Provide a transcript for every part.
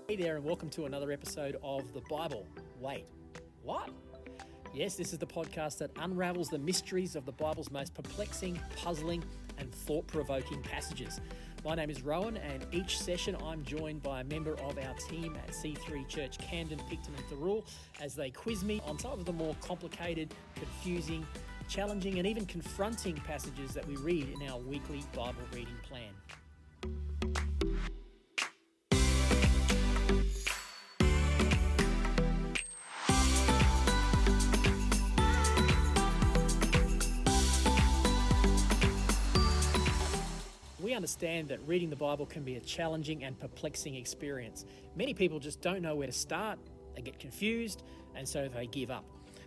Hey there, and welcome to another episode of The Bible. Wait, what? Yes, this is the podcast that unravels the mysteries of the Bible's most perplexing, puzzling, and thought-provoking passages. My name is Rohan, and each session I'm joined by a member of our team at C3 Church Camden, Picton, and Thirroul as they quiz me on some of the more complicated, confusing, challenging, and even confronting passages that we read in our weekly Bible reading plan. We understand that reading the Bible can be a challenging and perplexing experience. Many people just don't know where to start, they get confused, and so they give up.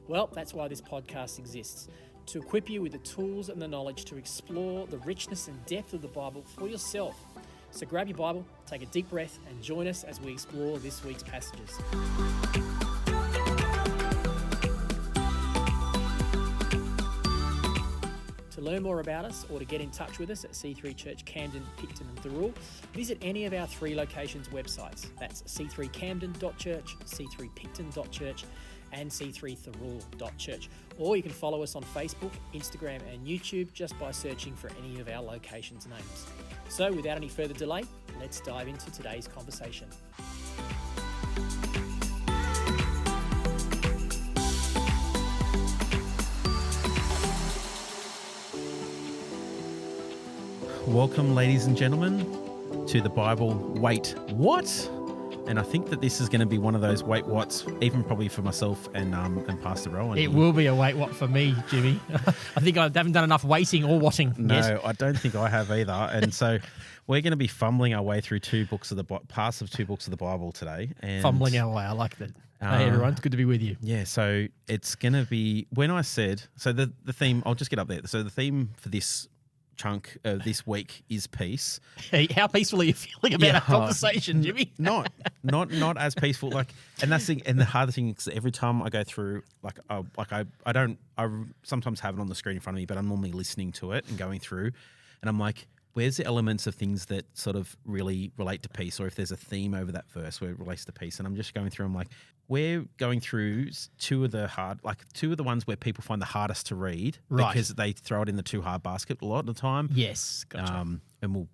Well, that's why this podcast exists, to equip you with the tools and the knowledge to explore the richness and depth of the Bible for yourself. So grab your Bible, take a deep breath, and join us as we explore this week's passages. To learn more about us or to get in touch with us at C3 Church Camden, Picton and Thirroul, visit any of our three locations' websites. That's c3camden.church, c3picton.church and c3thirroul.church. Or you can follow us on Facebook, Instagram and YouTube just by searching for any of our locations' names. So without any further delay, let's dive into today's conversation. Welcome, ladies and gentlemen, to the Bible. Wait, what? And I think that this is going to be one of those wait whats, even probably for myself and Pastor Rowan. It will be a wait what for me, Jimmy. I think I haven't done enough waiting or watting. No, yet. I don't think I have either. And so we're going to be fumbling our way through parts of two books of the Bible today. And Fumbling our way. I like that. Hey, everyone. It's good to be with you. Yeah, so it's going to be, when I said, so the theme, I'll just get up there. So the theme for this chunk this week is peace. Hey, how peaceful are you feeling about our conversation, Jimmy? Not as peaceful. And that's the hardest thing is every time I go through, I sometimes have it on the screen in front of me, but I'm normally listening to it and going through, and I'm like, where's the elements of things that sort of really relate to peace, or if there's a theme over that verse where it relates to peace, and I'm just going through. I'm like, we're going through two of the ones where people find the hardest to read, right? Because they throw it in the too hard basket a lot of the time. Yes, gotcha. And we'll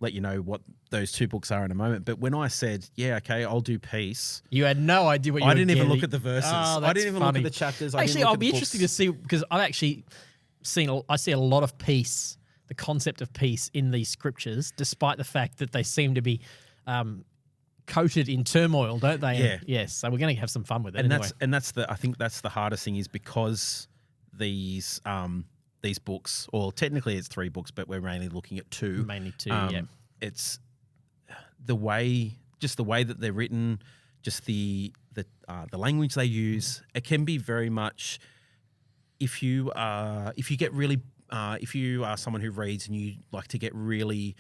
let you know what those two books are in a moment. But when I said, yeah, okay, I'll do peace, You had no idea what you were I didn't even getting. look at the verses. Oh, I didn't even funny. look at the chapters. Actually, I'll be interested to see, because I've actually I see a lot of peace, the concept of peace in these scriptures, despite the fact that they seem to be coated in turmoil, don't they? Yeah. Yes. So we're going to have some fun with it. And anyway. I think that's the hardest thing, is because these books, or technically it's three books, but we're mainly looking at two. Mainly two, yeah. It's the way that they're written, just the language they use. It can be very much, if you are someone who reads and you like to get really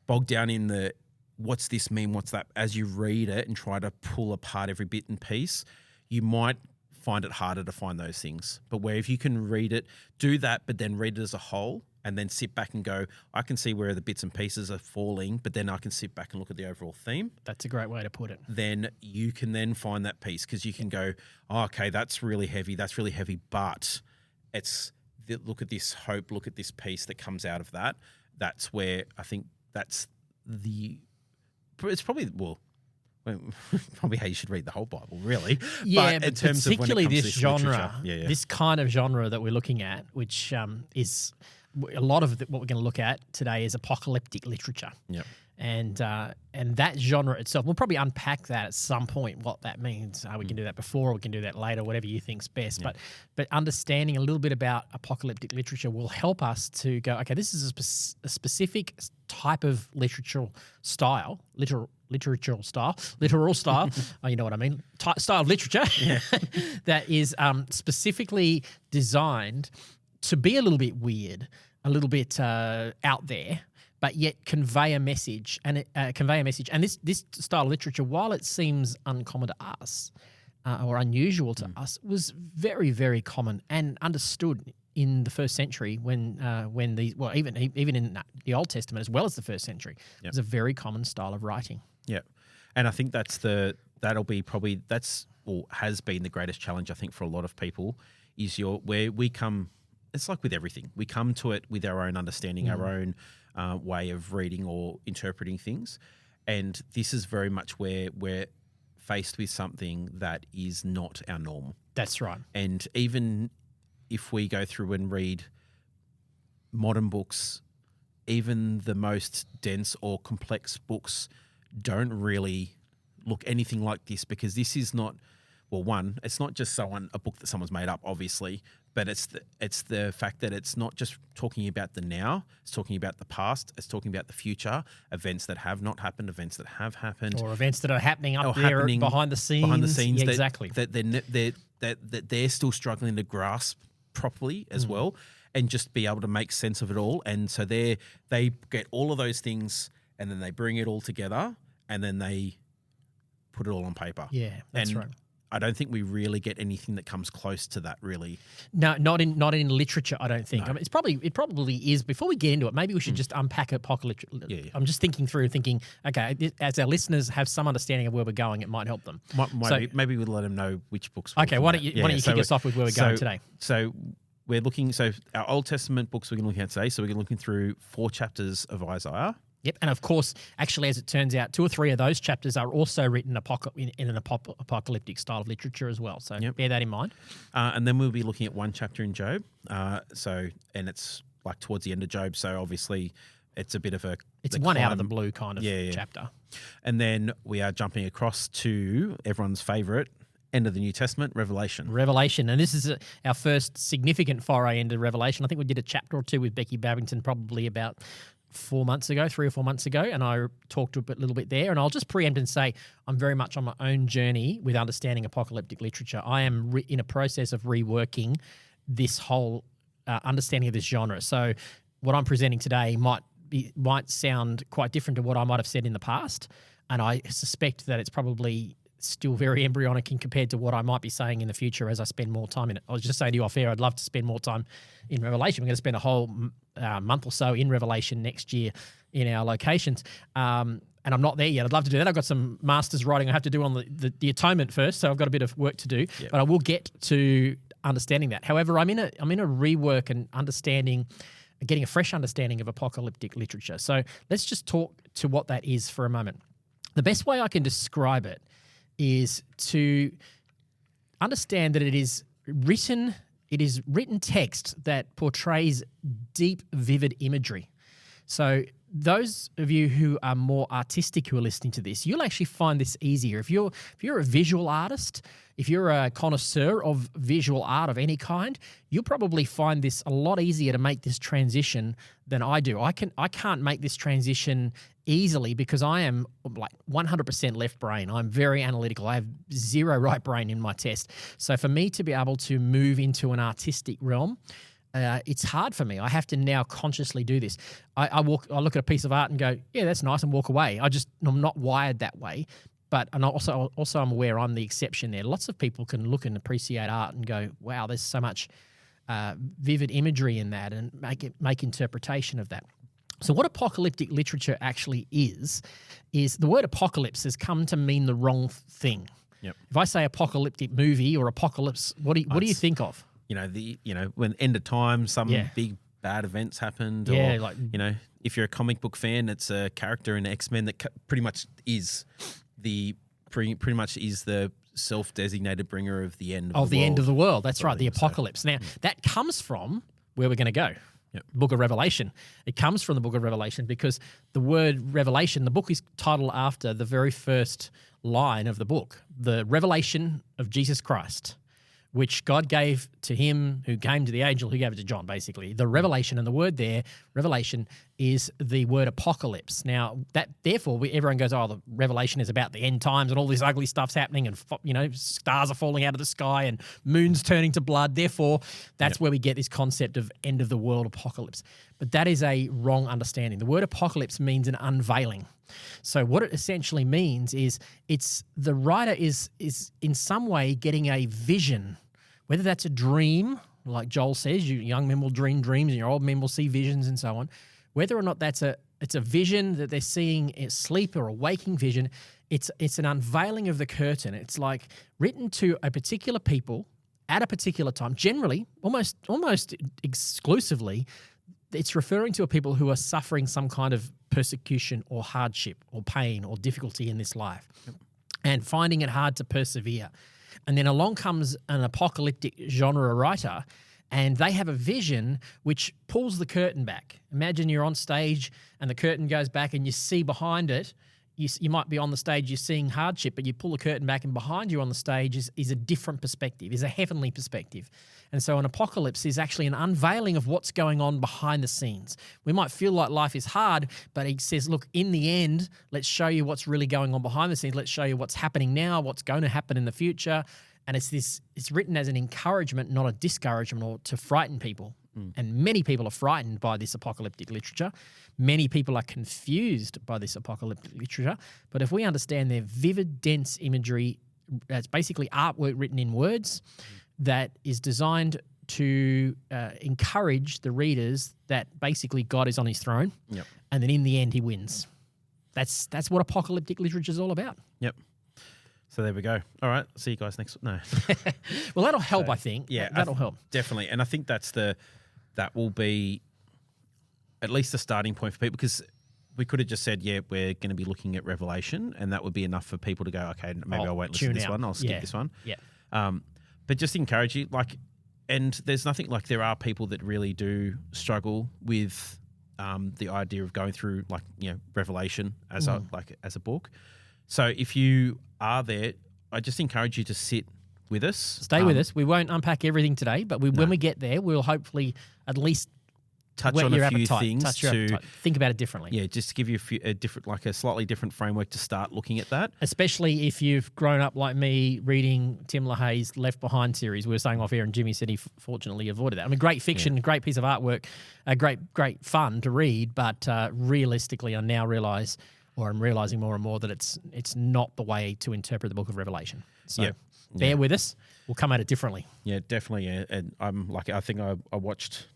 bogged down in the what's this mean, what's that, as you read it and try to pull apart every bit and piece, you might find it harder to find those things. But where if you can read it, do that, but then read it as a whole, and then sit back and go, I can see where the bits and pieces are falling, but then I can sit back and look at the overall theme. That's a great way to put it. Then you can then find that piece, because you can go, oh, okay, that's really heavy, but look at this hope, look at this piece that comes out of that. That's where I think it's probably how you should read the whole Bible, really. Yeah, but in terms particularly of when it comes this to genre, this kind of genre that we're looking at, which is a lot of what we're going to look at today is apocalyptic literature. Yep. And that genre itself, we'll probably unpack that at some point, what that means. We can do that before, or we can do that later, whatever you think's best. Yeah. But understanding a little bit about apocalyptic literature will help us to go, okay, this is a specific type of literal style. You know what I mean? Style of literature that is specifically designed to be a little bit weird, a little bit out there, but yet convey a message. And this style of literature, while it seems uncommon to us or unusual to us, was very, very common and understood in the first century when even in the Old Testament as well as the first century. It was a very common style of writing. Yeah. And I think has been the greatest challenge, I think, for a lot of people is where we come. It's like with everything. We come to it with our own understanding, our own way of reading or interpreting things. And this is very much where we're faced with something that is not our norm. That's right. And even if we go through and read modern books, even the most dense or complex books don't really look anything like this, because this is not, well, one, it's not just a book that someone's made up, obviously, but it's the fact that it's not just talking about the now, it's talking about the past, it's talking about the future, events that have not happened, events that have happened. Or events that are happening behind the scenes. Yeah, exactly. That they're still struggling to grasp properly as well, and just be able to make sense of it all. And so they get all of those things, and then they bring it all together, and then they put it all on paper. Yeah, that's right. I don't think we really get anything that comes close to that, really. No, not in literature, I don't think. No. I mean, it probably is. Before we get into it, maybe we should just unpack apocalypse. Yeah. I'm just thinking, okay, as our listeners have some understanding of where we're going, it might help them. Maybe we'll let them know which books. Okay, why don't you kick us off with where we're going today? So we're looking. So our Old Testament books we're going to look at today. So we're going to looking through 4 chapters of Isaiah. Yep, and of course, actually, as it turns out, 2 or 3 of those chapters are also written in an apocalyptic style of literature as well. So bear that in mind. And then we'll be looking at 1 chapter in Job. And it's like towards the end of Job. So obviously, it's a bit of it's one out of the blue kind of chapter. And then we are jumping across to everyone's favourite end of the New Testament, Revelation. And this is our first significant foray into Revelation. I think we did a chapter or 2 with Becky Babington probably about 3 or 4 months ago, and I talked a little bit there. And I'll just preempt and say I'm very much on my own journey with understanding apocalyptic literature. I am in a process of reworking this whole understanding of this genre. So what I'm presenting today might sound quite different to what I might have said in the past, and I suspect that it's probably still very embryonic compared to what I might be saying in the future as I spend more time in it. I was just saying to you off air, I'd love to spend more time in Revelation. We're going to spend a whole month or so in Revelation next year in our locations. And I'm not there yet. I'd love to do that. I've got some master's writing I have to do on the atonement first, so I've got a bit of work to do. Yep. But I will get to understanding that. However, I'm in a rework and understanding, getting a fresh understanding of apocalyptic literature. So let's just talk to what that is for a moment. The best way I can describe it is to understand that it is written text that portrays deep, vivid imagery. So those of you who are more artistic who are listening to this, you'll actually find this easier. If you're a visual artist, if you're a connoisseur of visual art of any kind, you'll probably find this a lot easier to make this transition than I do. I can't make this transition easily because I am like 100% left brain. I'm very analytical. I have 0 right brain in my test. So for me to be able to move into an artistic realm, it's hard for me. I have to now consciously do this. I look at a piece of art and go, yeah, that's nice, and walk away. I'm not wired that way. But and also I'm aware I'm the exception there. Lots of people can look and appreciate art and go, wow, there's so much vivid imagery in that, and make interpretation of that. So what apocalyptic literature actually is the word apocalypse has come to mean the wrong thing. Yep. If I say apocalyptic movie or apocalypse, what do you think of? When end of time, some big bad events happened. Yeah, or, if you're a comic book fan, it's a character in X-Men that pretty much is the self-designated bringer of the end of the world. End of the world. That's right, the apocalypse. Now, that comes from where we're going to go. Yep. Book of Revelation. It comes from the Book of Revelation because the word revelation, the book is titled after the very first line of the book, the revelation of Jesus Christ, which God gave to him who came to the angel who gave it to John, basically. The revelation, and the word there, revelation, is the word apocalypse. Now, that therefore, everyone goes, oh, the revelation is about the end times and all this ugly stuff's happening and, stars are falling out of the sky and moons turning to blood. Therefore, that's where we get this concept of end of the world apocalypse. But that is a wrong understanding. The word apocalypse means an unveiling. So what it essentially means is the writer is in some way getting a vision, whether that's a dream, like Joel says, you young men will dream dreams and your old men will see visions and so on. Whether or not it's a vision that they're seeing in sleep or a waking vision, It's an unveiling of the curtain. It's like written to a particular people at a particular time. Generally, almost exclusively, it's referring to a people who are suffering some kind of persecution or hardship or pain or difficulty in this life, and finding it hard to persevere. And then along comes an apocalyptic genre writer, and they have a vision which pulls the curtain back. Imagine you're on stage and the curtain goes back and you see behind it, you might be on the stage, you're seeing hardship, but you pull the curtain back and behind you on the stage is a different perspective, is a heavenly perspective. And so an apocalypse is actually an unveiling of what's going on behind the scenes. We might feel like life is hard, but he says, look, in the end, let's show you what's really going on behind the scenes. Let's show you what's happening now, what's going to happen in the future. And it's written as an encouragement, not a discouragement, or to frighten people. And many people are frightened by this apocalyptic literature. Many people are confused by this apocalyptic literature. But if we understand their vivid, dense imagery, that's basically artwork written in words that is designed to encourage the readers that basically God is on his throne. Yep. And then in the end, he wins. That's what apocalyptic literature is all about. Yep. So there we go. All right. See you guys next. No. Well, that'll help, I think. Yeah, that'll help. Definitely. And I think that will be at least a starting point for people, because we could have just said, yeah, we're going to be looking at Revelation, and that would be enough for people to go, okay, maybe I won't listen to this one. I'll skip this one. Yeah. But just encourage you, and there's nothing like, there are people that really do struggle with the idea of going through Revelation as a book. So if you are there, I just encourage you to sit with us. Stay with us. We won't unpack everything today, but when we get there, we'll hopefully at least touch on a few things think about it differently. Yeah, just to give you a slightly different framework to start looking at that. Especially if you've grown up like me reading Tim LaHaye's Left Behind series. We were saying off air, and Jimmy said he fortunately avoided that. I mean, great fiction, great piece of artwork, great fun to read, but realistically, I now realise, or I'm realising more and more, that it's not the way to interpret the book of Revelation. So bear with us. We'll come at it differently. Yeah, definitely. Yeah. And I think I watched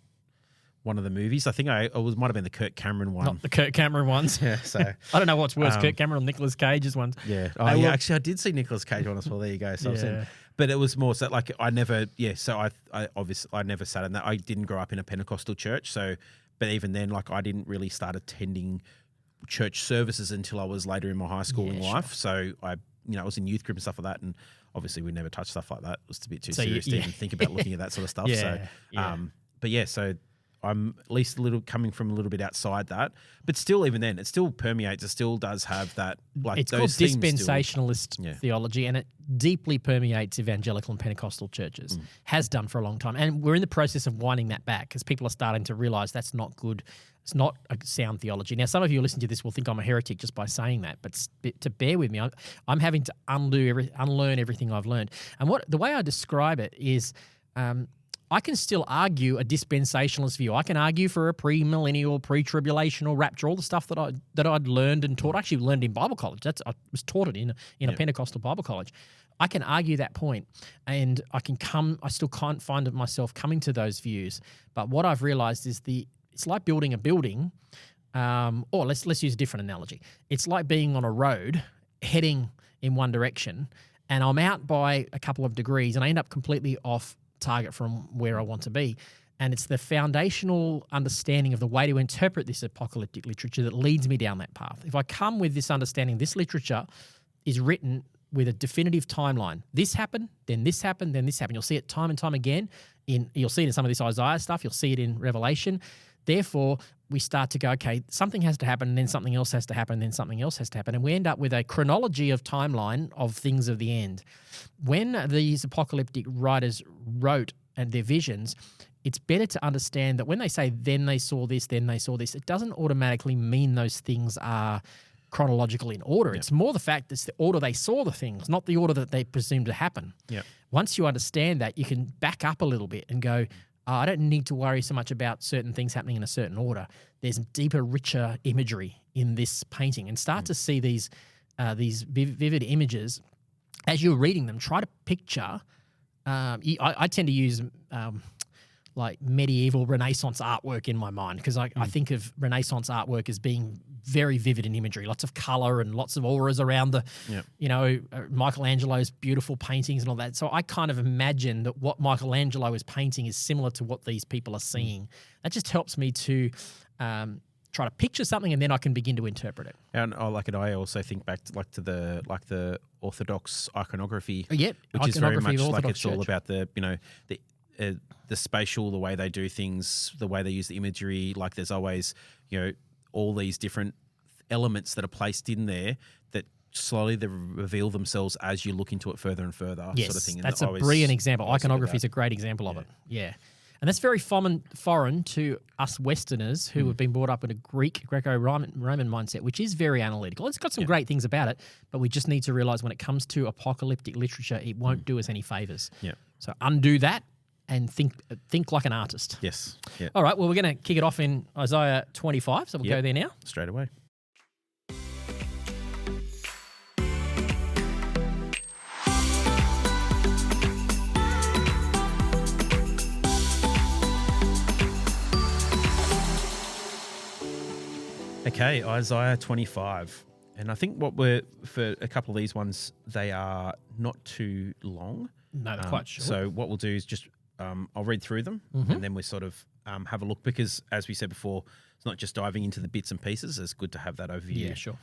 one of the movies. I think it might have been the Kirk Cameron one. Not the Kirk Cameron ones. Yeah, so I don't know what's worse, Kirk Cameron or Nicolas Cage's ones. Yeah. Oh, yeah. Actually, I did see Nicolas Cage one as well. There you go. So but it was more so I never. Yeah. So I obviously I never sat in that. I didn't grow up in a Pentecostal church. So, but even then, I didn't really start attending church services until I was later in my high school life. So I was in youth group and stuff like that, and obviously we never touched stuff like that. It was a bit too serious to even think about looking at that sort of stuff. So I'm at least coming from a little bit outside that, but still, even then, it still permeates. It still does have that. It's called dispensationalist theology, and it deeply permeates evangelical and Pentecostal churches. Has done for a long time, and we're in the process of winding that back because people are starting to realise that's not good. It's not a sound theology. Now, some of you who listen to this will think I'm a heretic just by saying that, but to bear with me, I'm having to unlearn everything I've learned. And the way I describe it is, I can still argue a dispensationalist view. I can argue for a pre-millennial, pre-tribulational rapture, all the stuff that I'd learned and taught. I actually learned in Bible college. I was taught it in a Pentecostal Bible college. I can argue that point, and I still can't find myself coming to those views. But what I've realized is it's like building a building, or let's use a different analogy. It's like being on a road heading in one direction, and I'm out by a couple of degrees, and I end up completely off target from where I want to be. And it's the foundational understanding of the way to interpret this apocalyptic literature that leads me down that path. If I come with this understanding, this literature is written with a definitive timeline. This happened, then this happened, then this happened. You'll see it time and time again. You'll see it in some of this Isaiah stuff. You'll see it in Revelation. Therefore, we start to go, okay, something has to happen, and then something else has to happen, and then something else has to happen. And we end up with a chronology of timeline of things of the end. When these apocalyptic writers wrote and their visions, it's better to understand that when they say, then they saw this, then they saw this, it doesn't automatically mean those things are chronological in order. It's more the fact it's the order they saw the things, not the order that they presume to happen. Once you understand that, you can back up a little bit and go, I don't need to worry so much about certain things happening in a certain order. There's deeper, richer imagery in this painting, and start to see these vivid images as you're reading them. Try to picture. I tend to use like medieval Renaissance artwork in my mind because I think of Renaissance artwork as being very vivid in imagery, lots of color and lots of auras around the, Michelangelo's beautiful paintings and all that. So I kind of imagine that what Michelangelo is painting is similar to what these people are seeing. That just helps me to try to picture something, and then I can begin to interpret it. And I also think back to the Orthodox iconography, which is very much like it's all about the spatial, the way they do things, the way they use the imagery. Like there's always all these different elements that are placed in there that slowly they reveal themselves as you look into it further and further. Yes, sort of thing. And that's a brilliant example. Iconography is a great example of it. Yeah. And that's very foreign to us Westerners who have been brought up in a Greco-Roman mindset, which is very analytical. It's got some great things about it, but we just need to realize when it comes to apocalyptic literature, it won't do us any favors. Yeah. So undo that and think like an artist. Yes. Yeah. All right, well, we're going to kick it off in Isaiah 25, so we'll go there now. Straight away. Okay, Isaiah 25. And I think for a couple of these ones, they are not too long. No, quite short. So what we'll do is just, I'll read through them and then we sort of have a look because, as we said before, it's not just diving into the bits and pieces. It's good to have that overview. Yeah, sure.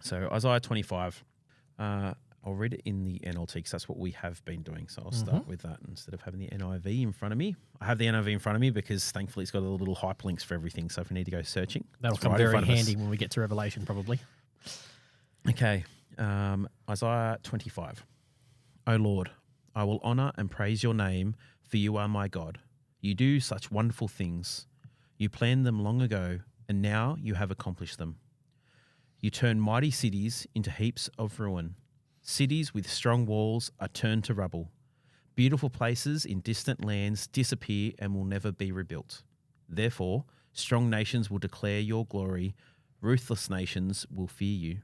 So Isaiah 25, I'll read it in the NLT because that's what we have been doing. So I'll start with that instead of having the NIV in front of me. I have the NIV in front of me because thankfully it's got a little hyperlinks for everything. So if we need to go searching, that'll come very handy when we get to Revelation probably. Okay, Isaiah 25. O Lord, I will honor and praise your name, for you are my God. You do such wonderful things. You planned them long ago, and now you have accomplished them. You turn mighty cities into heaps of ruin. Cities with strong walls are turned to rubble. Beautiful places in distant lands disappear and will never be rebuilt. Therefore, strong nations will declare your glory. Ruthless nations will fear you.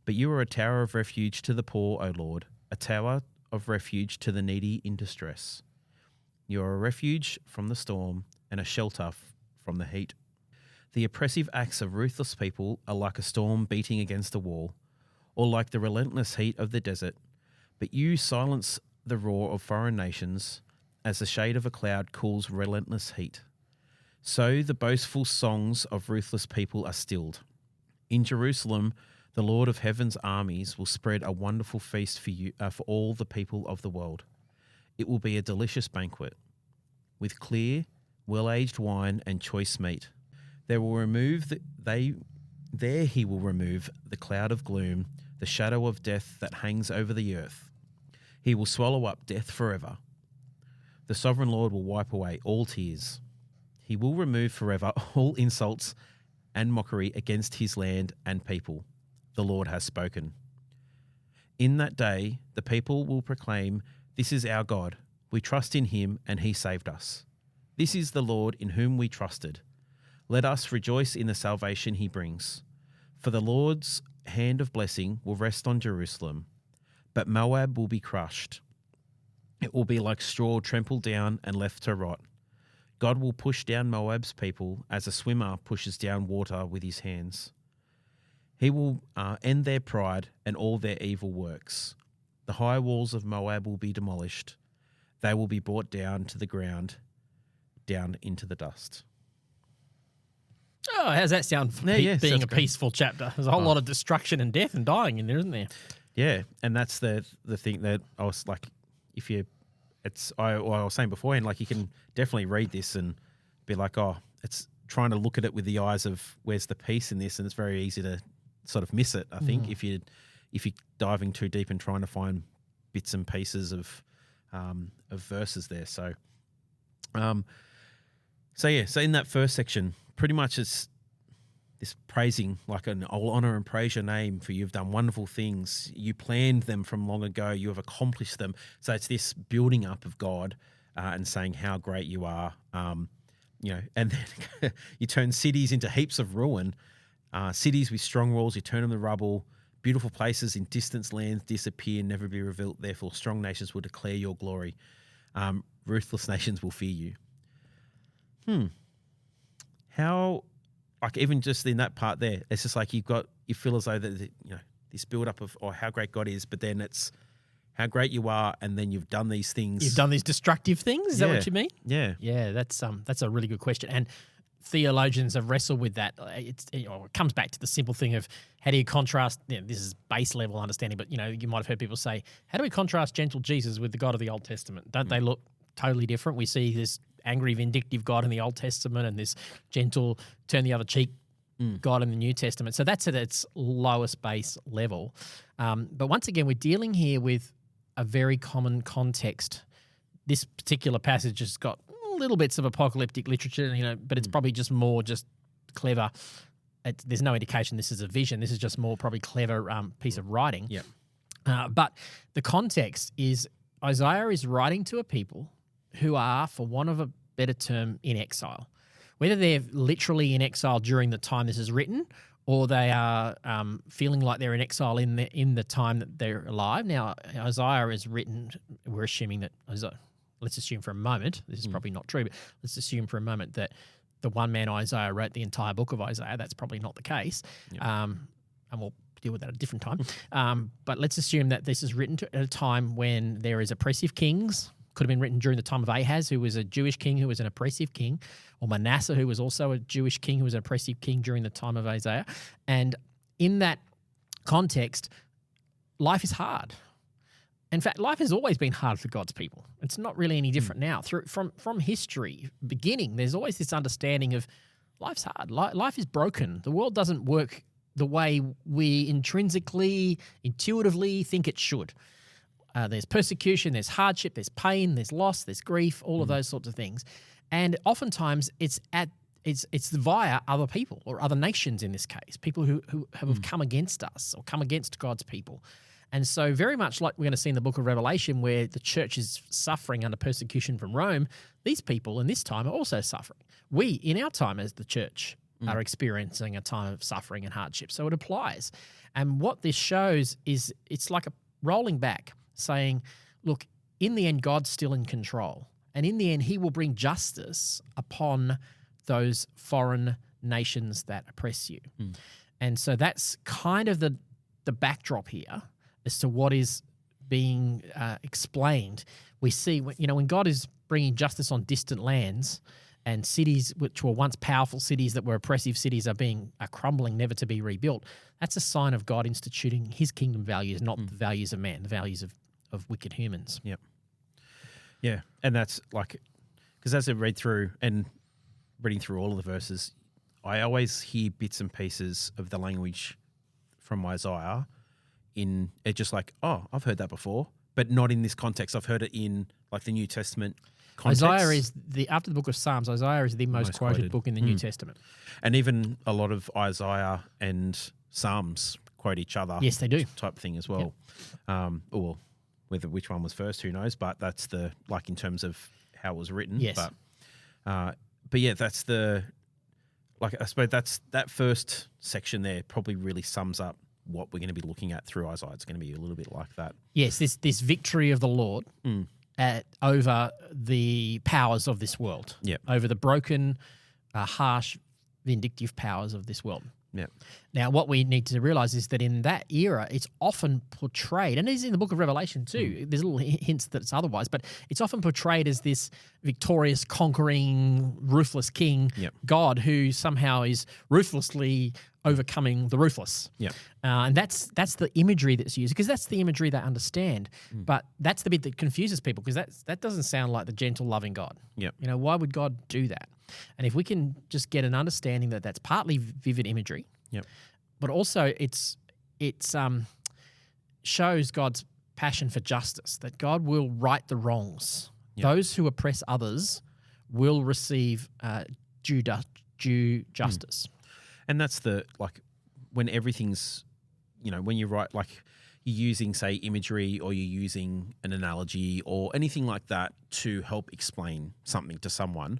But you are a tower of refuge to the poor, O Lord, a tower of refuge to the needy in distress. You are a refuge from the storm and a shelter from the heat. The oppressive acts of ruthless people are like a storm beating against a wall, or like the relentless heat of the desert. But you silence the roar of foreign nations as the shade of a cloud cools relentless heat. So the boastful songs of ruthless people are stilled. In Jerusalem, the Lord of heaven's armies will spread a wonderful feast for you, for all the people of the world. It will be a delicious banquet with clear, well-aged wine and choice meat. There he will remove the cloud of gloom, the shadow of death that hangs over the earth. He will swallow up death forever. The sovereign Lord will wipe away all tears. He will remove forever all insults and mockery against his land and people. The Lord has spoken. In that day, the people will proclaim, "This is our God. We trust in him, and he saved us. This is the Lord in whom we trusted. Let us rejoice in the salvation he brings. For the Lord's hand of blessing will rest on Jerusalem, but Moab will be crushed. It will be like straw trampled down and left to rot. God will push down Moab's people as a swimmer pushes down water with his hands. He will end their pride and all their evil works. The high walls of Moab will be demolished. They will be brought down to the ground, down into the dust." Oh, how's that sound? Being a peaceful chapter. There's a whole lot of destruction and death and dying in there, isn't there? Yeah, and that's the thing that I was like, I was saying beforehand, like you can definitely read this and be like, oh, it's trying to look at it with the eyes of where's the peace in this, and it's very easy to sort of miss it. I think if you're diving too deep and trying to find bits and pieces of verses there. So in that first section, pretty much it's this praising, like I'll honor and praise your name, for you've done wonderful things. You planned them from long ago. You have accomplished them. So it's this building up of God and saying how great you are. And then you turn cities into heaps of ruin. Cities with strong walls, you turn them to rubble. Beautiful places in distant lands disappear, never be revealed. Therefore, strong nations will declare your glory. ruthless nations will fear you. How, like even just in that part there, it's just like you feel as though that this build up of how great God is, but then it's how great you are, and then you've done these things. You've done these destructive things. Is that what you mean? Yeah. Yeah, that's a really good question, and theologians have wrestled with that. It comes back to the simple thing of how do you contrast. This is base level understanding, but you might have heard people say, how do we contrast gentle Jesus with the God of the Old Testament? Don't they look totally different? We see this angry, vindictive God in the Old Testament, and this gentle, turn the other cheek God in the New Testament. So that's at its lowest base level. But once again, we're dealing here with a very common context. This particular passage has got little bits of apocalyptic literature, but it's probably just more clever. There's no indication this is a vision. This is just more probably clever piece of writing. Yeah. But the context is Isaiah is writing to a people who are, for want of a better term, in exile. Whether they're literally in exile during the time this is written, or they are feeling like they're in exile in the time that they're alive. Now, Isaiah is written, we're assuming that let's assume for a moment, this is probably not true, but let's assume for a moment that the one man Isaiah wrote the entire book of Isaiah. That's probably not the case. Yep. And we'll deal with that at a different time. But let's assume that this is written at a time when there is oppressive kings. Could have been written during the time of Ahaz, who was a Jewish king who was an oppressive king, or Manasseh, who was also a Jewish king who was an oppressive king during the time of Isaiah. And in that context, life is hard. In fact, life has always been hard for God's people. It's not really any different now. From history, beginning, there's always this understanding of life's hard. Life is broken. The world doesn't work the way we intrinsically, intuitively think it should. There's persecution, there's hardship, there's pain, there's loss, there's grief, all of those sorts of things. And oftentimes it's via other people or other nations in this case, people who have come against us or come against God's people. And so very much like we're going to see in the book of Revelation where the church is suffering under persecution from Rome, these people in this time are also suffering. We, in our time as the church, are experiencing a time of suffering and hardship. So it applies. And what this shows is it's like a rolling back, saying, look, in the end, God's still in control. And in the end, he will bring justice upon those foreign nations that oppress you. And so that's kind of the backdrop here as to what is being explained. We see, when God is bringing justice on distant lands and cities which were once powerful cities that were oppressive cities are crumbling, never to be rebuilt, that's a sign of God instituting his kingdom values, not the values of man, the values of wicked humans. Yep. Yeah, and that's like, because as I read through and reading through all of the verses, I always hear bits and pieces of the language from Isaiah in it, just like, oh, I've heard that before, but not in this context. I've heard it in like the New Testament context. Isaiah is after the book of Psalms, Isaiah is the most quoted book in the New Testament. And even a lot of Isaiah and Psalms quote each other. Yes, they do. Type thing as well. Yep. Whether which one was first, who knows? But that's in terms of how it was written. Yes. But yeah, that's I suppose that's that first section there probably really sums up what we're going to be looking at through Isaiah. It's going to be a little bit like that. Yes, this victory of the Lord over the powers of this world. Yep. Over the broken, harsh, vindictive powers of this world. Yeah. Now, what we need to realize is that in that era, it's often portrayed, and it is in the book of Revelation too, there's little hints that it's otherwise, but it's often portrayed as this victorious, conquering, ruthless king, God who somehow is ruthlessly overcoming the ruthless. Yeah. And that's the imagery that's used, because that's the imagery they understand. But that's the bit that confuses people, because that doesn't sound like the gentle, loving God. Yeah. Why would God do that? And if we can just get an understanding that that's partly vivid imagery, but also it shows God's passion for justice, that God will right the wrongs. Those who oppress others will receive due justice. And that's when everything's, when you write, like you're using, say, imagery, or you're using an analogy or anything like that to help explain something to someone,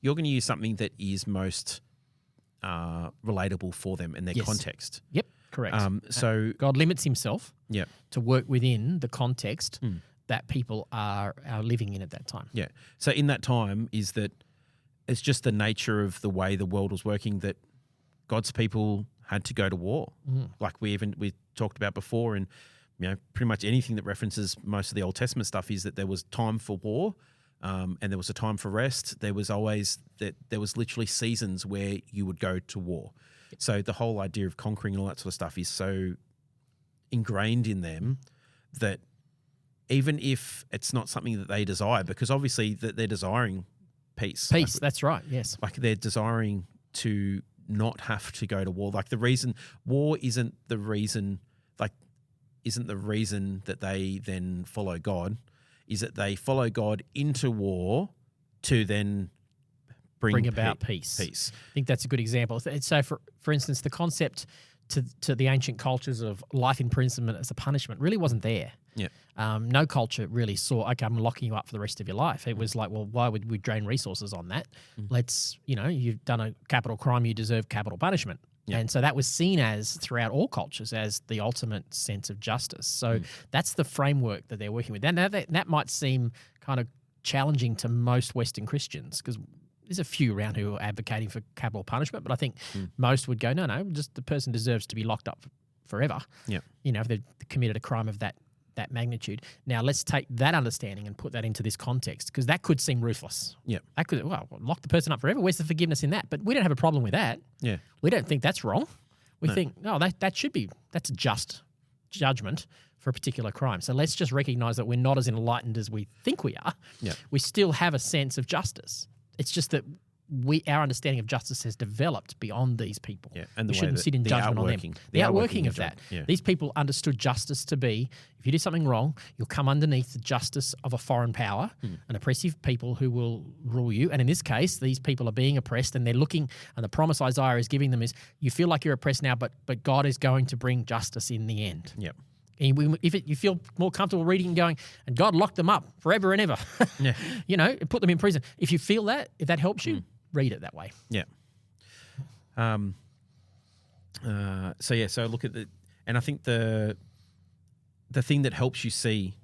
you're going to use something that is most relatable for them in their context. Yep, correct. So God limits himself to work within the context that people are living in at that time. Yeah. So in that time is that it's just the nature of the way the world was working that God's people had to go to war. Like we talked about before, and pretty much anything that references most of the Old Testament stuff is that there was time for war, and there was a time for rest. There was always there was literally seasons where you would go to war. So the whole idea of conquering and all that sort of stuff is so ingrained in them that even if it's not something that they desire, because obviously that they're desiring peace. Peace, that's right, yes. Like they're desiring to not have to go to war. Like the reason war isn't the reason that they then follow God, is that they follow God into war to then bring about peace. I think that's a good example. So for instance, the concept to the ancient cultures of life imprisonment as a punishment really wasn't there. Yeah. No culture really saw, okay, I'm locking you up for the rest of your life. It was like, well, why would we drain resources on that? Let's, you've done a capital crime, you deserve capital punishment. Yeah. And so that was seen as, throughout all cultures, as the ultimate sense of justice. So that's the framework that they're working with. And that might seem kind of challenging to most Western Christians, because there's a few around who are advocating for capital punishment, but I think most would go, no, just the person deserves to be locked up forever. Yeah. If they've committed a crime of that magnitude. Now let's take that understanding and put that into this context, because that could seem ruthless. Yeah. That could, lock the person up forever. Where's the forgiveness in that? But we don't have a problem with that. Yeah. We don't think that's wrong. We think, that's a just judgment for a particular crime. So let's just recognize that we're not as enlightened as we think we are. Yeah. We still have a sense of justice. It's just that our understanding of justice has developed beyond these people. Yeah, and we shouldn't sit in judgment on them. The outworking of that. Yeah. These people understood justice to be, if you do something wrong, you'll come underneath the justice of a foreign power, an oppressive people who will rule you. And in this case, these people are being oppressed, and they're looking, and the promise Isaiah is giving them is, you feel like you're oppressed now, but God is going to bring justice in the end. Yep. And if you feel more comfortable reading and going, and God locked them up forever and ever, and put them in prison. If you feel that, if that helps you, read it that way. Yeah. So look at and I think the thing that helps you see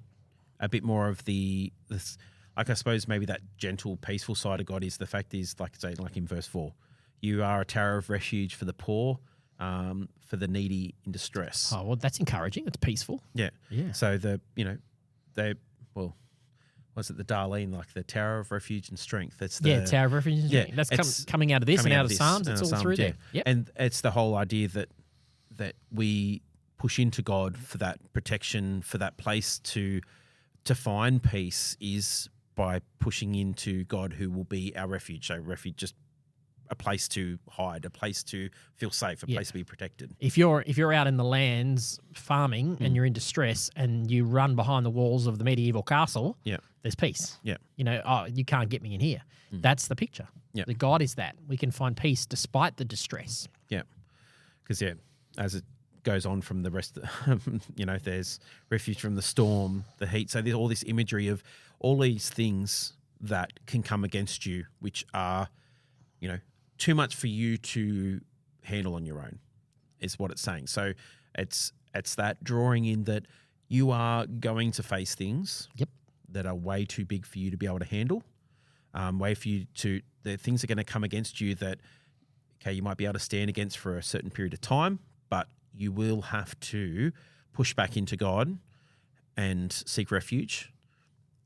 a bit more of this, like I suppose maybe that gentle, peaceful side of God is the fact is, like in verse 4, you are a tower of refuge for the poor, for the needy in distress. Oh, well, that's encouraging. It's peaceful. Yeah. Yeah. So was it the Darlene, like the Tower of Refuge and Strength? That's the Tower of Refuge and Strength. That's coming out of this and out of Psalms. It's all through there. Yep. And it's the whole idea that we push into God for that protection, for that place to find peace is by pushing into God, who will be our refuge. So refuge, just a place to hide, a place to feel safe, a place to be protected. If you're out in the lands farming and you're in distress and you run behind the walls of the medieval castle, there's peace. Yeah. You can't get me in here. That's the picture. Yeah. The God is that. We can find peace despite the distress. Yeah. Because, as it goes on from the rest of there's refuge from the storm, the heat. So there's all this imagery of all these things that can come against you, which are, too much for you to handle on your own, is what it's saying. So it's that drawing in that you are going to face things that are way too big for you to be able to handle, the things are going to come against you that, you might be able to stand against for a certain period of time, but you will have to push back into God and seek refuge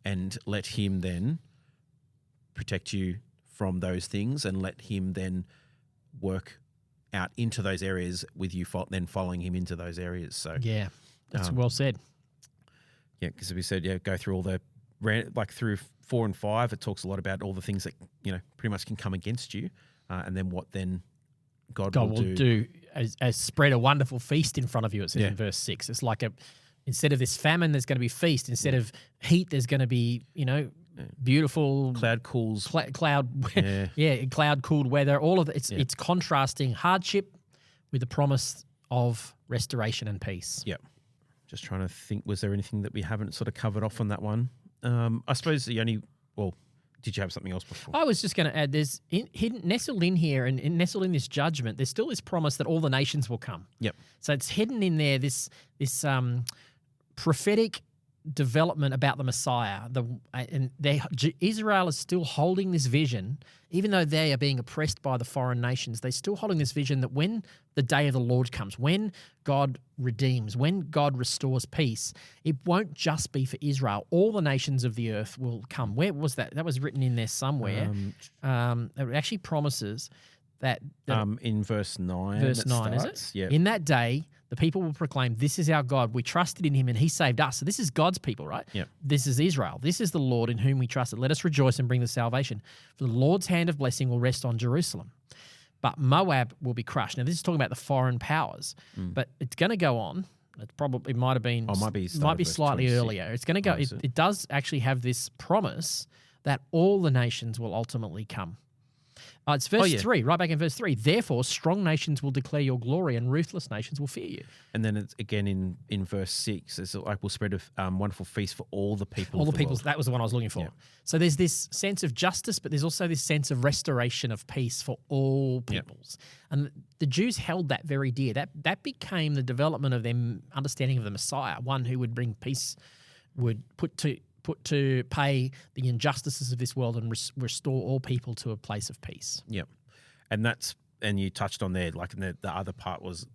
and let him then protect you from those things, and let him then work out into those areas with you, then following him into those areas. So that's well said. Yeah, because we said go through all the through 4 and 5, it talks a lot about all the things that pretty much can come against you, and then what then God will do as spread a wonderful feast in front of you. It says in verse 6. It's like instead of this famine, there's going to be feast. Instead of heat, there's going to be beautiful cloud cooled weather. All of it, it's contrasting hardship with the promise of restoration and peace. Yep. Just trying to think, was there anything that we haven't sort of covered off on that one? I suppose did you have something else before? I was just going to add, there's nestled in here and nestled in this judgment, there's still this promise that all the nations will come. Yep. So it's hidden in there, this prophetic development about the Messiah. Israel is still holding this vision, even though they are being oppressed by the foreign nations. They're still holding this vision that when the day of the Lord comes, when God redeems, when God restores peace, it won't just be for Israel. All the nations of the earth will come. Where was that? That was written in there somewhere. It actually promises that in verse 9. Verse 9, is it? Yeah. In that day, the people will proclaim, this is our God. We trusted in him and he saved us. So this is God's people, right? Yeah. This is Israel. This is the Lord in whom we trusted. Let us rejoice and bring the salvation. For the Lord's hand of blessing will rest on Jerusalem. But Moab will be crushed. Now, this is talking about the foreign powers, but it's going to go on. It might have been, might be slightly 26. earlier. It's going to go, it does actually have this promise that all the nations will ultimately come. It's verse 3, right back in verse 3. Therefore, strong nations will declare your glory and ruthless nations will fear you. And then it's again in verse 6, it's like we'll spread a wonderful feast for all the people. All the of the peoples. world. That was the one I was looking for. Yeah. So there's this sense of justice, but there's also this sense of restoration of peace for all peoples. And the Jews held that very dear. That became the development of their understanding of the Messiah, one who would bring peace, would put to pay the injustices of this world and restore all people to a place of peace. Yep. And you touched on there, like the other part was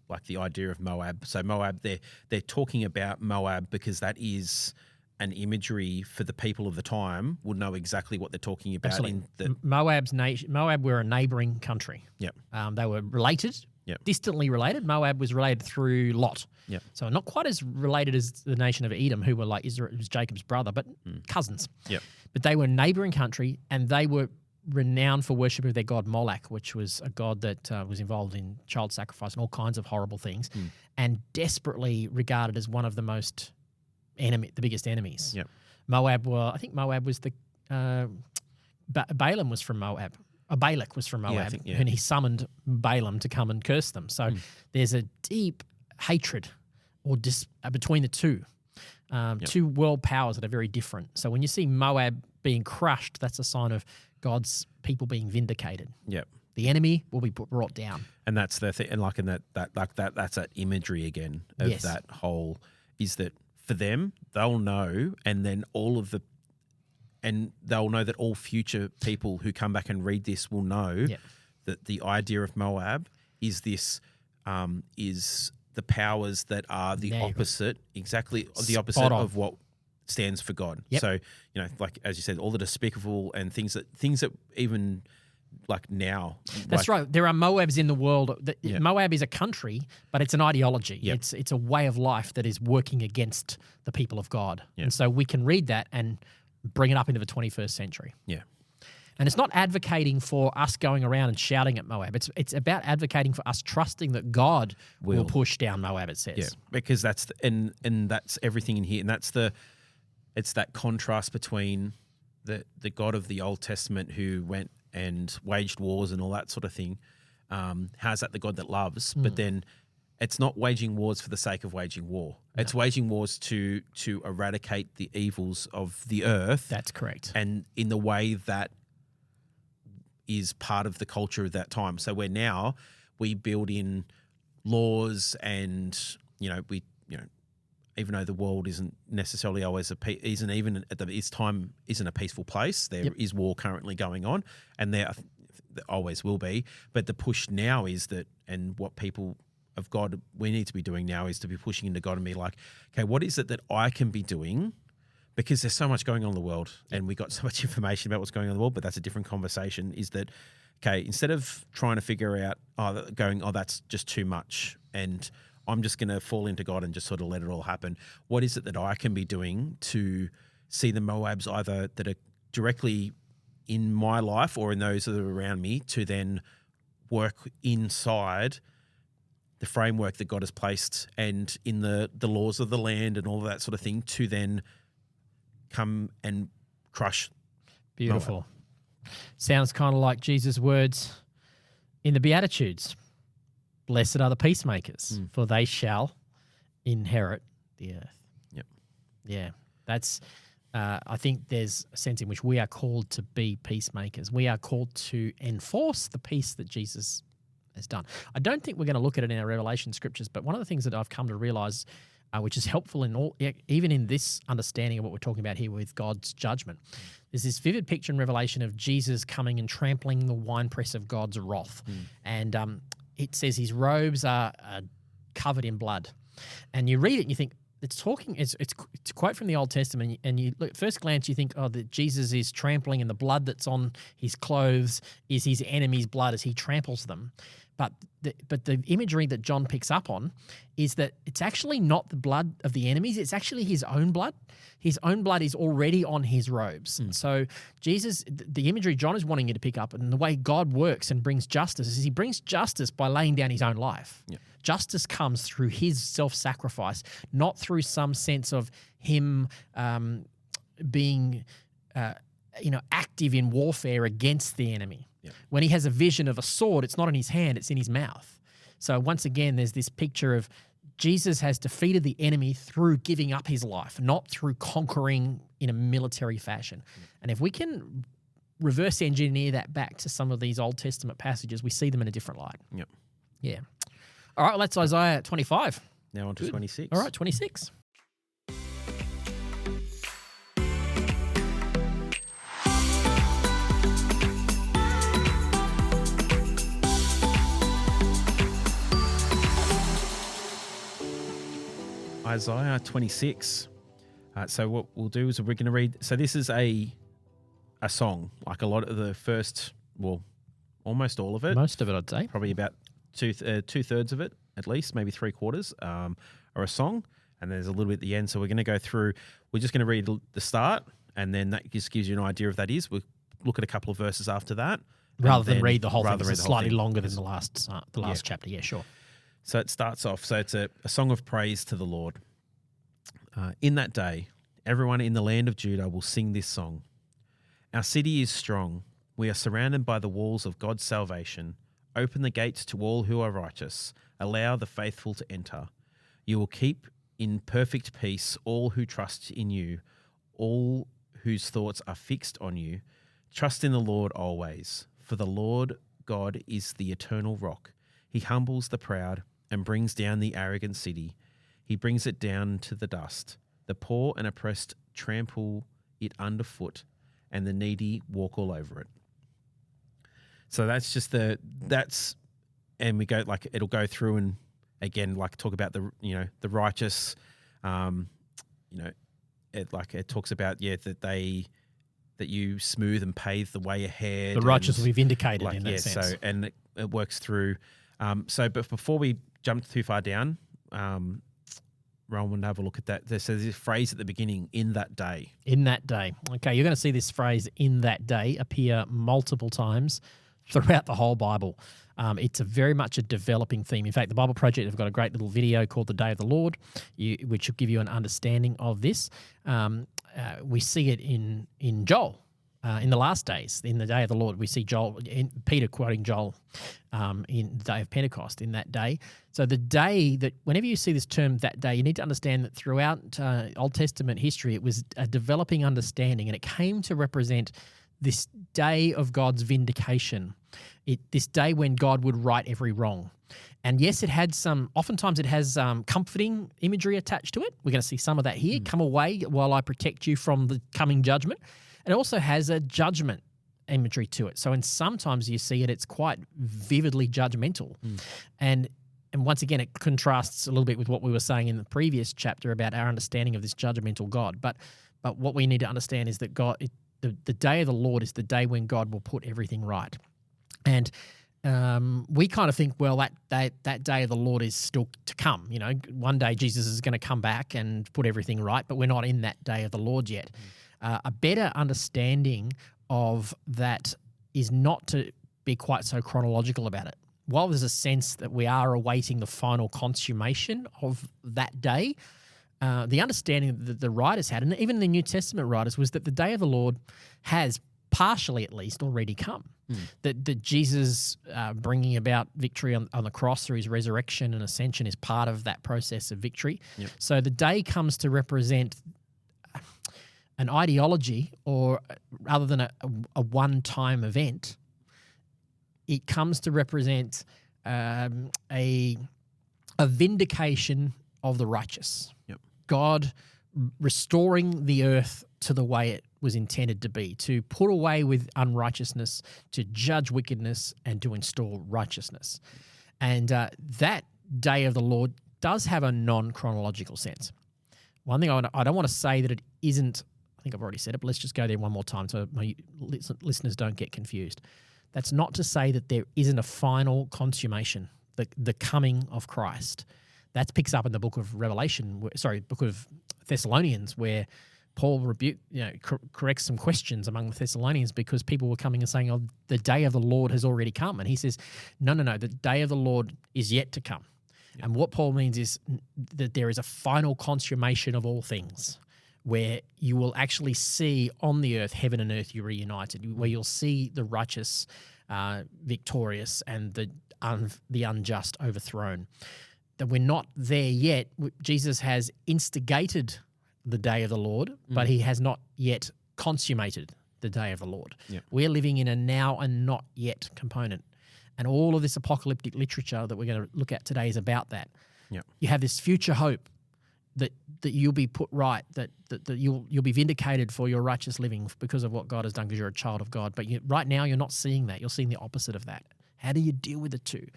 like the idea of Moab. So Moab, they're talking about Moab because that is an imagery for the people of the time would know exactly what they're talking about. Absolutely. Moab were a neighbouring country. Yep. They were related. Yep. Distantly related. Moab was related through Lot. Yep. So not quite as related as the nation of Edom, who were like Israel, was Jacob's brother, but cousins. Yep. But they were a neighbouring country, and they were renowned for worship of their god Moloch, which was a god that was involved in child sacrifice and all kinds of horrible things, and desperately regarded as one of the biggest enemies. Yep. I think Moab was the Balaam was from Moab. Balak was from Moab, and he summoned Balaam to come and curse them. So there's a deep hatred between the two. Two world powers that are very different. So when you see Moab being crushed, that's a sign of God's people being vindicated. Yep. The enemy will be brought down. And that's the thing, and like in that's that imagery again of that whole is that for them they'll know, and then they'll know that all future people who come back and read this will know that the idea of Moab is this is the powers that are the opposite, exactly the opposite of what stands for God. Yep. So, like as you said, all the despicable and things that even like now. That's right. There are Moabs in the world. Moab is a country, but it's an ideology. Yep. It's a way of life that is working against the people of God. Yep. And so we can read that and bring it up into the 21st century. Yeah. And it's not advocating for us going around and shouting at Moab. It's about advocating for us trusting that God will push down Moab, it says. Yeah, because that's and that's everything in here. And it's that contrast between the God of the Old Testament who went and waged wars and all that sort of thing. How's that the God that loves? But then it's not waging wars for the sake of waging war. No. It's waging wars to eradicate the evils of the earth. That's correct. And in the way that is part of the culture of that time. So we build in laws and, even though the world isn't necessarily always isn't even at this time isn't a peaceful place. There is war currently going on, and there always will be. But the push now is that, and what people of God we need to be doing now is to be pushing into God and be like, okay, what is it that I can be doing? Because there's so much going on in the world, and we got so much information about what's going on in the world, but that's a different conversation. Is that, okay, instead of trying to figure out, that's just too much, and I'm just going to fall into God and just sort of let it all happen. What is it that I can be doing to see the Moabs either that are directly in my life or in those that are around me to then work inside the framework that God has placed and in the laws of the land and all of that sort of thing to then come and crush. Beautiful. Moab. Sounds kind of like Jesus' words in the Beatitudes. Blessed are the peacemakers, for they shall inherit the earth. Yep. Yeah, that's. I think there's a sense in which we are called to be peacemakers. We are called to enforce the peace that Jesus has done. I don't think we're going to look at it in our Revelation scriptures, but one of the things that I've come to realize which is helpful in all, even in this understanding of what we're talking about here with God's judgment. There's this vivid picture in Revelation of Jesus coming and trampling the winepress of God's wrath. And it says his robes are covered in blood. And you read it and you think, it's a quote from the Old Testament, and you look, at first glance you think, oh, that Jesus is trampling, and the blood that's on his clothes is his enemy's blood as he tramples them. But the imagery that John picks up on is that it's actually not the blood of the enemies, it's actually his own blood. His own blood is already on his robes. So Jesus, the imagery John is wanting you to pick up, and the way God works and brings justice is he brings justice by laying down his own life. Yeah. Justice comes through his self-sacrifice, not through some sense of him being active in warfare against the enemy. Yeah. When he has a vision of a sword, it's not in his hand, it's in his mouth. So once again, there's this picture of Jesus has defeated the enemy through giving up his life, not through conquering in a military fashion. Yeah. And if we can reverse engineer that back to some of these Old Testament passages, we see them in a different light. Yep. Yeah. All right, well, that's Isaiah 25. Now on to 26. All right, 26. Isaiah 26. So what we'll do is we're going to read. So this is a song, like a lot of the first, well, almost all of it. Most of it, I'd say. Probably about two-thirds of it, at least, maybe three-quarters, are a song. And there's a little bit at the end. So we're going to go through. We're just going to read the start, and then that just gives you an idea of that is. We'll look at a couple of verses after that. Rather than read the whole thing. It's slightly longer than the last chapter. Yeah, sure. So it starts off. So it's a song of praise to the Lord. In that day, everyone in the land of Judah will sing this song. Our city is strong. We are surrounded by the walls of God's salvation. Open the gates to all who are righteous. Allow the faithful to enter. You will keep in perfect peace all who trust in you, all whose thoughts are fixed on you. Trust in the Lord always, for the Lord God is the eternal rock. He humbles the proud and brings down the arrogant city. He brings it down to the dust. The poor and oppressed trample it underfoot, and the needy walk all over it. So that's just and we go like it'll go through and again like talk about the righteous, it talks about that you smooth and pave the way ahead. The righteous will be vindicated in that sense. So and it works through. But before we jump too far down, Rowan will have a look at that. There's this phrase at the beginning, in that day. In that day. Okay, you're going to see this phrase, in that day, appear multiple times throughout the whole Bible. It's very much a developing theme. In fact, the Bible Project have got a great little video called The Day of the Lord, which will give you an understanding of this. We see it in Joel. In the last days, in the day of the Lord, we see Peter quoting Joel in the day of Pentecost, in that day. So the day that, whenever you see this term, that day, you need to understand that throughout Old Testament history, it was a developing understanding, and it came to represent this day of God's vindication, this day when God would right every wrong. And yes, oftentimes it has comforting imagery attached to it. We're going to see some of that here. Come away while I protect you from the coming judgment. It also has a judgment imagery to it. So, and sometimes you see it, it's quite vividly judgmental. And once again, it contrasts a little bit with what we were saying in the previous chapter about our understanding of this judgmental God. But what we need to understand is that the day of the Lord is the day when God will put everything right. And we kind of think, well, that day of the Lord is still to come. One day Jesus is going to come back and put everything right, but we're not in that day of the Lord yet. A better understanding of that is not to be quite so chronological about it. While there's a sense that we are awaiting the final consummation of that day, the understanding that the writers had, and even the New Testament writers, was that the day of the Lord has, partially at least, already come. That Jesus bringing about victory on the cross through his resurrection and ascension is part of that process of victory. Yep. So the day comes to represent an ideology, or rather than a one-time event, it comes to represent a vindication of the righteous. God restoring the earth to the way it was intended to be, to put away with unrighteousness, to judge wickedness, and to install righteousness. And that day of the Lord does have a non-chronological sense. One thing I don't want to say that it isn't, I think I've already said it, but let's just go there one more time so my listeners don't get confused. That's not to say that there isn't a final consummation, the coming of Christ. That picks up in the book of book of Thessalonians, where Paul corrects some questions among the Thessalonians because people were coming and saying, "Oh, the day of the Lord has already come," and he says, "No, the day of the Lord is yet to come." Yeah. And what Paul means is that there is a final consummation of all things, where you will actually see on the earth, heaven and earth, you reunited, where you'll see the righteous victorious and the unjust overthrown. That we're not there yet. Jesus has instigated the day of the Lord, but he has not yet consummated the day of the Lord. Yep. We're living in a now and not yet component. And all of this apocalyptic literature that we're going to look at today is about that. Yep. You have this future hope that you'll be put right, that you'll be vindicated for your righteous living because of what God has done because you're a child of God. But right now you're not seeing that. You're seeing the opposite of that. How do you deal with the two?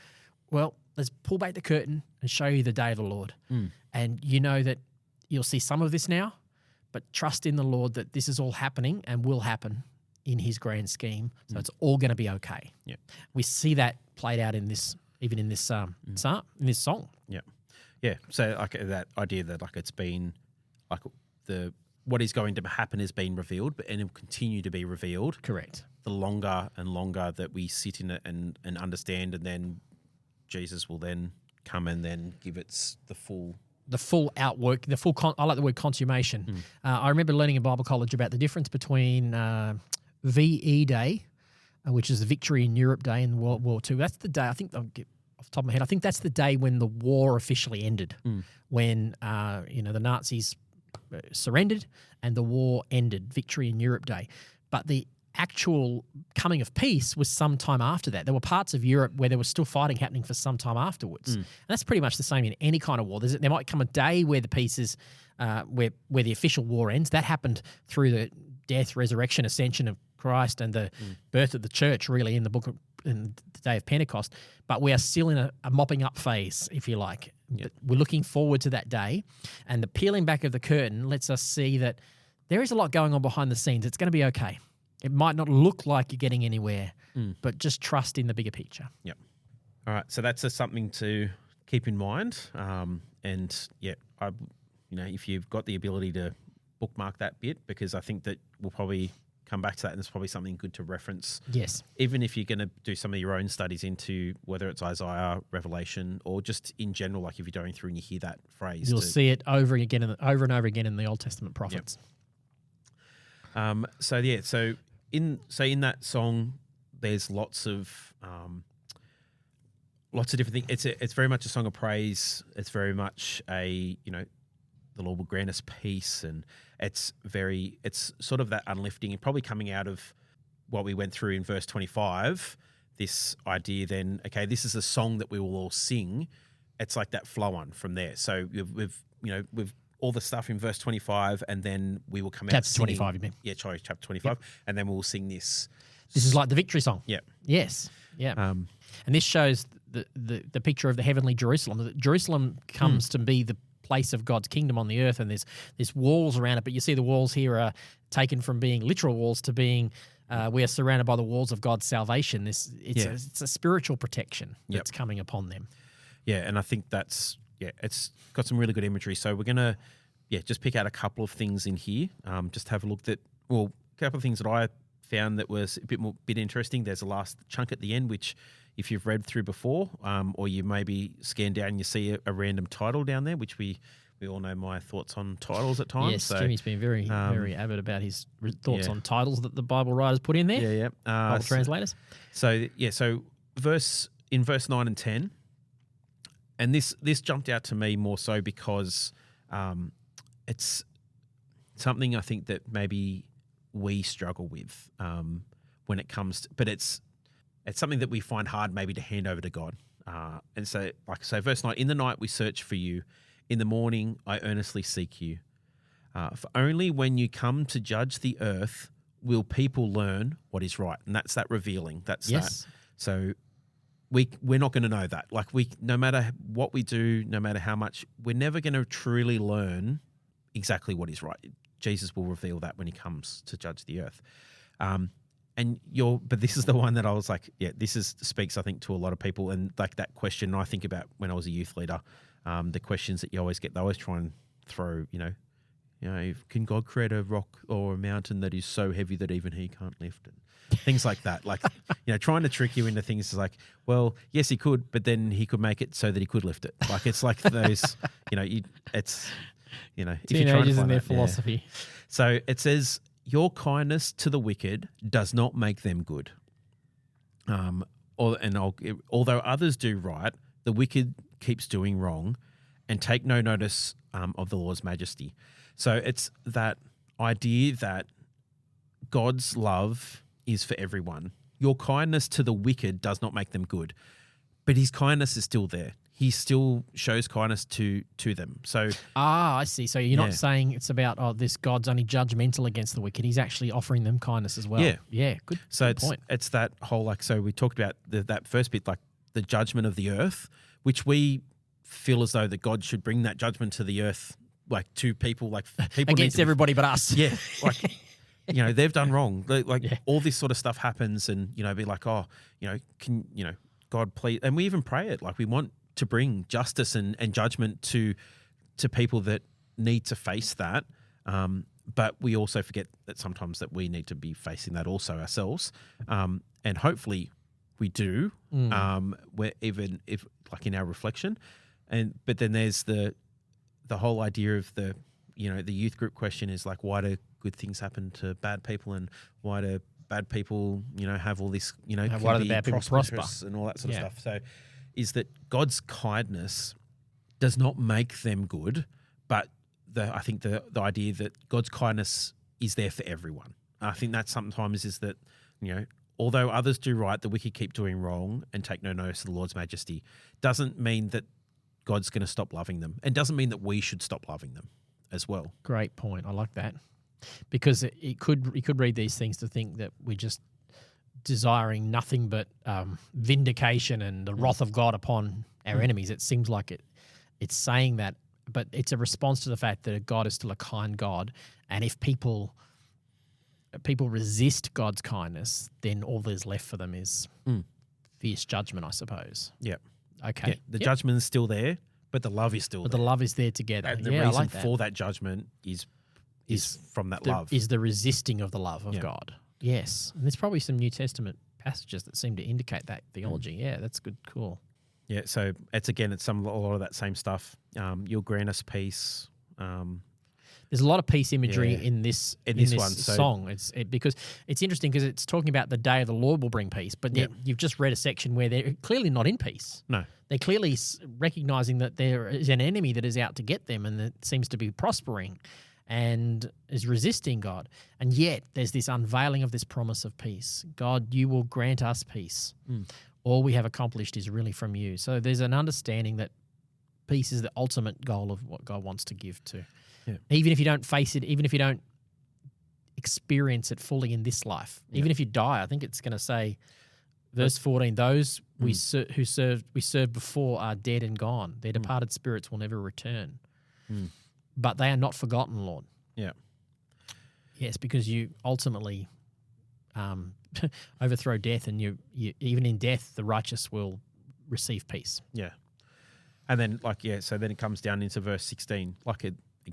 Well, let's pull back the curtain and show you the day of the Lord. And you know that you'll see some of this now, but trust in the Lord that this is all happening and will happen in his grand scheme. So it's all going to be okay. Yeah. We see that played out in this, even in this song, Yeah. Yeah. So like that idea that like it's been like what is going to happen has been revealed, and it will continue to be revealed. Correct. The longer and longer that we sit in it and understand, and then Jesus will then come and then give it the full outwork, I like the word consummation. I remember learning in Bible college about the difference between VE Day, which is the Victory in Europe Day in World War II. That's the day, I think, I'll get off the top of my head, I think that's the day when the war officially ended, when the Nazis surrendered and the war ended, Victory in Europe Day. But the actual coming of peace was some time after that. There were parts of Europe where there was still fighting happening for some time afterwards. And that's pretty much the same in any kind of war. There might come a day where the peace is, where the official war ends. That happened through the death, resurrection, ascension of Christ and the birth of the church, really, in the day of Pentecost. But we are still in a mopping up phase, if you like. Yep. We're looking forward to that day. And the peeling back of the curtain lets us see that there is a lot going on behind the scenes. It's going to be okay. It might not look like you're getting anywhere, but just trust in the bigger picture. Yep. All right. So that's just something to keep in mind. If you've got the ability to bookmark that bit, because I think that we'll probably come back to that, and it's probably something good to reference. Yes. Even if you're going to do some of your own studies into whether it's Isaiah, Revelation, or just in general, like if you're going through and you hear that phrase. You'll see it over and over again in the Old Testament prophets. Yep. So in that song, there's lots of different things. It's very much a song of praise. It's very much the Lord will grant us peace, and it's sort of that uplifting, and probably coming out of what we went through in verse 25. This idea, then, okay, this is a song that we will all sing. It's like that flow on from there. So we've all the stuff in verse 25, and then we will come out chapter 25, you mean? Yeah, sorry, chapter 25, yep. And then we'll sing this. This is like the victory song. Yeah. Yes. Yeah. And this shows the picture of the heavenly Jerusalem. Jerusalem comes to be the place of God's kingdom on the earth, and there's walls around it. But you see, the walls here are taken from being literal walls to being we are surrounded by the walls of God's salvation. It's a spiritual protection that's coming upon them. Yeah, and I think it's got some really good imagery. So we're gonna just pick out a couple of things in here. Just have a look a couple of things that I found that was a bit interesting. There's a last chunk at the end, which if you've read through before, or you maybe scan down and you see a random title down there, which we all know my thoughts on titles at times. Yes, so, Jimmy's been very avid about his thoughts on titles that the Bible writers put in there. Bible translators. So verse 9 and 10, and this jumped out to me more so because it's something I think that maybe we struggle with when it comes to, but it's something that we find hard maybe to hand over to God. And so, like I say, verse 9, in the night we search for you. In the morning, I earnestly seek you. For only when you come to judge the earth will people learn what is right. And that's that revealing. That's Yes. that. So we're not going to know that. Like no matter what we do, no matter how much, we're never going to truly learn exactly what is right. Jesus will reveal that when he comes to judge the earth. But this is the one that I was like, yeah, speaks, I think, to a lot of people. And like that question I think about when I was a youth leader, the questions that you always get, they always try and throw, can God create a rock or a mountain that is so heavy that even he can't lift it? Things like that. Like, trying to trick you into things is like, well, yes, he could, but then he could make it so that he could lift it. Like, it's like those, if you're trying to Teenagers find and their that, philosophy. yeah. So it says, your kindness to the wicked does not make them good. Although others do right, the wicked keeps doing wrong and take no notice of the Lord's majesty. So it's that idea that God's love is for everyone. Your kindness to the wicked does not make them good, but his kindness is still there. He still shows kindness to them. So I see. So you're not saying it's about, this God's only judgmental against the wicked. He's actually offering them kindness as well. Yeah. Good. So good point. It's that whole, so we talked about that first bit, like the judgment of the earth, which we feel as though that God should bring that judgment to the earth, like to people, like people against everybody but us. Yeah, like they've done wrong. All this sort of stuff happens, and be like, can God please? And we even pray it, like we want to bring justice and judgment to people that need to face that. But we also forget that sometimes that we need to be facing that also ourselves. And hopefully we do, where even if like in our reflection. But then there's the whole idea of the youth group question is like, why do good things happen to bad people, and why do bad people, have all this, and why do the bad people prosper and all that sort of stuff. So is that God's kindness does not make them good, but I think the idea that God's kindness is there for everyone. I think that sometimes is that, although others do right, the wicked keep doing wrong and take no notice of the Lord's majesty, doesn't mean that God's going to stop loving them, and doesn't mean that we should stop loving them as well. Great point. I like that, because you could read these things to think that we're just desiring nothing but vindication and the wrath of God upon our enemies. It seems like it's saying that, but it's a response to the fact that God is still a kind God, and if people resist God's kindness, then all there's left for them is fierce judgment, I suppose. Yeah. Okay. Yeah, the judgment is still there, but the love is still there. But the love is there together. And the reason for that judgment is from that love. Is the resisting of the love of God. Yes. And there's probably some New Testament passages that seem to indicate that theology. Yeah, that's good. Cool. Yeah, so it's a lot of that same stuff. You'll grant us peace. There's a lot of peace imagery in this song. Because it's interesting because it's talking about the day of the Lord will bring peace, but yet you've just read a section where they're clearly not in peace. No. They're clearly recognizing that there is an enemy that is out to get them and that seems to be prospering and is resisting God. And yet there's this unveiling of this promise of peace. God, you will grant us peace. All we have accomplished is really from you. So there's an understanding that peace is the ultimate goal of what God wants to give to. Yeah. Even if you don't face it, even if you don't experience it fully in this life, even if you die, I think it's going to say, verse 14, those we served before are dead and gone. Their departed spirits will never return. But they are not forgotten, Lord. Yeah. Yes, because you ultimately overthrow death, and you even in death, the righteous will receive peace. Yeah. And then, so then it comes down into verse 16.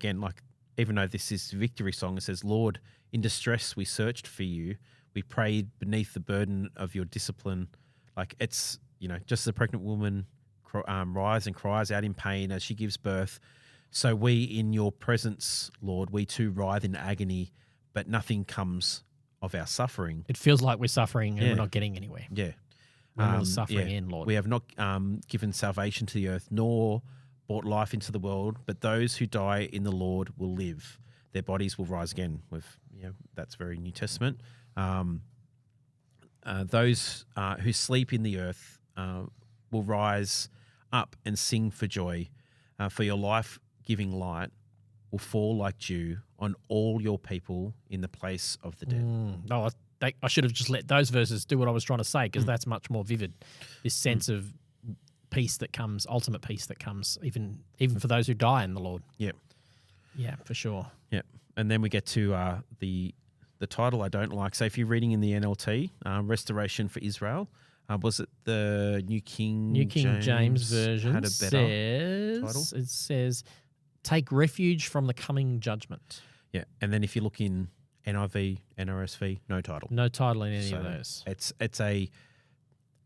Even though this is a victory song, it says, Lord, in distress we searched for you. We prayed beneath the burden of your discipline. It's, just as a pregnant woman writhes and cries out in pain as she gives birth. So we, in your presence, Lord, we too writhe in agony, but nothing comes of our suffering. It feels like we're suffering and we're not getting anywhere. Yeah. When will the suffering end, Lord? We have not given salvation to the earth, nor brought life into the world, but those who die in the Lord will live. Their bodies will rise again. That's very New Testament. Those who sleep in the earth will rise up and sing for joy. For your life giving light will fall like dew on all your people in the place of the dead. No, I should have just let those verses do what I was trying to say, because that's much more vivid. This sense of peace that comes, ultimate peace that comes, even for those who die in the Lord. Yep. Yeah, for sure. Yep. And then we get to the title I don't like. So if you're reading in the NLT, Restoration for Israel, was it the New King James Version had a better title? It says, take refuge from the coming judgment. Yeah. And then if you look in NIV, NRSV, no title. No title in any of those. It's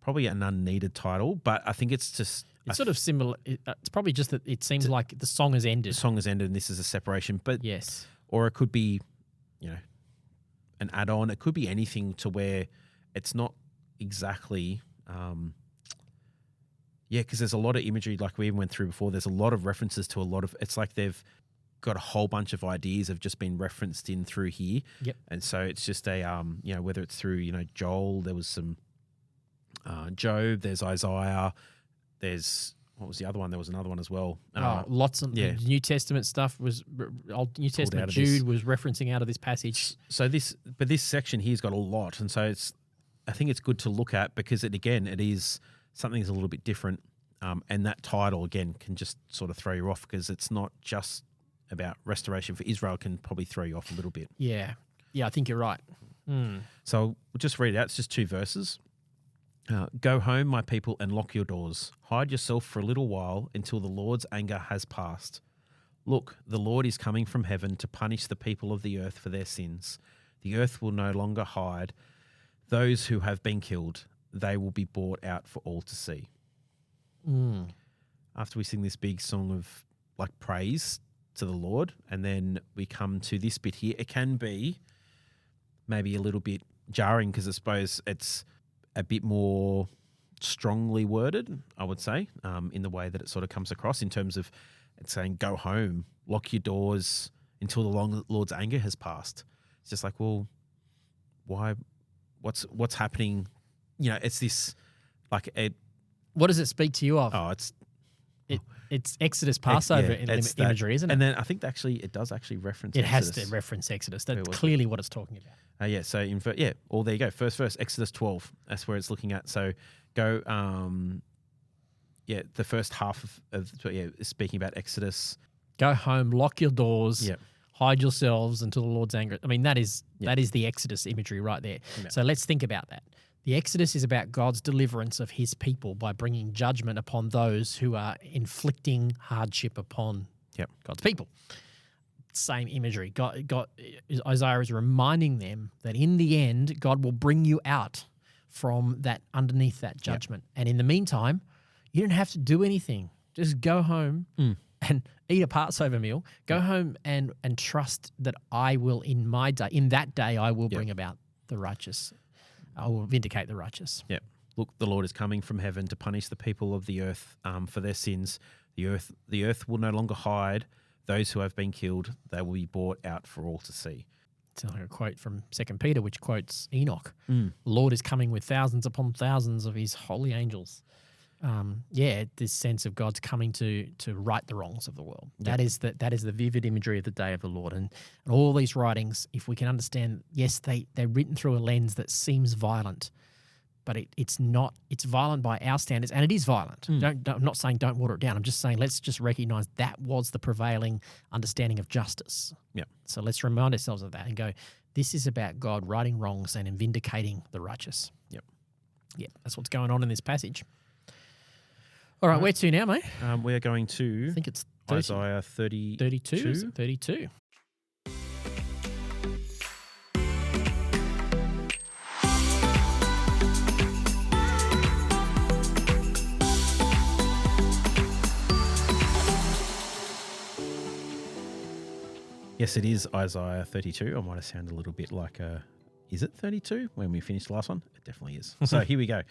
probably an unneeded title, but I think it's just... It's sort of similar. It's probably just that it seems like the song has ended. The song has ended and this is a separation. But yes. Or it could be, an add-on. It could be anything to where it's not exactly... because there's a lot of imagery, like we even went through before. There's a lot of references to a lot of... It's like they've got a whole bunch of ideas have just been referenced in through here. Yep. And so it's just a, whether it's through, Joel, there was some Job, there's Isaiah, there's, what was the other one? There was another one as well. Lots of New Testament stuff was, Old New Testament Jude was referencing out of this passage. So this section here's got a lot. And so I think it's good to look at because it is something that's a little bit different. And that title, again, can just sort of throw you off because it's not just about restoration for Israel, can probably throw you off a little bit. Yeah. Yeah, I think you're right. So we'll just read it out. It's just 2 verses. Go home, my people, and lock your doors. Hide yourself for a little while until the Lord's anger has passed. Look, the Lord is coming from heaven to punish the people of the earth for their sins. The earth will no longer hide those who have been killed. They will be brought out for all to see. After we sing this big song of praise to the Lord, and then we come to this bit here, it can be maybe a little bit jarring because I suppose it's a bit more strongly worded, I would say, in the way that it sort of comes across in terms of it's saying, go home, lock your doors until the Lord's anger has passed. It's just like, well, why? What's happening? It's this what does it speak to you of? Oh, it's Exodus Passover imagery, isn't it? And then I think it does actually reference Exodus. It has to reference Exodus. That's clearly what it's talking about. So there you go. First verse, Exodus 12. That's where it's looking at. So go, the first half of is speaking about Exodus. Go home, lock your doors, hide yourselves until the Lord's anger. I mean, that is the Exodus imagery right there. Yeah. So let's think about that. The Exodus is about God's deliverance of his people by bringing judgment upon those who are inflicting hardship upon God's people. Same imagery. Isaiah is reminding them that in the end, God will bring you out from that, underneath that judgment. And in the meantime, you don't have to do anything. Just go home and eat a Passover meal. Go home and trust that I will, in that day, I will bring about the righteous. I will vindicate the righteous. Yep. Look, the Lord is coming from heaven to punish the people of the earth for their sins. The earth will no longer hide those who have been killed. They will be brought out for all to see. It's like a quote from 2 Peter, which quotes Enoch. The Lord is coming with thousands upon thousands of his holy angels. This sense of God's coming to right the wrongs of the world. That is the vivid imagery of the day of the Lord. And all these writings, if we can understand, yes, they're written through a lens that seems violent, but it's not. It's violent by our standards, and it is violent. I'm not saying don't water it down. I'm just saying let's just recognize that was the prevailing understanding of justice. Yeah. So let's remind ourselves of that and go, this is about God righting wrongs and vindicating the righteous. Yep. Yeah, that's what's going on in this passage. All right, where to now, mate? We are going to, I think it's Isaiah 32. 32. Yes, it is Isaiah 32. I might have sounded a little bit like is it 32 when we finished the last one? It definitely is. So here we go.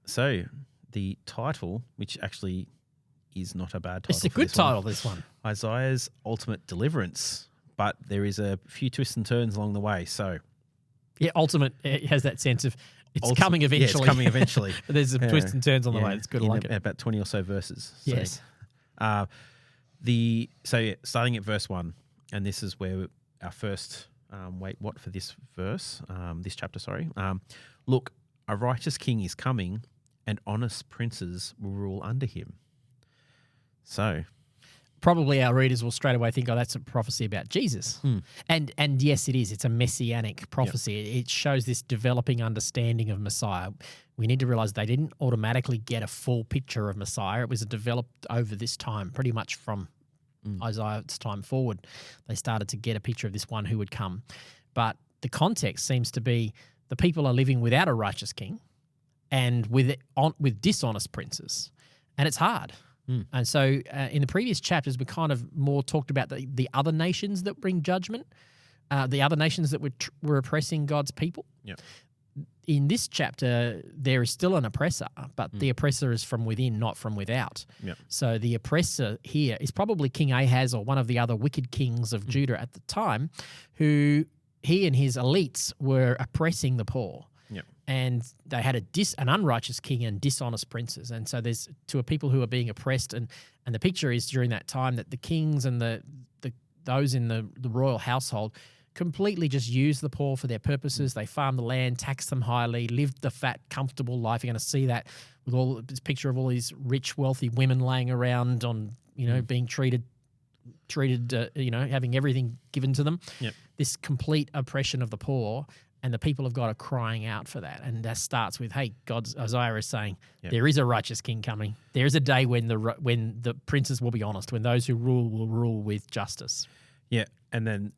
So the title, which actually is not a bad title. It's a good title, this one. Isaiah's Ultimate Deliverance. But there is a few twists and turns along the way. So yeah, ultimate, it has that sense of it's coming eventually. Yeah, it's coming eventually. There's some twists and turns on the way. It's good. I like it. About 20 or so verses. Yes. So, Starting at verse 1, and this is where our first for this verse, this chapter, sorry. Look, a righteous king is coming, and honest princes will rule under him. So, probably our readers will straight away think, oh, that's a prophecy about Jesus. And yes, it is. It's a messianic prophecy. It shows this developing understanding of Messiah. We need to realize they didn't automatically get a full picture of Messiah. It was developed over this time, pretty much from Isaiah's time forward. They started to get a picture of this one who would come. But the context seems to be the people are living without a righteous king and with dishonest princes. And it's hard. And so in the previous chapters, we kind of more talked about the other nations that bring judgment, the other nations that were oppressing God's people. Yep. In this chapter, there is still an oppressor, but the oppressor is from within, not from without. Yep. So the oppressor here is probably King Ahaz or one of the other wicked kings of Judah at the time, who he and his elites were oppressing the poor. Yep. And they had an unrighteous king and dishonest princes. And so there's to a people who are being oppressed. And the picture is during that time that the kings and those in the royal household completely just used the poor for their purposes. They farmed the land, taxed them highly, lived the fat, comfortable life. You're going to see that with all this picture of all these rich, wealthy women laying around on, being treated, having everything given to them. Yep. This complete oppression of the poor. And the people of God are crying out for that. And that starts with, hey, Isaiah is saying, there is a righteous king coming. There is a day when the princes will be honest, when those who rule will rule with justice. Yeah, and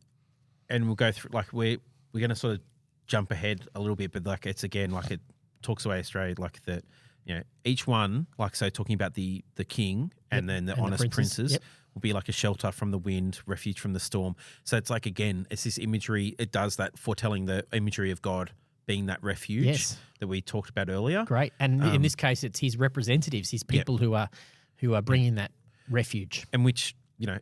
we'll go through, like, we're going to sort of jump ahead a little bit, but like it's again, like it talks away Australia, like that, each one, like, so talking about the king and then the honest princes. Will be like a shelter from the wind, refuge from the storm. So it's like, again, it's this imagery. It does that foretelling the imagery of God being that refuge that we talked about earlier. Great. And in this case, it's his representatives, his people who are bringing that refuge. And which,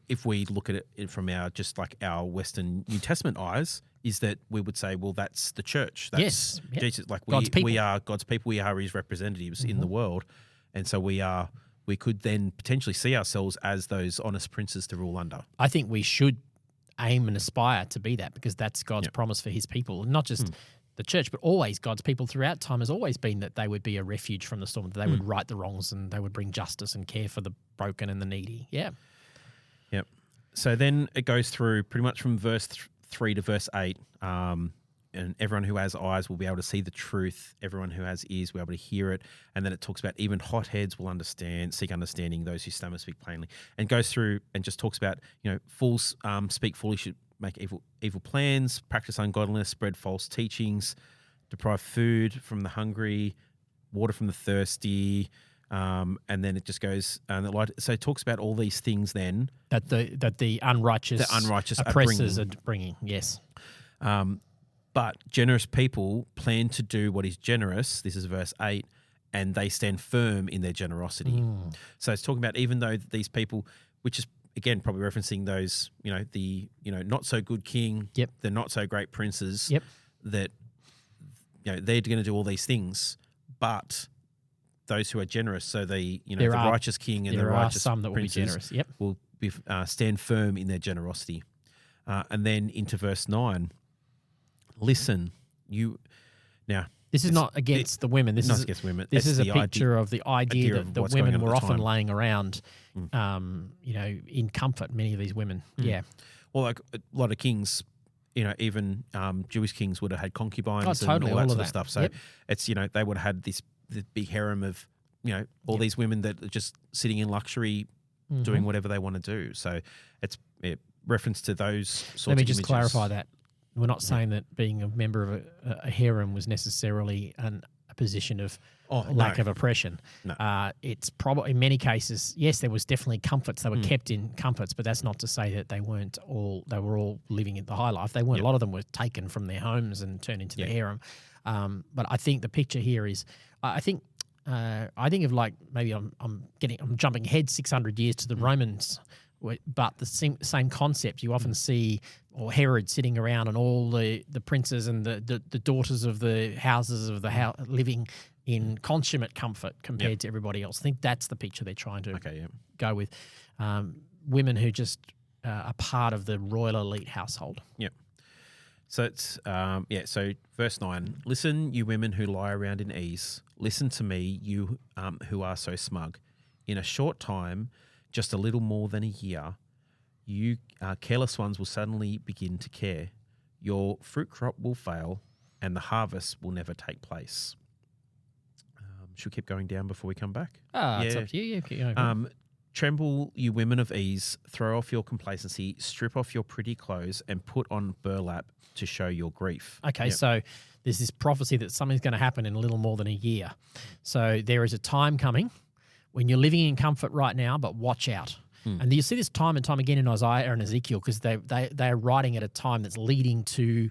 if we look at it from our Western New Testament eyes, is that we would say, well, that's the church. That's Jesus. Like we are God's people. We are his representatives in the world. And so we could then potentially see ourselves as those honest princes to rule under. I think we should aim and aspire to be that, because that's God's promise for his people, not just the church, but always God's people throughout time has always been that they would be a refuge from the storm, that they would right the wrongs and they would bring justice and care for the broken and the needy. Yeah. Yep. So then it goes through pretty much from verse 3 to verse 8. And everyone who has eyes will be able to see the truth. Everyone who has ears will be able to hear it. And then it talks about even hotheads will seek understanding, those who stammer speak plainly. And goes through and just talks about, fools speak foolish, make evil plans, practice ungodliness, spread false teachings, deprive food from the hungry, water from the thirsty. And then it just goes, so it talks about all these things then. That the unrighteous oppressors are bringing, yes. But generous people plan to do what is generous. This is verse 8, and they stand firm in their generosity. So it's talking about even though these people, which is again probably referencing those, not so good king, the not so great princes, that they're going to do all these things, but those who are generous, so the righteous king and the righteous some that princes will be stand firm in their generosity, and then into verse 9. Listen, this is not against the women. This is against women. This is a picture of the idea that the women were often laying around, in comfort. Many of these women, Well, like a lot of kings, even Jewish kings would have had concubines and totally, all that all sort of of stuff. So it's they would have had this big harem of all these women that are just sitting in luxury, doing whatever they want to do. So it's reference to those sorts of Let me images. just clarify that. We're not saying that being a member of a harem was necessarily a position of lack of oppression. No. It's probably in many cases, yes, there was definitely comforts. They were kept in comforts, but that's not to say that they were all living in the high life. They weren't. A lot of them were taken from their homes and turned into the harem. But I think the picture here is, I think of like, maybe I'm jumping ahead 600 years to the Romans. But the same concept, you often see, or Herod sitting around and all the princes and the daughters of the houses of the house living in consummate comfort compared to everybody else. I think that's the picture they're trying to go with. women who just are part of the royal elite household. Yep. So it's So verse 9: Listen, you women who lie around in ease. Listen to me, you who are so smug. In a short time, just a little more than a year, you careless ones will suddenly begin to care. Your fruit crop will fail, and the harvest will never take place. Should we keep going down before we come back? It's up to you. Yeah, keep going. Tremble, you women of ease, throw off your complacency, strip off your pretty clothes, and put on burlap to show your grief. Okay, Yep. so there's this prophecy that something's going to happen in a little more than a year. So there is a time coming when you're living in comfort right now, but watch out. And you see this time and time again in Isaiah and Ezekiel because they are writing at a time that's leading to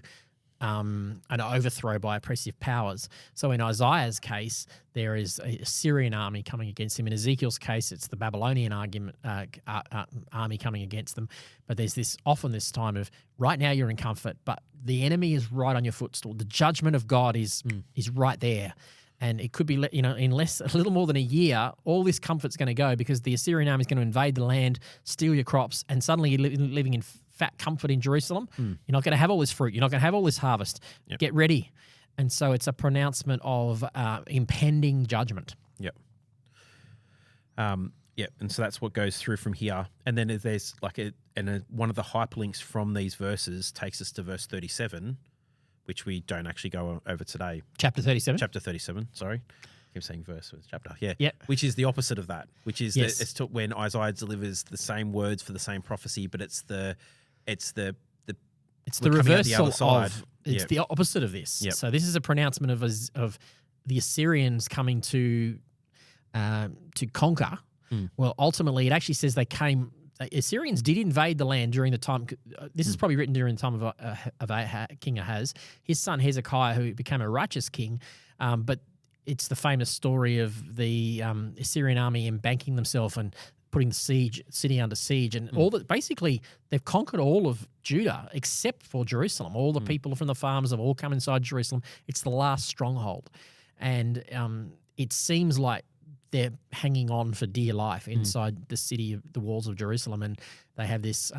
an overthrow by oppressive powers. So in Isaiah's case, there is a Syrian army coming against him. In Ezekiel's case, it's the Babylonian army coming against them. But there's often this time of right now you're in comfort, but the enemy is right on your footstool. The judgment of God is right there. And it could be, in a little more than a year, all this comfort's going to go because the Assyrian army is going to invade the land, steal your crops, and suddenly you're living in fat comfort in Jerusalem. You're not going to have all this fruit. You're not going to have all this harvest. Yep. Get ready. And so it's a pronouncement of impending judgment. Yep. And so that's what goes through from here. And then there's one of the hyperlinks from these verses takes us to verse 37, which we don't actually go over today. Chapter 37? Chapter 37, sorry. I keep saying verse, it's chapter. Yeah. Yeah. Which is the opposite of that, which is Yes. it's when Isaiah delivers the same words for the same prophecy, but it's the It's the we're coming out the reversal other side. of it's Yep. the opposite of this. Yep. So this is a pronouncement of the Assyrians coming to conquer. Well, ultimately, it actually says Assyrians did invade the land during the time. This is probably written during the time of King Ahaz. His son Hezekiah, who became a righteous king, but it's the famous story of the Assyrian army embanking themselves and putting the city under siege, and all that. Basically, they've conquered all of Judah except for Jerusalem. All the people from the farms have all come inside Jerusalem. It's the last stronghold, and it seems like they're hanging on for dear life inside the city, the walls of Jerusalem, and they have this.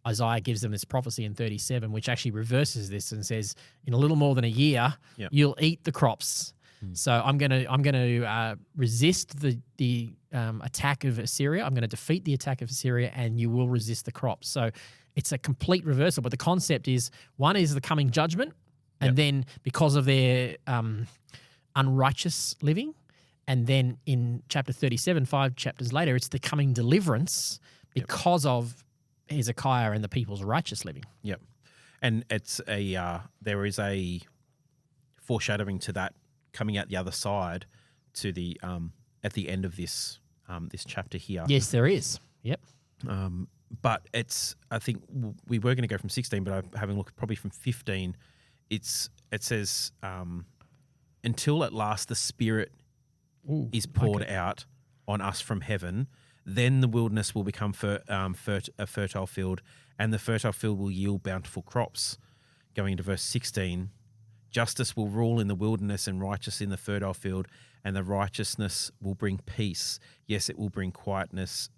Isaiah gives them this prophecy in 37, which actually reverses this and says, in a little more than a year, you'll eat the crops. So I'm going to resist the attack of Assyria. I'm going to defeat the attack of Assyria, and you will resist the crops. So it's a complete reversal. But the concept is, one is the coming judgment, and then because of their unrighteous living, and then in chapter 37, 5 chapters later, it's the coming deliverance because of Hezekiah and the people's righteous living. Yep. And it's there is a foreshadowing to that coming out the other side to the at the end of this chapter here. Yes, there is. Yep. But I think we were going to go from 16, but I'm having a look probably from 15. It says until at last the Spirit is poured out on us from heaven, then the wilderness will become a fertile field, and the fertile field will yield bountiful crops. Going into verse 16, justice will rule in the wilderness and righteousness in the fertile field, and the righteousness will bring peace. Yes, it will bring quietness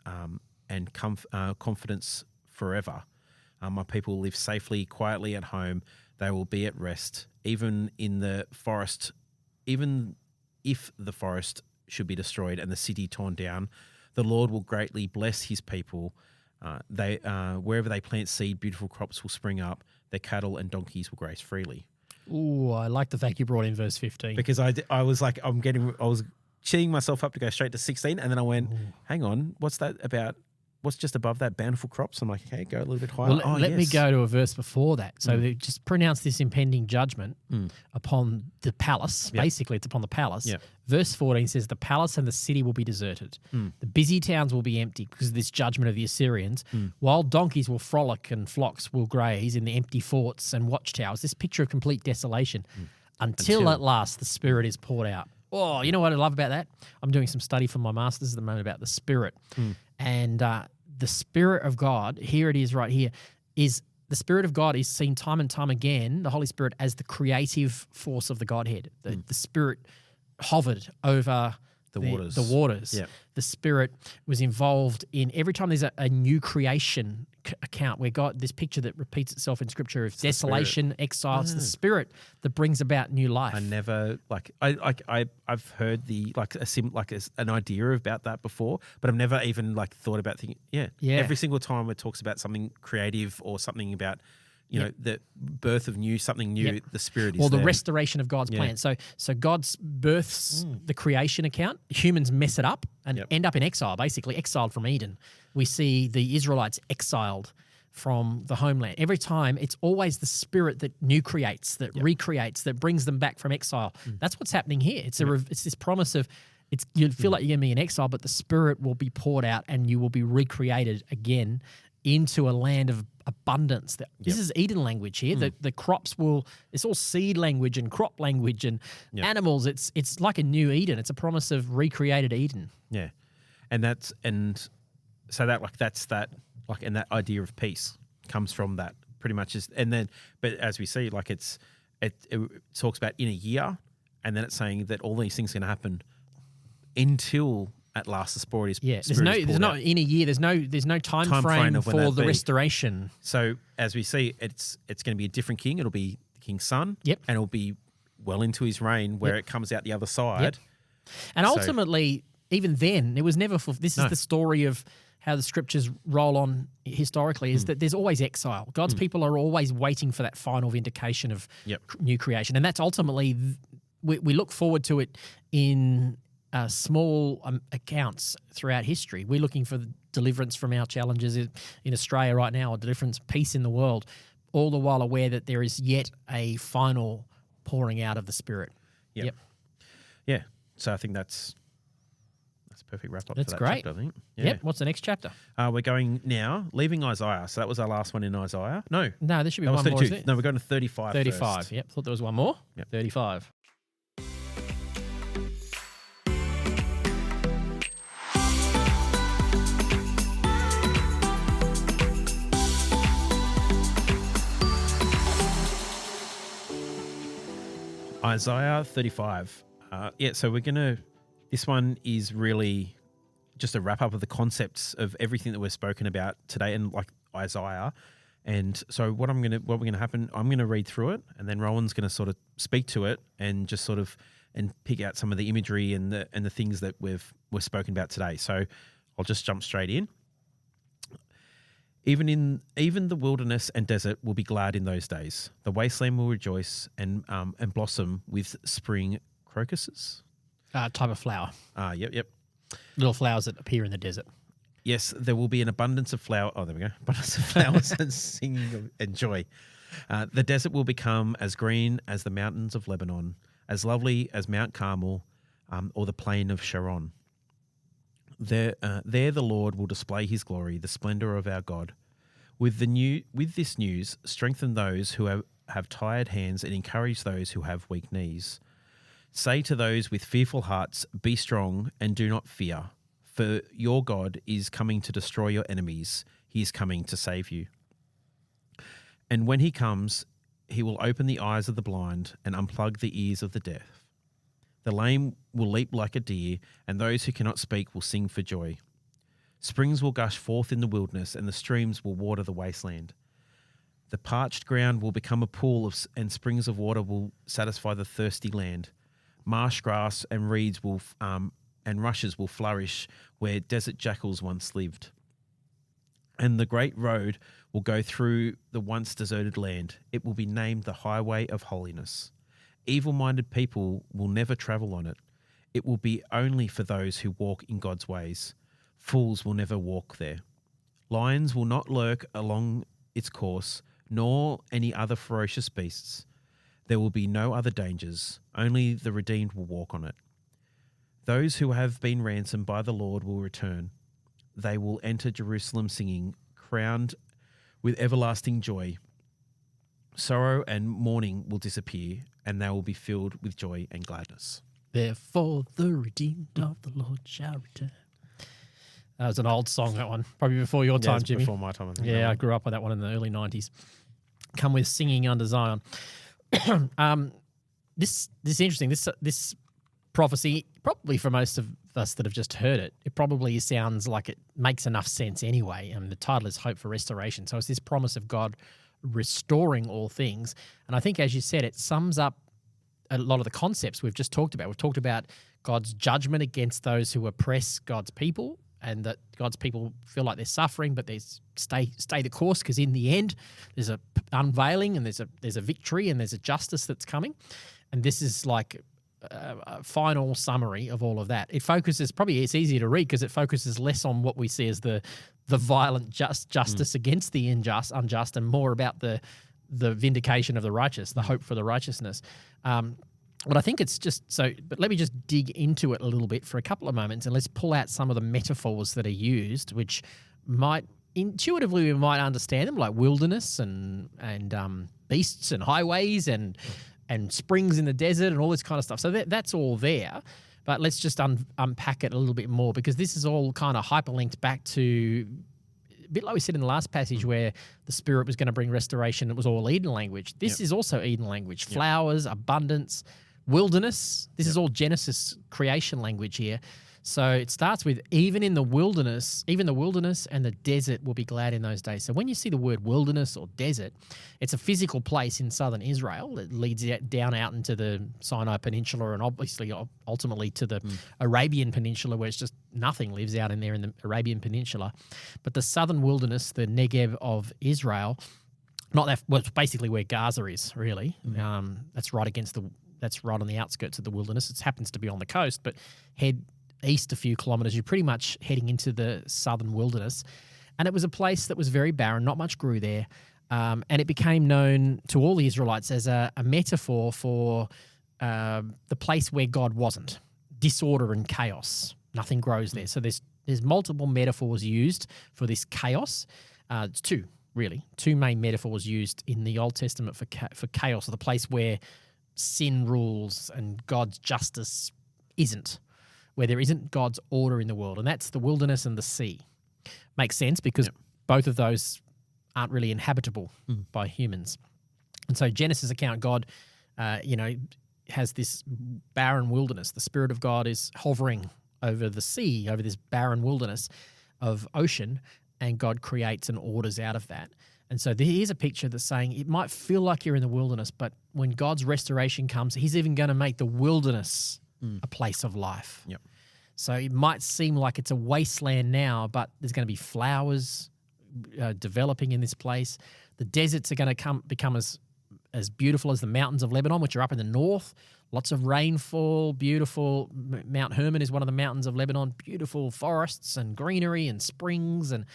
and confidence forever. My people will live safely, quietly at home. They will be at rest, even in the forest, even if the forest should be destroyed and the city torn down. The Lord will greatly bless his people. Wherever they plant seed, beautiful crops will spring up. Their cattle and donkeys will graze freely. Ooh, I like the fact you brought in verse 15. Because I was like, I was cheating myself up to go straight to 16, and then I went, hang on, what's that about? What's just above that? Bountiful crops? I'm like, okay, go a little bit higher. Well, let me go to a verse before that. So they just pronounce this impending judgment upon the palace. Yep. Basically, it's upon the palace. Yep. Verse 14 says, the palace and the city will be deserted. The busy towns will be empty because of this judgment of the Assyrians. Wild donkeys will frolic and flocks will graze in the empty forts and watchtowers. This picture of complete desolation. Until at last the Spirit is poured out. Oh, you know what I love about that? I'm doing some study for my master's at the moment about the Spirit. And the Spirit of God, here it is right here, is the Spirit of God is seen time and time again, the Holy Spirit, as the creative force of the Godhead. The Spirit hovered over The waters. The waters. Yeah. The Spirit was involved in every time there's a new creation account where God, this picture that repeats itself in Scripture of desolation, exile. It's the Spirit that brings about new life. I never I've heard an idea about that before, but I've never even thought about thinking. Yeah. Every single time it talks about something creative or something about the birth of something new, the Spirit is or the there. restoration of God's plan. So God's births the creation account. Humans mess it up and end up in exile, basically exiled from Eden. We see the Israelites exiled from the homeland. Every time, it's always the Spirit that new creates, that recreates, that brings them back from exile. That's what's happening here. It's it's this promise of you feel like you're going to be in exile, but the Spirit will be poured out and you will be recreated again into a land of abundance. This is Eden language here. The crops it's all seed language and crop language and animals. It's like a new Eden. It's a promise of recreated Eden. Yeah. And that idea of peace comes from that pretty much but as we see, it talks about in a year, and then it's saying that all these things are going to happen until at last the Spirit is there's no in a year. There's no time frame for the restoration. So as we see, it's going to be a different king. It'll be the king's son. Yep. And it'll be well into his reign where it comes out the other side. Yep. And ultimately, even then, it was never. This is the story of how the Scriptures roll on historically. Is that there's always exile. God's people are always waiting for that final vindication of new creation, and that's ultimately we look forward to it in small accounts throughout history. We're looking for deliverance from our challenges in Australia right now, or deliverance, peace in the world, all the while aware that there is yet a final pouring out of the Spirit. Yep. Yeah. So I think that's a perfect wrap up for that great. chapter, I think. Yeah. Yep. What's the next chapter? We're going now, leaving Isaiah. So that was our last one in Isaiah. No, there should be that one was 32. more. Isn't it? No, we're going to 35 35. first. Yep. Thought there was one more. Yep. 35. Isaiah 35. So this one is really just a wrap up of the concepts of everything that we've spoken about today, and Isaiah. And so what we're going to happen, I'm going to read through it, and then Rowan's going to sort of speak to it and just sort of and pick out some of the imagery and the things that we've spoken about today. So I'll just jump straight in. Even the wilderness and desert will be glad in those days. The wasteland will rejoice and blossom with spring crocuses. Type of flower. Yep. Little flowers that appear in the desert. Yes, there will be an abundance of flower. Oh, there we go. Abundance of flowers and singing and joy. The desert will become as green as the mountains of Lebanon, as lovely as Mount Carmel, or the plain of Sharon. There the Lord will display his glory, the splendor of our God. With this news, strengthen those who have tired hands and encourage those who have weak knees. Say to those with fearful hearts, be strong and do not fear, for your God is coming to destroy your enemies. He is coming to save you. And when he comes, he will open the eyes of the blind and unplug the ears of the deaf. The lame will leap like a deer, and those who cannot speak will sing for joy. Springs will gush forth in the wilderness, and the streams will water the wasteland. The parched ground will become a pool, and springs of water will satisfy the thirsty land. Marsh grass and reeds and rushes will flourish where desert jackals once lived. And the great road will go through the once deserted land. It will be named the Highway of Holiness. Evil-minded people will never travel on it. It will be only for those who walk in God's ways. Fools will never walk there. Lions will not lurk along its course, nor any other ferocious beasts. There will be no other dangers. Only the redeemed will walk on it. Those who have been ransomed by the Lord will return. They will enter Jerusalem singing, crowned with everlasting joy. Sorrow and mourning will disappear, and they will be filled with joy and gladness. Therefore the redeemed of the Lord shall return. That was an old song, that one. Probably before your time, Jimmy. Before my time, I think. Yeah, I grew up with that one in the early 90s. Come with Singing Under Zion. This is interesting. This prophecy, probably for most of us that have just heard it, it probably sounds like it makes enough sense anyway. And the title is Hope for Restoration. So it's this promise of God restoring all things. And I think, as you said, it sums up a lot of the concepts we've just talked about. We've talked about God's judgment against those who oppress God's people, and that God's people feel like they're suffering, but they stay the course, because in the end there's a unveiling and there's a victory and there's a justice that's coming. And this is like a final summary of all of that. It focuses, probably it's easier to read because it focuses less on what we see as the violent justice against the unjust, and more about the vindication of the righteous, the hope for the righteousness. But I think it's just so, but let me just dig into it a little bit for a couple of moments, and let's pull out some of the metaphors that are used, which might intuitively we might understand them, like wilderness and beasts and highways and springs in the desert and all this kind of stuff. So that's all there. But let's just unpack it a little bit more, because this is all kind of hyperlinked back to a bit like we said in the last passage where the Spirit was going to bring restoration. It was all Eden language. This is also Eden language. Flowers, abundance, wilderness. This is all Genesis creation language here. So it starts with even the wilderness and the desert will be glad in those days. So when you see the word wilderness or desert, it's a physical place in southern Israel that leads down out into the Sinai Peninsula, and obviously ultimately to the Arabian Peninsula, where it's just nothing lives out in there in the Arabian Peninsula. But the southern wilderness, the Negev of Israel, it's basically where Gaza is, really. That's right on the outskirts of the wilderness. It happens to be on the coast, but head east a few kilometres, you're pretty much heading into the southern wilderness. And it was a place that was very barren, not much grew there. And it became known to all the Israelites as a metaphor for the place where God wasn't. Disorder and chaos. Nothing grows there. So there's multiple metaphors used for this chaos. It's two main metaphors used in the Old Testament for chaos, or the place where sin rules and God's justice isn't, where there isn't God's order in the world, and that's the wilderness and the sea. Makes sense, because both of those aren't really inhabitable by humans. And so Genesis account, God, has this barren wilderness. The Spirit of God is hovering over the sea, over this barren wilderness of ocean, and God creates and orders out of that. And so here's a picture that's saying it might feel like you're in the wilderness, but when God's restoration comes, he's even going to make the wilderness a place of life. Yep. So it might seem like it's a wasteland now, but there's going to be flowers developing in this place. The deserts are going to become as beautiful as the mountains of Lebanon, which are up in the north. Lots of rainfall, beautiful. Mount Hermon is one of the mountains of Lebanon. Beautiful forests and greenery and springs, and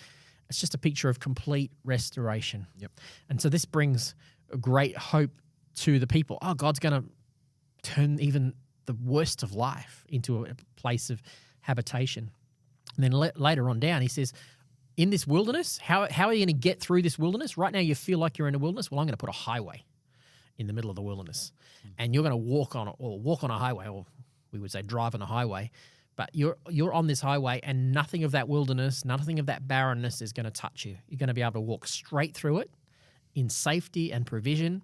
it's just a picture of complete restoration. Yep. And so this brings a great hope to the people. Oh, God's going to turn even the worst of life into a place of habitation. And then later on down, he says, in this wilderness, how are you going to get through this wilderness? Right now you feel like you're in a wilderness. Well, I'm going to put a highway in the middle of the wilderness. And you're going to walk on a highway, or we would say drive on a highway. But you're on this highway, and nothing of that wilderness, nothing of that barrenness is going to touch you. You're going to be able to walk straight through it in safety and provision.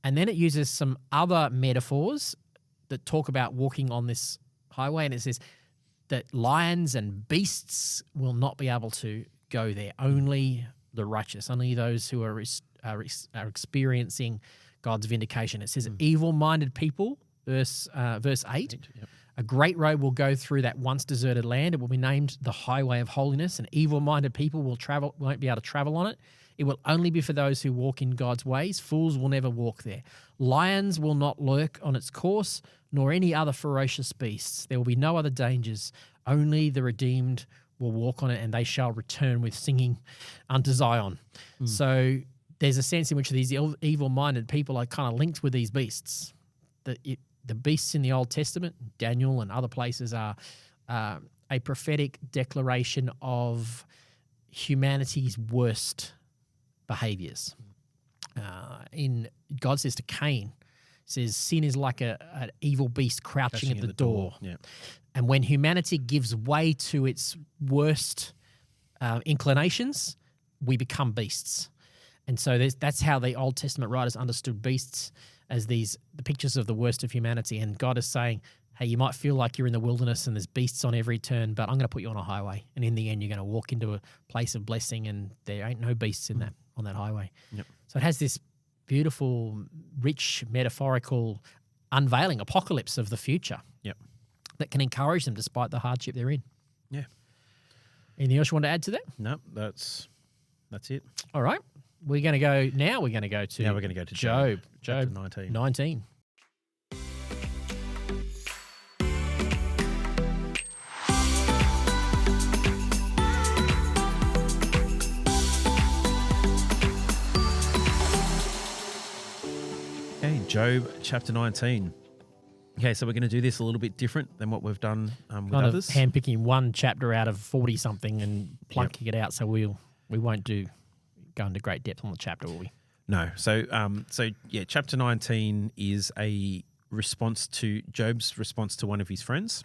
And then it uses some other metaphors that talk about walking on this highway, and it says that lions and beasts will not be able to go there. Only the righteous, only those who are experiencing God's vindication. It says evil-minded people, verse 8. Yep. A great road will go through that once deserted land. It will be named the highway of holiness, and evil-minded people won't be able to travel on it. It will only be for those who walk in God's ways. Fools will never walk there. Lions will not lurk on its course, nor any other ferocious beasts. There will be no other dangers. Only the redeemed will walk on it, and they shall return with singing unto Zion. So there's a sense in which these evil-minded people are kind of linked with these beasts. The beasts in the Old Testament, Daniel and other places, are a prophetic declaration of humanity's worst behaviors. God says to Cain, says sin is like an evil beast crouching at the door. Yeah. And when humanity gives way to its worst inclinations, we become beasts. And so that's how the Old Testament writers understood beasts, as the pictures of the worst of humanity. And God is saying, hey, you might feel like you're in the wilderness and there's beasts on every turn, but I'm going to put you on a highway. And in the end, you're going to walk into a place of blessing and there ain't no beasts in that on that highway. Yep. So it has this beautiful, rich, metaphorical unveiling, apocalypse of the future. Yep. That can encourage them despite the hardship they're in. Yeah. Anything else you want to add to that? No, that's it. All right. We're going to go to Now we're going to go to Job. Chapter Job 19. 19. Okay, Job chapter 19. Okay, so we're going to do this a little bit different than what we've done with Kind others. of handpicking one chapter out of 40 something and plunking it out. So we won't go into great depth on the chapter, will we? No. So chapter 19 is a response to Job's response to one of his friends.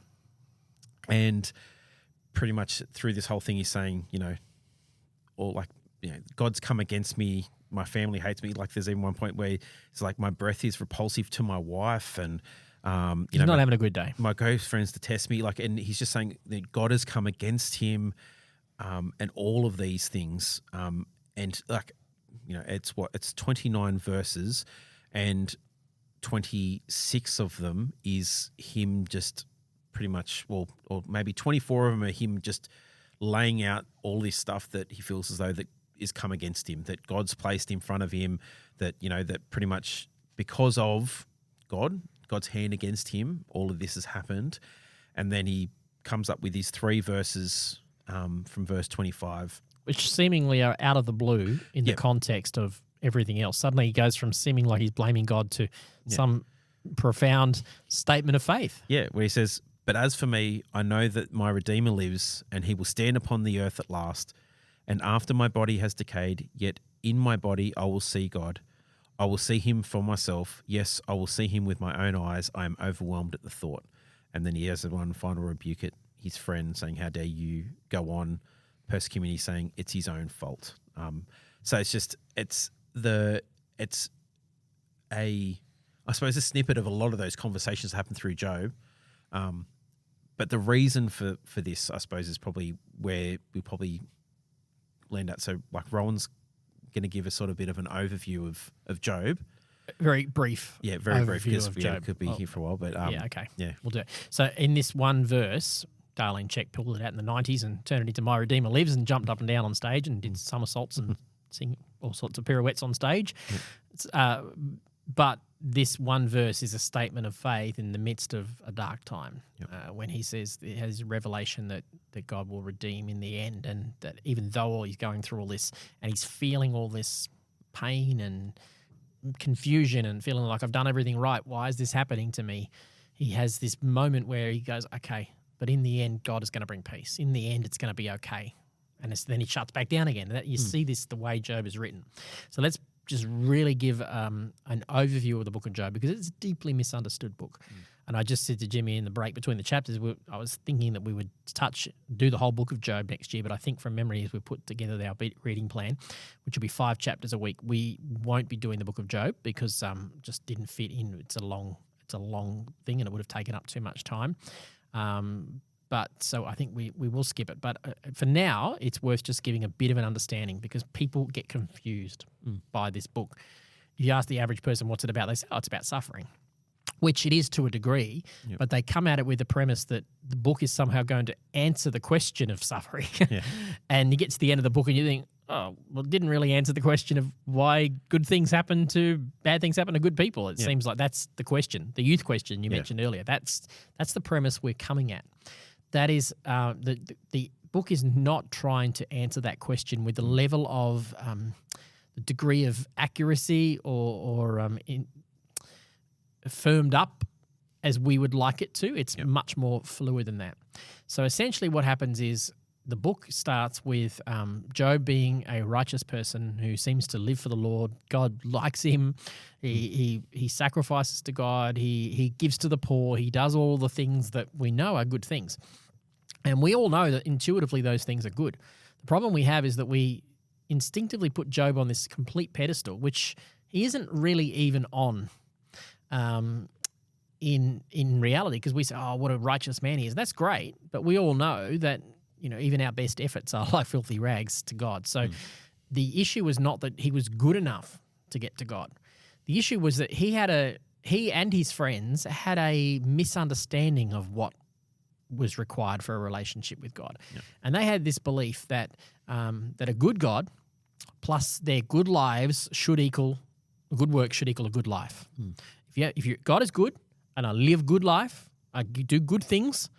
And pretty much through this whole thing, he's saying, God's come against me. My family hates me. Like there's even one point where it's like my breath is repulsive to my wife and, He's not having a good day. My ghost friends detest me. And he's just saying that God has come against him and all of these things. It's 29 verses and 26 of them is him just pretty much, or maybe 24 of them are him just laying out all this stuff that he feels as though that is come against him, that God's placed in front of him, that, that pretty much because of God's hand against him, all of this has happened. And then he comes up with these 3 verses from verse 25. Which seemingly are out of the blue in the context of everything else. Suddenly he goes from seeming like he's blaming God to some profound statement of faith. Yeah, where he says, "But as for me, I know that my Redeemer lives, and he will stand upon the earth at last. And after my body has decayed, yet in my body I will see God. I will see him for myself. Yes, I will see him with my own eyes. I am overwhelmed at the thought." And then he has one final rebuke at his friend, saying, "How dare you go on persecuting me?" Saying it's his own fault. So it's I suppose a snippet of a lot of those conversations happen through Job. But the reason for this, I suppose, is probably where we probably land at. So like Rowan's going to give a sort of bit of an overview of Job. Very brief. Yeah, very brief because of we Job. could be here for a while. But okay. Yeah. We'll do it. So in this one verse, Darlene Check pulled it out in the 90s and turned it into My Redeemer Lives and jumped up and down on stage and did somersaults and sing all sorts of pirouettes on stage. But this one verse is a statement of faith in the midst of a dark time when he says he has a revelation that God will redeem in the end, and that even though he's going through all this and he's feeling all this pain and confusion and feeling like I've done everything right, why is this happening to me? He has this moment where he goes, okay, but in the end, God is going to bring peace. In the end, it's going to be okay. And then he shuts back down again. You see this the way Job is written. So let's just really give an overview of the book of Job, because it's a deeply misunderstood book. And I just said to Jimmy in the break between the chapters, I was thinking that we would do the whole book of Job next year, but I think from memory, as we put together our reading plan, which will be 5 chapters a week, we won't be doing the book of Job because just didn't fit in. It's a long thing and it would have taken up too much time. But so I think we will skip it. But for now, it's worth just giving a bit of an understanding, because people get confused by this book. If you ask the average person what's it about, they say, oh, it's about suffering, which it is to a degree, but they come at it with the premise that the book is somehow going to answer the question of suffering. And you get to the end of the book and you think, oh, well, it didn't really answer the question of why bad things happen to good people. It seems like that's the question, the youth question you mentioned earlier. That's the premise we're coming at. That is, the book is not trying to answer that question with the level of the degree of accuracy or firmed up as we would like it to. It's much more fluid than that. So essentially what happens is the book starts with Job being a righteous person who seems to live for the Lord. God likes him. He sacrifices to God. He gives to the poor. He does all the things that we know are good things. And we all know that intuitively those things are good. The problem we have is that we instinctively put Job on this complete pedestal, which he isn't really even on. in reality, because we say, oh, what a righteous man he is. That's great, but we all know that, even our best efforts are like filthy rags to God. So the issue was not that he was good enough to get to God. The issue was that he and his friends had a misunderstanding of what was required for a relationship with God. Yep. And they had this belief that that a good God plus their good lives should equal a good work should equal a good life. If God is good and I live good life, I do good things,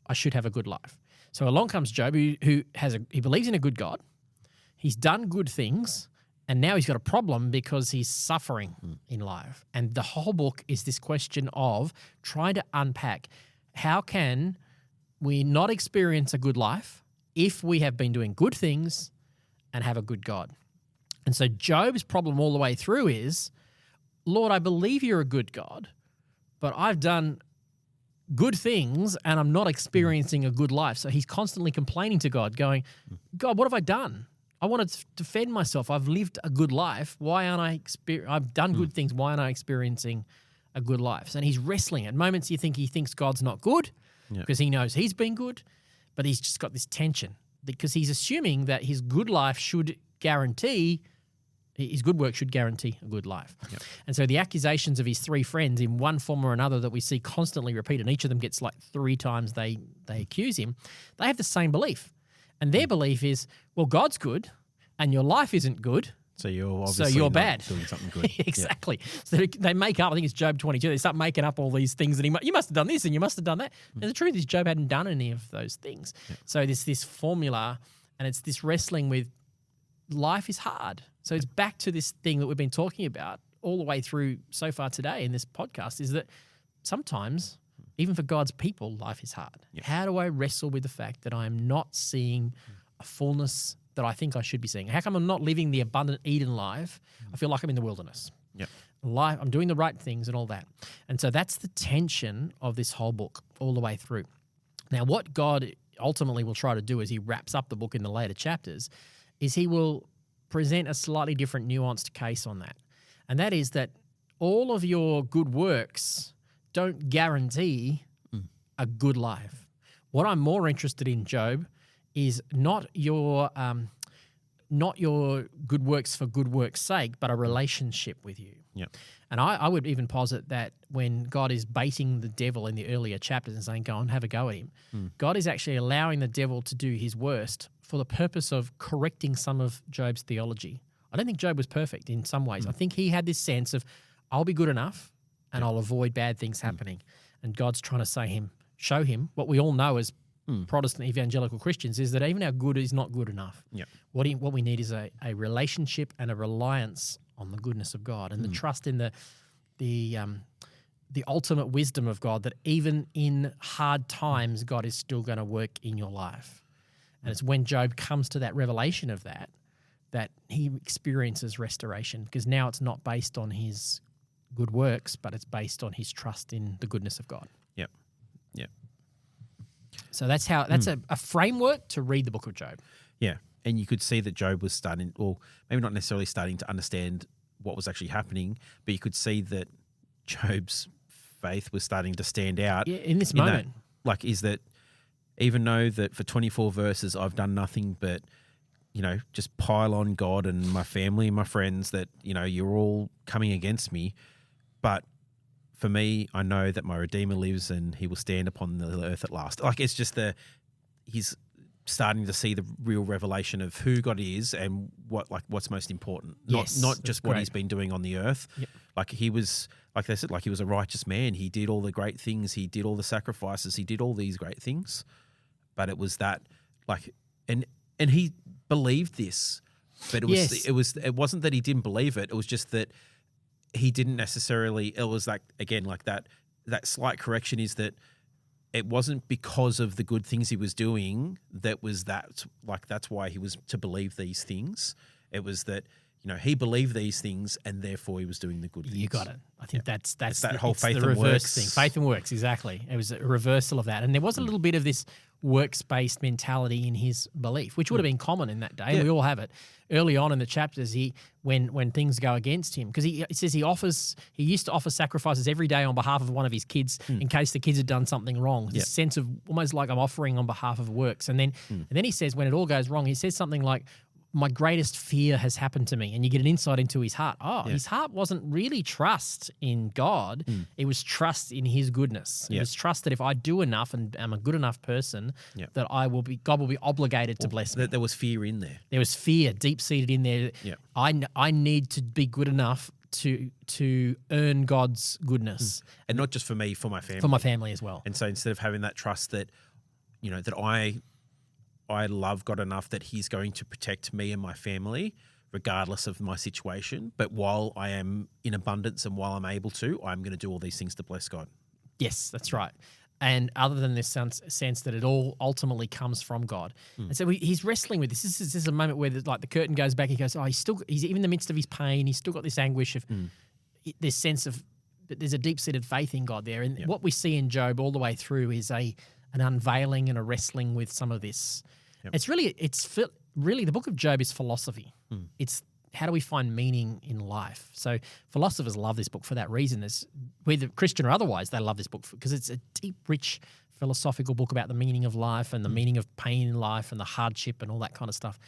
I should have a good life. So along comes Job, who he believes in a good God. He's done good things, and now he's got a problem because he's suffering in life. And the whole book is this question of trying to unpack how can we not experience a good life if we have been doing good things and have a good God. And so Job's problem all the way through is, Lord, I believe you're a good God, but I've done good things and I'm not experiencing a good life. So he's constantly complaining to God, going, God, what have I done? I want to defend myself. I've lived a good life. Why aren't I've done good things. Why aren't I experiencing a good life? And he's wrestling. At moments he thinks God's not good because he knows he's been good, but he's just got this tension because he's assuming that his good life should guarantee his good work should guarantee a good life. Yep. And so the accusations of his three friends in one form or another that we see constantly repeated, and each of them gets like 3 times they accuse him, they have the same belief. And their belief is, well, God's good and your life isn't good. So you're not bad. Doing something good. Exactly. Yep. So they make up, I think it's Job 22, they start making up all these things that you must have done this and you must have done that. And the truth is Job hadn't done any of those things. Yep. So there's this formula and it's this wrestling with life is hard. So it's back to this thing that we've been talking about all the way through so far today in this podcast is that sometimes, even for God's people, life is hard. Yep. How do I wrestle with the fact that I'm not seeing a fullness that I think I should be seeing? How come I'm not living the abundant Eden life? I feel like I'm in the wilderness. Yep. I'm doing the right things and all that. And so that's the tension of this whole book all the way through. Now, what God ultimately will try to do as he wraps up the book in the later chapters is he will present a slightly different nuanced case on that. And that is that all of your good works don't guarantee a good life. What I'm more interested in, Job, is not your good works for good works' sake, but a relationship with you. Yep. And I would even posit that when God is baiting the devil in the earlier chapters and saying, go on, have a go at him, God is actually allowing the devil to do his worst for the purpose of correcting some of Job's theology. I don't think Job was perfect in some ways. I think he had this sense of, I'll be good enough and I'll avoid bad things happening. And God's trying to show him what we all know as Protestant evangelical Christians is that even our good is not good enough. Yep. What we need is a relationship and a reliance on the goodness of God and the trust in the ultimate wisdom of God, that even in hard times, God is still going to work in your life. And it's when Job comes to that revelation of that he experiences restoration, because now it's not based on his good works, but it's based on his trust in the goodness of God. Yep. Yep. So that's a framework to read the book of Job. Yeah. And you could see that Job was starting, or maybe not necessarily starting to understand what was actually happening, but you could see that Job's faith was starting to stand out. Yeah, in this moment. Is that even though that for 24 verses I've done nothing but, just pile on God and my family and my friends, that, you're all coming against me. But for me, I know that my Redeemer lives and he will stand upon the earth at last. It's just he's starting to see the real revelation of who God is and what's most important. Yes, not just what great. he's been doing on the earth. Yep. He was, like they said, he was a righteous man. He did all the great things. He did all the sacrifices. He did all these great things. But it was that, and he believed this, but it wasn't that he didn't believe it. It was just that he didn't necessarily. It was that slight correction is that it wasn't because of the good things he was doing that's why he was to believe these things. It was that he believed these things and therefore he was doing the good things. You got it. I think that's that whole faith the and reverse works thing. Faith and works, exactly. It was a reversal of that, and there was a little bit of this works-based mentality in his belief, which would have been common in that day. And we all have it. Early on in the chapters, when things go against him, because he says he used to offer sacrifices every day on behalf of one of his kids in case the kids had done something wrong. This sense of almost like I'm offering on behalf of works. And then he says when it all goes wrong, he says something like, my greatest fear has happened to me. And you get an insight into his heart. His heart wasn't really trust in God. It was trust in his goodness. It was trust that if I do enough and am a good enough person, that God will be obligated to bless me. There was fear in there. There was fear deep-seated in there. I need to be good enough to earn God's goodness. And not just for me, for my family. For my family as well. And so instead of having that trust that, that I love God enough that he's going to protect me and my family regardless of my situation. But while I am in abundance and while I'm able to, I'm going to do all these things to bless God. Yes, that's right. And other than this sense that it all ultimately comes from God. And so he's wrestling with this. This is a moment where the curtain goes back. He goes, he's even in the midst of his pain. He's still got this anguish of this sense of that there's a deep-seated faith in God there. And what we see in Job all the way through is an unveiling and a wrestling with some of this. It's really the book of Job is philosophy. It's how do we find meaning in life? So philosophers love this book for that reason. Whether Christian or otherwise, they love this book because it's a deep, rich philosophical book about the meaning of life and the meaning of pain in life and the hardship and all that kind of stuff.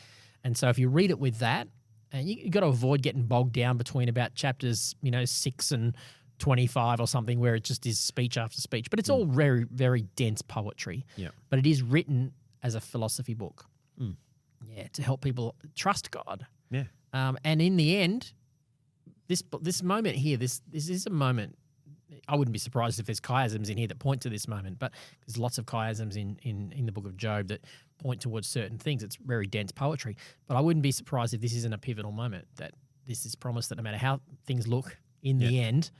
And so if you read it with that, and you got to avoid getting bogged down between about chapters 6 and 25 or something where it just is speech after speech. But it's all very, very dense poetry. But it is written as a philosophy book. To help people trust God. And in the end, this moment here, this is a moment. I wouldn't be surprised if there's chiasms in here that point to this moment, but there's lots of chiasms in the book of Job that point towards certain things. It's very dense poetry. But I wouldn't be surprised if this isn't a pivotal moment, that this is promised that no matter how things look, in the end,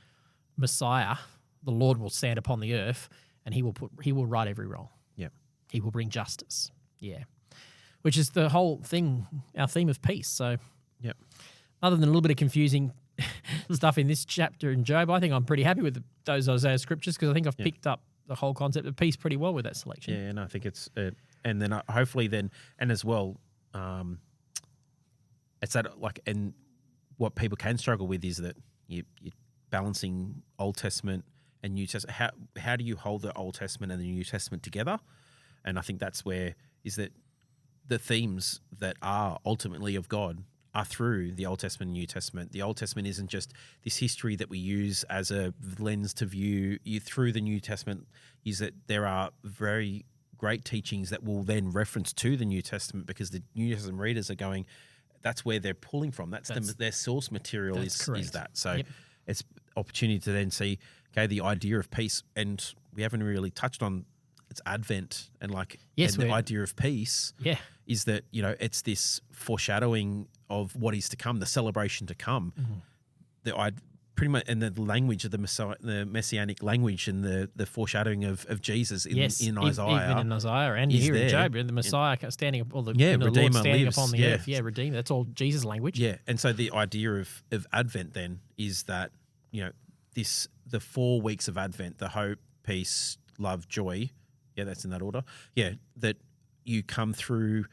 Messiah, the Lord, will stand upon the earth and he will right every wrong. He will bring justice. Which is the whole thing, our theme of peace. So, other than a little bit of confusing stuff in this chapter in Job, I think I'm pretty happy with those Isaiah scriptures because I think I've picked up the whole concept of peace pretty well with that selection. And I think it's, and then hopefully then, and as well, it's that and what people can struggle with is that you're balancing Old Testament and New Testament. How do you hold the Old Testament and the New Testament together? And I think that's where is that the themes that are ultimately of God are through the Old Testament and New Testament. The Old Testament isn't just this history that we use as a lens to view you through the New Testament, is that there are very great teachings that will then reference to the New Testament because the New Testament readers are going, that's where they're pulling from. That's their source material is that. So it's opportunity to then see, okay, the idea of peace, and we haven't really touched on it's Advent and the idea of peace is that, it's this foreshadowing of what is to come, the celebration to come. Pretty much, and the language of the messianic language and the foreshadowing of Jesus in Isaiah. Even in Isaiah and here in Job, the Messiah standing up, or the Redeemer Lord standing lives, upon the earth. Redeemer. That's all Jesus language. And so the idea of Advent then is that, the 4 weeks of Advent, the hope, peace, love, joy, that's in that order. That you come through,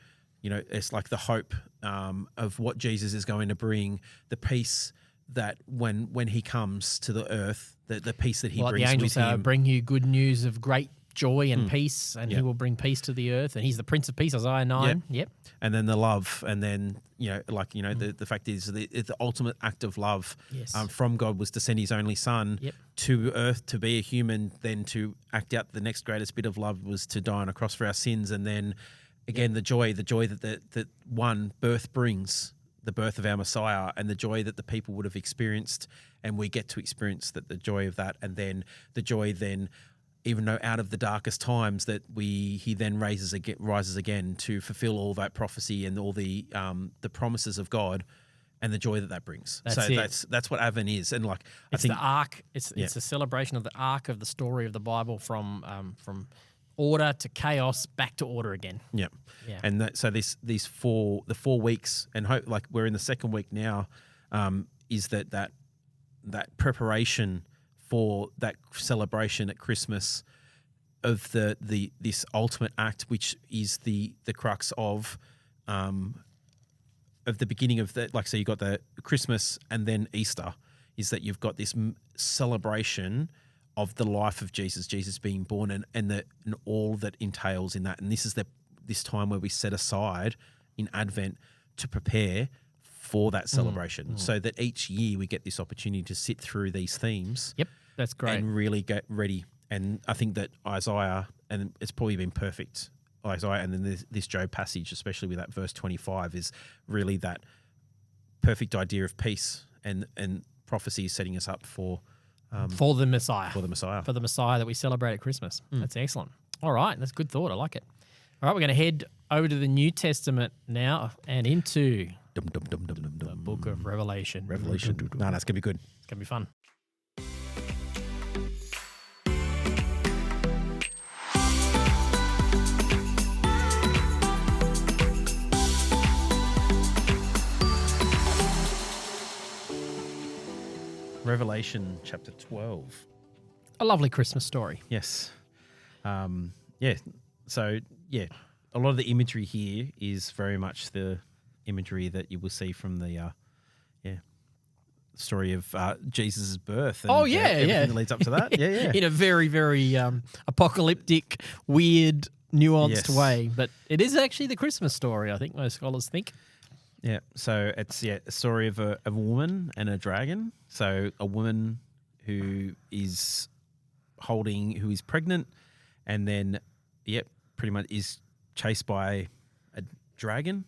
it's like the hope of what Jesus is going to bring, the peace that when he comes to the earth, the peace that he brings with him. The angels bring you good news of great joy and peace, and he will bring peace to the earth, and he's the Prince of Peace, Isaiah 9. And then the love, and then, the fact is the ultimate act of love from God was to send his only son to earth to be a human, then to act out the next greatest bit of love was to die on a cross for our sins, and then again the joy that one birth brings, the birth of our Messiah, and the joy that the people would have experienced, and we get to experience the joy of that, and then the joy then, even though out of the darkest times, that he then rises again to fulfill all that prophecy and all the promises of God, and the joy that brings. That's what Advent is, and I think the arc. It's a celebration of the arc of the story of the Bible from order to chaos back to order again. And so the 4 weeks, and hope we're in the second week now, is that preparation for that celebration at Christmas of the this ultimate act, which is the crux of the beginning of the, like, so you got the Christmas and then Easter, is that you've got this celebration of the life of Jesus being born, and all that entails in that. And this is this time where we set aside in Advent to prepare for that celebration, so that each year we get this opportunity to sit through these themes. Yep, that's great. And really get ready. And I think that Isaiah, and it's probably been perfect, Isaiah, and then this Job passage, especially with that verse 25, is really that perfect idea of peace, and prophecy is setting us up for the Messiah. For the Messiah. For the Messiah that we celebrate at Christmas. That's excellent. All right, that's a good thought. I like it. All right, we're going to head over to the New Testament now and into the book of Revelation. Revelation. No, that's going to be good. It's going to be fun. Revelation chapter 12. A lovely Christmas story. Yes. Yeah. So, yeah, a lot of the imagery here is very much the imagery that you will see from the story of Jesus' birth. And, everything that leads up to that. Yeah. In a very, very apocalyptic, weird, nuanced way. But it is actually the Christmas story, I think most scholars think. Yeah, so it's a story of a woman and a dragon. So a woman who is pregnant, and then pretty much is chased by a dragon,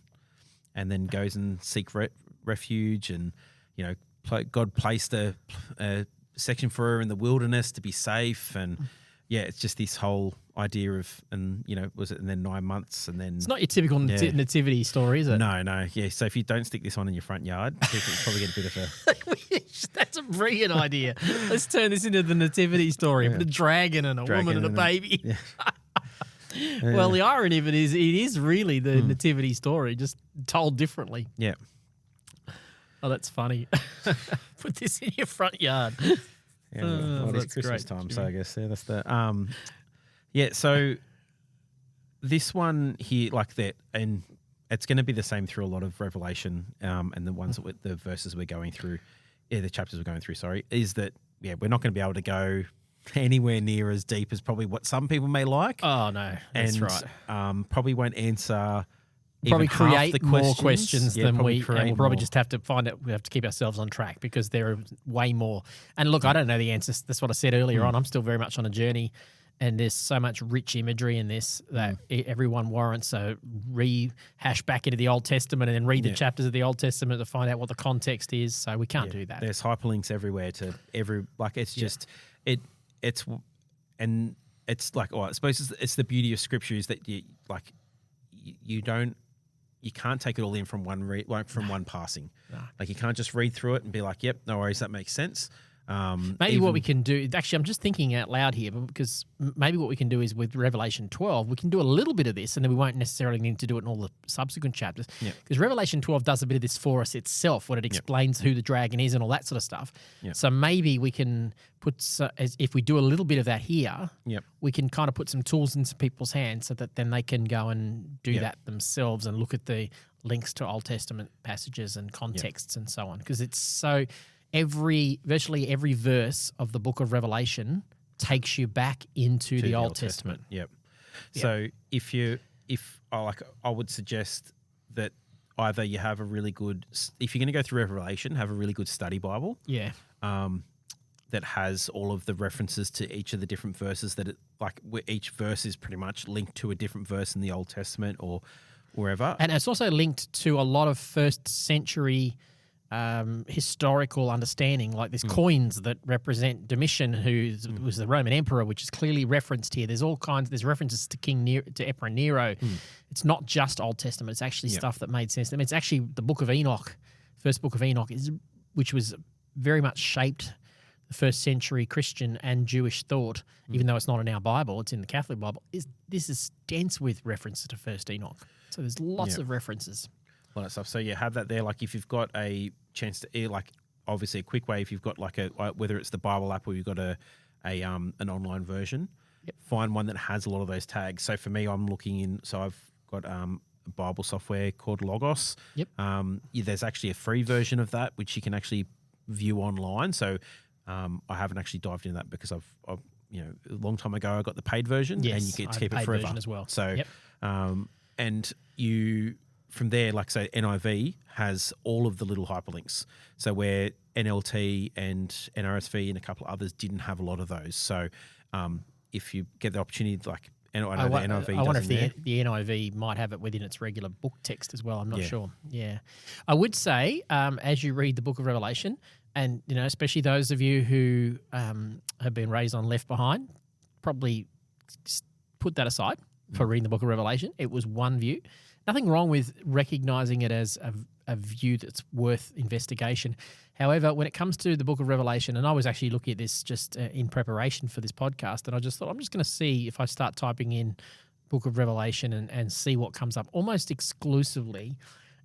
and then goes and seek refuge, and God placed a section for her in the wilderness to be safe, and it's just this whole idea of, and then 9 months, and then it's not your typical nativity story, is it? No. Yeah, so if you don't stick this one in your front yard, people probably get a bit of a. That's a brilliant idea. Let's turn this into the nativity story with a dragon and a woman and a baby. Well, the irony of it is really the nativity story, just told differently. Yeah. Oh, that's funny. Put this in your front yard. Yeah, well, it's Christmas great, time, so I guess that's the so this one here, like that, and it's going to be the same through a lot of Revelation, and the ones that the verses we're going through, the chapters we're going through. Sorry, is that we're not going to be able to go anywhere near as deep as probably what some people may like. Oh no, that's right. Probably won't answer. Probably create more questions than we, and we'll probably more. just have to find it. We have to keep ourselves on track because there are way more. And look, I don't know the answers. That's what I said earlier on. I'm still very much on a journey, and there's so much rich imagery in this that everyone warrants a rehash back into the Old Testament and then read the chapters of the Old Testament to find out what the context is. So we can't do that. There's hyperlinks everywhere to it's just it's like, I suppose it's the beauty of Scripture is that you can't take it all in from one passing. No. Like, you can't just read through it and be like, yep, no worries, that makes sense. Maybe what we can do, actually, I'm just thinking out loud here, because maybe what we can do is with Revelation 12, we can do a little bit of this, and then we won't necessarily need to do it in all the subsequent chapters. Because Revelation 12 does a bit of this for us itself, when it explains who the dragon is and all that sort of stuff. So maybe we can if we do a little bit of that here, we can kind of put some tools into people's hands so that then they can go and do that themselves and look at the links to Old Testament passages and contexts and so on. Because it's so... virtually every verse of the book of Revelation takes you back into the Old Testament. Yep. So I would suggest that either you have a really good, if you're going to go through Revelation, have a really good study Bible. Yeah. That has all of the references to each of the different verses where each verse is pretty much linked to a different verse in the Old Testament or wherever. And it's also linked to a lot of first century historical understanding, like there's coins that represent Domitian, who was the Roman emperor, which is clearly referenced here. There's all kinds. There's references to Emperor Nero. It's not just Old Testament. It's actually stuff that made sense. I mean, it's actually the Book of Enoch, first Book of Enoch, which was very much shaped the first century Christian and Jewish thought. Even though it's not in our Bible, it's in the Catholic Bible. This is dense with references to First Enoch. So there's lots of references. A lot of stuff. So you have that there. Like, if you've got a chance to, obviously a quick way, if you've got whether it's the Bible app or you've got an online version, find one that has a lot of those tags. So for me, I'm looking in. So I've got a Bible software called Logos. Yep. There's actually a free version of that which you can actually view online. So I haven't actually dived into that because I've a long time ago I got the paid version, and you get to keep it forever as well. So and you from there, like say NIV has all of the little hyperlinks. So where NLT and NRSV and a couple of others didn't have a lot of those. So if you get the opportunity, like I wonder if the NIV might have it within its regular book text as well. I'm not sure. Yeah, I would say as you read the Book of Revelation, and especially those of you who have been raised on Left Behind, probably put that aside for reading the Book of Revelation. It was one view. Nothing wrong with recognizing it as a view that's worth investigation. However, when it comes to the Book of Revelation, and I was actually looking at this just in preparation for this podcast, and I just thought, I'm just going to see if I start typing in Book of Revelation and see what comes up. Almost exclusively,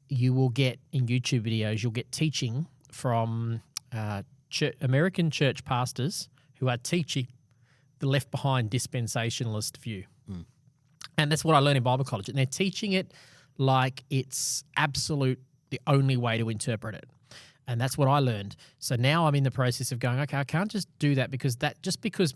you will get in YouTube videos, you'll get teaching from American church pastors who are teaching the Left Behind dispensationalist view. And that's what I learned in Bible college. And they're teaching it like it's the only way to interpret it. And that's what I learned. So now I'm in the process of going, okay, I can't just do that because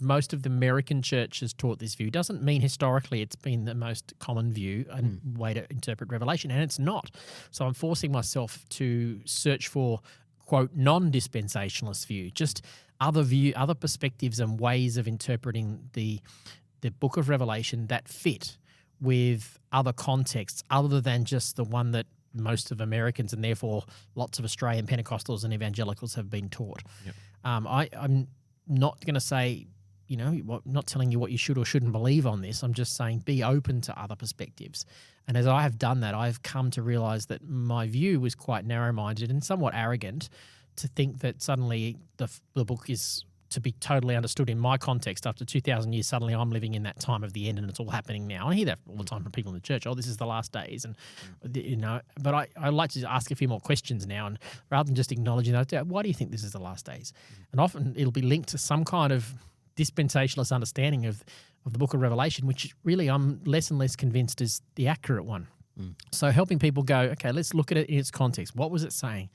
most of the American church has taught this view doesn't mean historically it's been the most common view and way to interpret Revelation, and it's not. So I'm forcing myself to search for, quote, non-dispensationalist view, just other perspectives and ways of interpreting the Book of Revelation that fit with other contexts other than just the one that most of Americans and therefore lots of Australian Pentecostals and evangelicals have been taught. Yep. I'm not going to say, not telling you what you should or shouldn't believe on this. I'm just saying be open to other perspectives. And as I have done that, I've come to realize that my view was quite narrow-minded and somewhat arrogant to think that suddenly the book is to be totally understood in my context. After 2,000 years, suddenly I'm living in that time of the end and it's all happening now. I hear that all the time from people in the church. Oh, this is the last days. And, but I like to ask a few more questions now, and rather than just acknowledging that, why do you think this is the last days? And often it'll be linked to some kind of dispensationalist understanding of the Book of Revelation, which really I'm less and less convinced is the accurate one. So helping people go, okay, let's look at it in its context. What was it saying?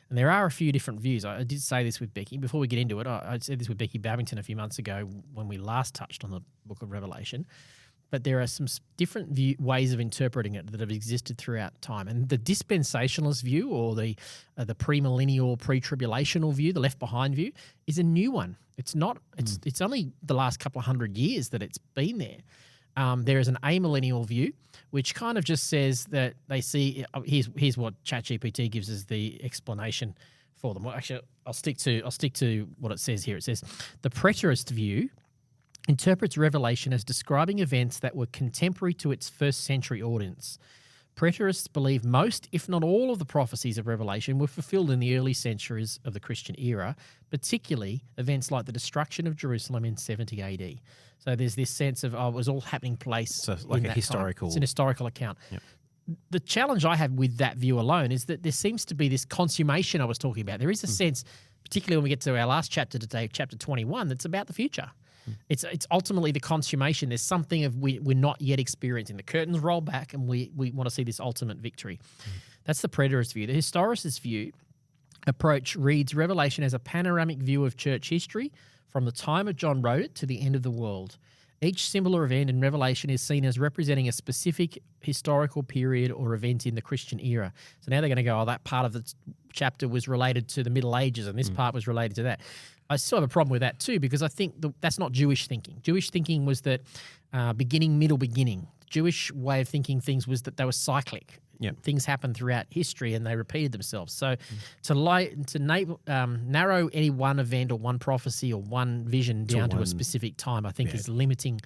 And there are a few different views. I did say this with Becky. Before we get into it, I said this with Becky Babington a few months ago when we last touched on the Book of Revelation. But there are some different ways of interpreting it that have existed throughout time. And the dispensationalist view, or the premillennial, pre-tribulational view, the Left Behind view, is a new one. It's not. It's only the last couple of hundred years that it's been there. There is an amillennial view, which kind of just says that they see. Here's what ChatGPT gives us the explanation for them. Well, actually, I'll stick to what it says here. It says the preterist view interprets Revelation as describing events that were contemporary to its first century audience. Preterists believe most, if not all, of the prophecies of Revelation were fulfilled in the early centuries of the Christian era, particularly events like the destruction of Jerusalem in 70 AD. So there's this sense of, it was all happening place. So like a historical. It's an historical account. Yep. The challenge I have with that view alone is that there seems to be this consummation I was talking about. There is a sense, particularly when we get to our last chapter today, chapter 21, that's about the future. It's ultimately the consummation. There's something of we're not yet experiencing. The curtains roll back and we want to see this ultimate victory. That's the preterist view. The historicist view approach reads Revelation as a panoramic view of church history from the time of John wrote it to the end of the world. Each symbol or event in Revelation is seen as representing a specific historical period or event in the Christian era. So now they're going to go, that part of the chapter was related to the Middle Ages and this part was related to that. I still have a problem with that too, because I think that's not Jewish thinking. Jewish thinking was that beginning, middle, beginning. Jewish way of thinking things was that they were cyclic. Yep. Things happened throughout history and they repeated themselves. So to narrow any one event or one prophecy or one vision down to a specific time, I think is limiting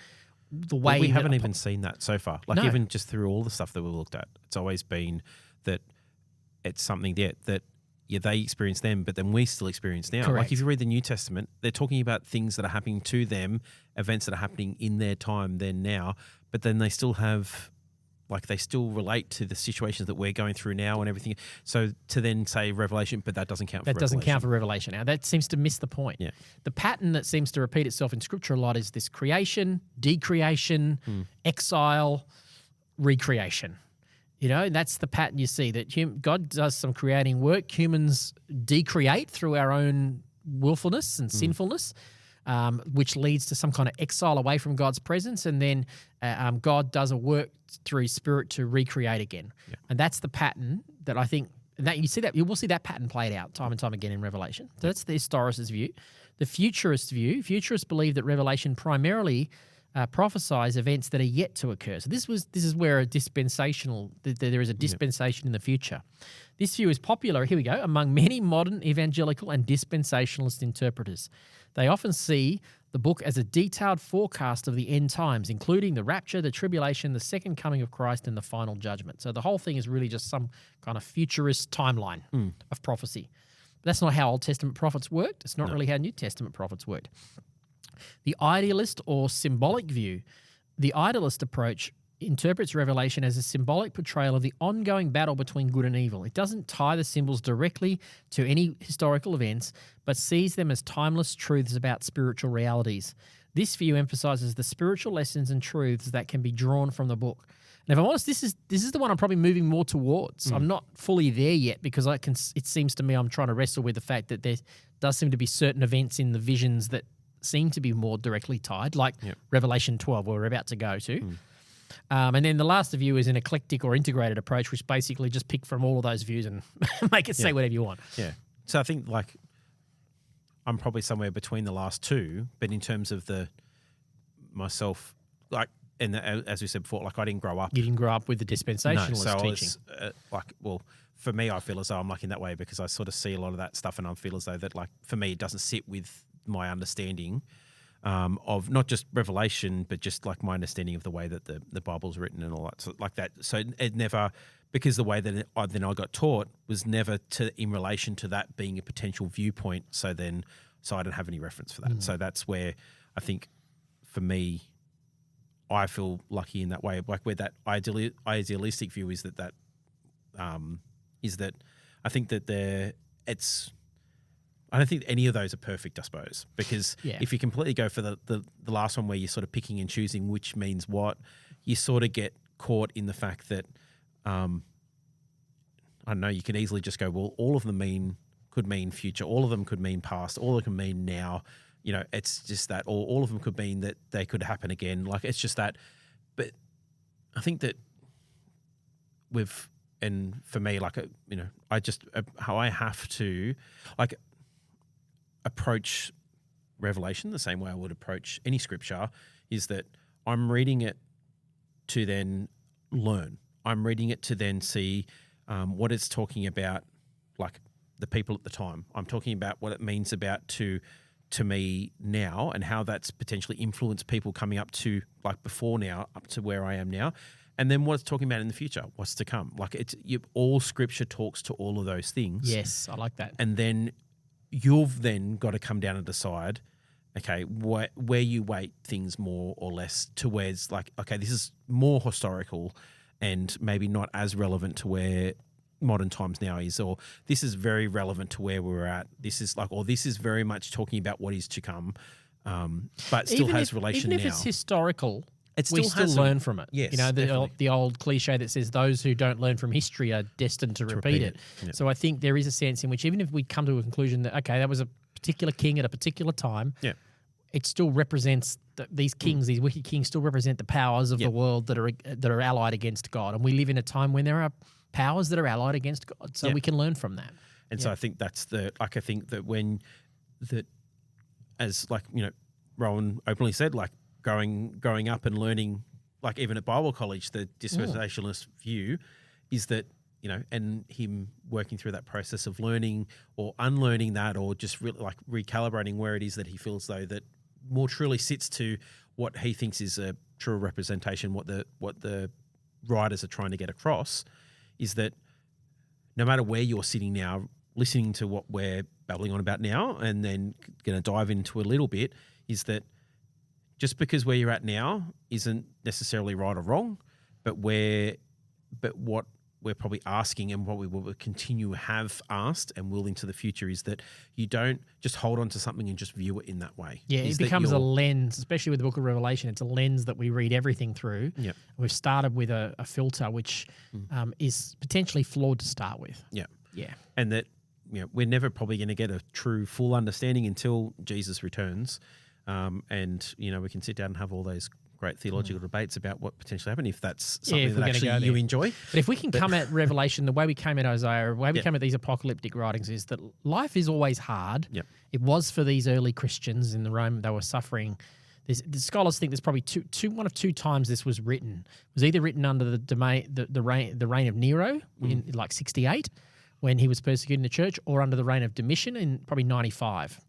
the way. We haven't even seen that so far. Like even just through all the stuff that we've looked at, it's always been that it's something that they experience them, but then we still experience now. Correct. Like if you read the New Testament, they're talking about things that are happening to them, events that are happening in their time then now, but then they still have Like they still relate to the situations that we're going through now and everything. So to then say Revelation, but that doesn't count for That Revelation. doesn't count for Revelation. Now, that seems to miss the point. Yeah. The pattern that seems to repeat itself in Scripture a lot is this creation, decreation, exile, recreation. You know, and that's the pattern you see, that God does some creating work. Humans decreate through our own willfulness and sinfulness, which leads to some kind of exile away from God's presence. And then God does a work through His Spirit to recreate again. Yeah. And that's the pattern that I think that you will see that pattern played out time and time again in Revelation. So that's the historicist view. The futurist view, futurists believe that Revelation primarily prophesies events that are yet to occur. So this is where there is a dispensation in the future. This view is popular, here we go, among many modern evangelical and dispensationalist interpreters. They often see the book as a detailed forecast of the end times, including the rapture, the tribulation, the second coming of Christ, and the final judgment. So the whole thing is really just some kind of futurist timeline of prophecy. But that's not how Old Testament prophets worked. It's not really how New Testament prophets worked. The idealist or symbolic view, the idealist approach interprets Revelation as a symbolic portrayal of the ongoing battle between good and evil. It doesn't tie the symbols directly to any historical events, but sees them as timeless truths about spiritual realities. This view emphasizes the spiritual lessons and truths that can be drawn from the book. And if I'm honest, this is the one I'm probably moving more towards. I'm not fully there yet because it seems to me I'm trying to wrestle with the fact that there does seem to be certain events in the visions that seem to be more directly tied, like Revelation 12, where we're about to go to. And then the last view is an eclectic or integrated approach, which basically just pick from all of those views and make it say whatever you want. Yeah. So I think like I'm probably somewhere between the last two, but in terms of myself, like, and as we said before, like I didn't grow up. You didn't grow up with the dispensationalist teaching. For me, I feel as though I'm like in that way because I sort of see a lot of that stuff and I feel as though that like for me, it doesn't sit with my understanding of not just Revelation, but just like my understanding of the way that the Bible's written and all that, so like that. So it never, because the way that I got taught was never in relation to that being a potential viewpoint. So I don't have any reference for that. So that's where I think for me, I feel lucky in that way, like where that idealistic view is that I think that I don't think any of those are perfect, I suppose, because if you completely go for the last one where you're sort of picking and choosing which means what, you sort of get caught in the fact that, I don't know, you can easily just go, well, all of them could mean future, all of them could mean past, all of them can mean now. You know, it's just that, or all of them could mean that they could happen again. Like, it's just that. But I think that and for me, like, how I have to, like, approach Revelation the same way I would approach any scripture is that I'm reading it to then learn. I'm reading it to then see what it's talking about, like the people at the time. I'm talking about what it means about to me now and how that's potentially influenced people coming up to like before now, up to where I am now. And then what it's talking about in the future, what's to come. Like all scripture talks to all of those things. Yes, I like that. And then you've then got to come down and decide, okay, where you weight things more or less towards like, okay, this is more historical and maybe not as relevant to where modern times now is, or this is very relevant to where we're at. This is like, or this is very much talking about what is to come, but still has relation now. Even if it's historical, we still learn from it. Yes, you know, the old cliche that says those who don't learn from history are destined to repeat it. Yeah. So I think there is a sense in which even if we come to a conclusion that, okay, that was a particular king at a particular time, it still represents these kings, these wicked kings still represent the powers of the world that are allied against God. And we live in a time when there are powers that are allied against God. So we can learn from that. And so I think that's I think that as like, you know, Rohan openly said, like growing up and learning, like even at Bible college, the dispensationalist view is that, you know, and him working through that process of learning or unlearning that, or just really like recalibrating where it is that he feels though that more truly sits to what he thinks is a true representation, what the writers are trying to get across, is that no matter where you're sitting now, listening to what we're babbling on about now, and then going to dive into a little bit, is that just because where you're at now isn't necessarily right or wrong, but what we're probably asking, and what we will continue have asked and will into the future, is that you don't just hold on to something and just view it in that way. Yeah, Is it that becomes a you're- lens, especially with the book of Revelation. It's a lens that we read everything through. Yep. We've started with a filter which is potentially flawed to start with. Yeah. Yeah. And that we're never probably going to get a true full understanding until Jesus returns. And we can sit down and have all those great theological debates about what potentially happened, if that's if something we're that gonna actually go you there. enjoy. But if we can come at Revelation the way we came at Isaiah, the way we came at these apocalyptic writings, is that life is always hard. Yep. It was for these early Christians in the Rome. They were suffering. The scholars think there's probably one of two times this was written. It was either written under the reign of Nero in like 68, when he was persecuting the church, or under the reign of Domitian in probably 95.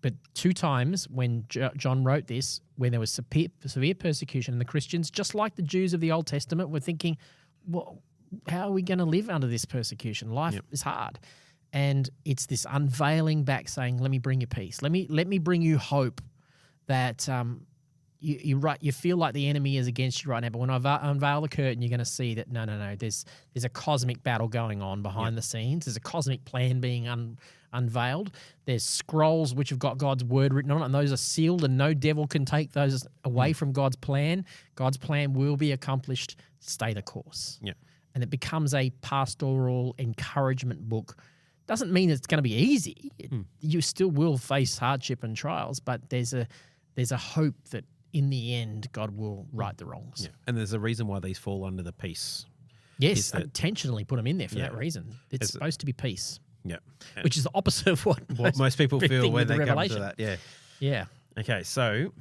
But two times when John wrote this, when there was severe persecution, and the Christians, just like the Jews of the Old Testament, were thinking, well, how are we going to live under this persecution? Life is hard. And it's this unveiling back saying, let me bring you peace. Let me bring you hope that you feel like the enemy is against you right now, but when I unveil the curtain, you're going to see that no, there's a cosmic battle going on behind the scenes. There's a cosmic plan being unveiled. There's scrolls which have got God's word written on it, and those are sealed, and no devil can take those away from God's plan. God's plan will be accomplished. Stay the course. Yeah. And it becomes a pastoral encouragement book. Doesn't mean it's going to be easy. You still will face hardship and trials, but there's a hope that in the end, God will right the wrongs. Yeah. And there's a reason why these fall under the peace. Yes, intentionally put them in there for that reason. It's Is it- supposed to be peace, Yeah. which is the opposite of what Most people feel everything when with the they come Revelation. to that. Yeah. Yeah. Okay, so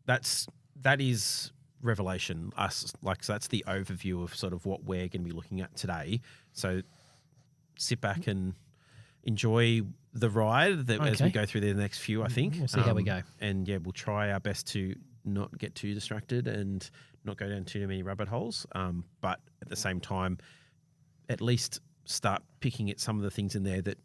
that is Revelation. So that's the overview of sort of what we're going to be looking at today. So sit back and enjoy the ride as we go through the next few, I think. We'll see how we go. And we'll try our best to not get too distracted and not go down too many rabbit holes. But at the same time, at least start picking at some of the things in there that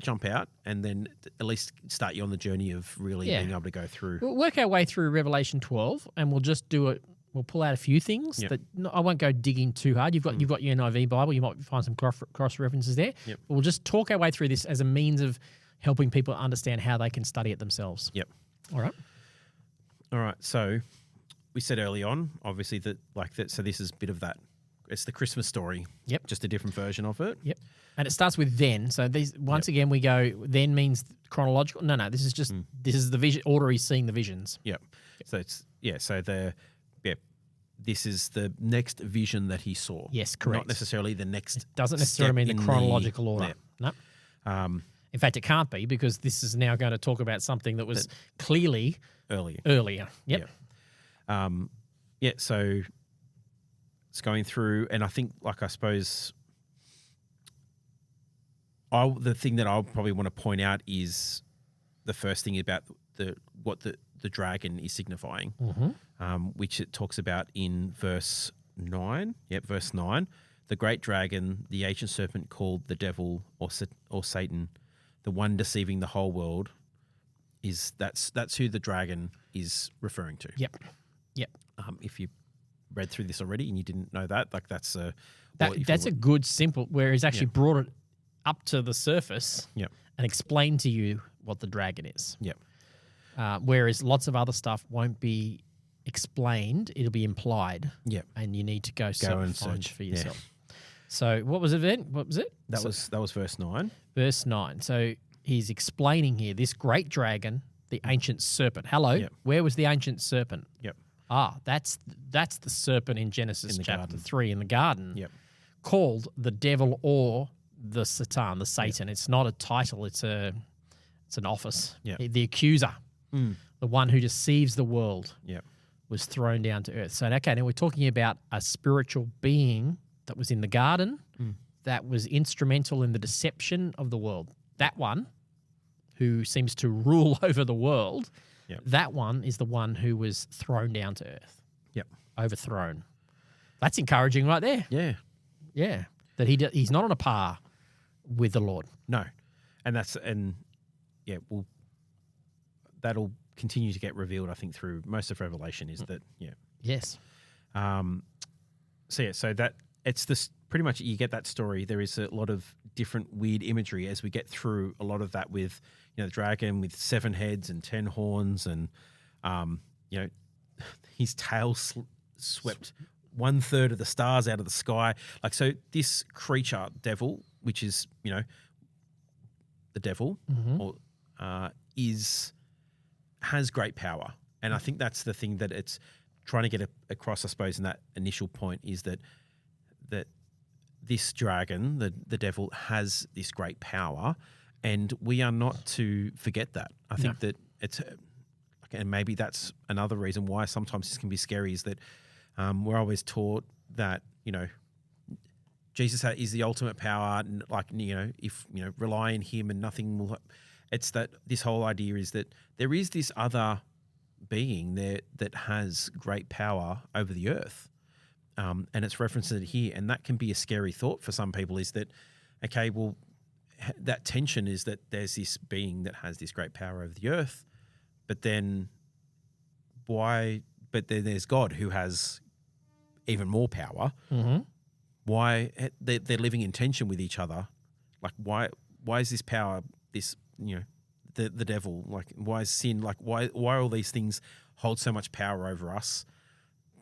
jump out, and then at least start you on the journey of really being able to go through. We'll work our way through Revelation 12, and we'll just do it. We'll pull out a few things that I won't go digging too hard. You've got your NIV Bible. You might find some cross references there. Yep. But we'll just talk our way through this as a means of helping people understand how they can study it themselves. Yep. All right. So we said early on, obviously that So this is a bit of that. It's the Christmas story. Yep. Just a different version of it. Yep. And it starts with then. So these again we go then means chronological. No. This is just this is the vision order he's seeing the visions. Yep. So it's this is the next vision that he saw. Yes, correct. Not necessarily the next. Doesn't necessarily mean the chronological order. No. In fact, it can't be, because this is now going to talk about something that was clearly earlier. Yep. So it's going through, and I think, I suppose, the thing that I'll probably want to point out is the first thing about what the dragon is signifying, which it talks about in verse 9. Yep, verse 9. The great dragon, the ancient serpent called the devil or Satan, the one deceiving the whole world, that's who the dragon is referring to. Yep. If you read through this already and you didn't know that, that's a good simple, where he's actually brought it up to the surface Yep. and explained to you what the dragon is. Yep. Whereas lots of other stuff won't be explained; it'll be implied. Yep. And you need to go and find search for yourself. So what was it then? What was it? That was verse 9. Verse 9. So he's explaining here this great dragon, the ancient serpent. Hello. Yep. Where was the ancient serpent? Yep. That's the serpent in Genesis In the chapter garden. 3 in the garden. Yep. Called the devil or the Satan, the Satan. Yep. It's not a title, it's an office. Yep. The accuser, the one who deceives the world, Yep. was thrown down to earth. So, okay, now we're talking about a spiritual being that was in the garden, that was instrumental in the deception of the world. That one who seems to rule over the world, Yep. that one is the one who was thrown down to earth. Yep. Overthrown. That's encouraging right there. Yeah. Yeah. That he's not on a par with the Lord. No. That'll continue to get revealed, I think, through most of Revelation, is that, Yes. So that it's this pretty much you get that story. There is a lot of different weird imagery as we get through a lot of that with the dragon with 7 heads and 10 horns and his tail swept 1/3 of the stars out of the sky. Like so, this creature, devil, which is the devil, has great power, and I think that's the thing that it's trying to get across, I suppose, in that initial point is that this dragon, the devil, has this great power, and we are not to forget that. I think that it's, and maybe that's another reason why sometimes this can be scary, is that we're always taught that Jesus is the ultimate power, if rely on him and nothing will. It's that this whole idea is that there is this other being there that has great power over the earth. And it's referenced here, and that can be a scary thought for some people, is that, okay, well, that tension is that there's this being that has this great power over the earth, but then why, but then there's God who has even more power. Mm-hmm. Why they're living in tension with each other? Like, why is this power, this, the devil, like, why is sin, like, why all these things hold so much power over us?